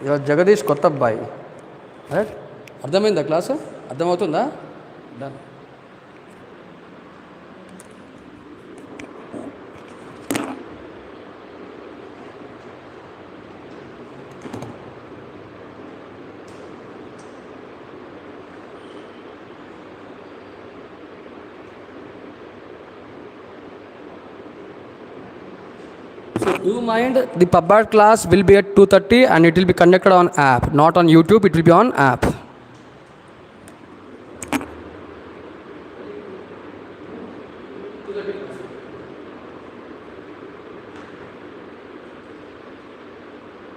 Your Jagadish Kottabbai. Right? అర్థమైందా class? అర్థమవుతుందా? Done. So do mind, the pub class will be at 2:30 and it will be conducted on app, not on YouTube, it will be on app.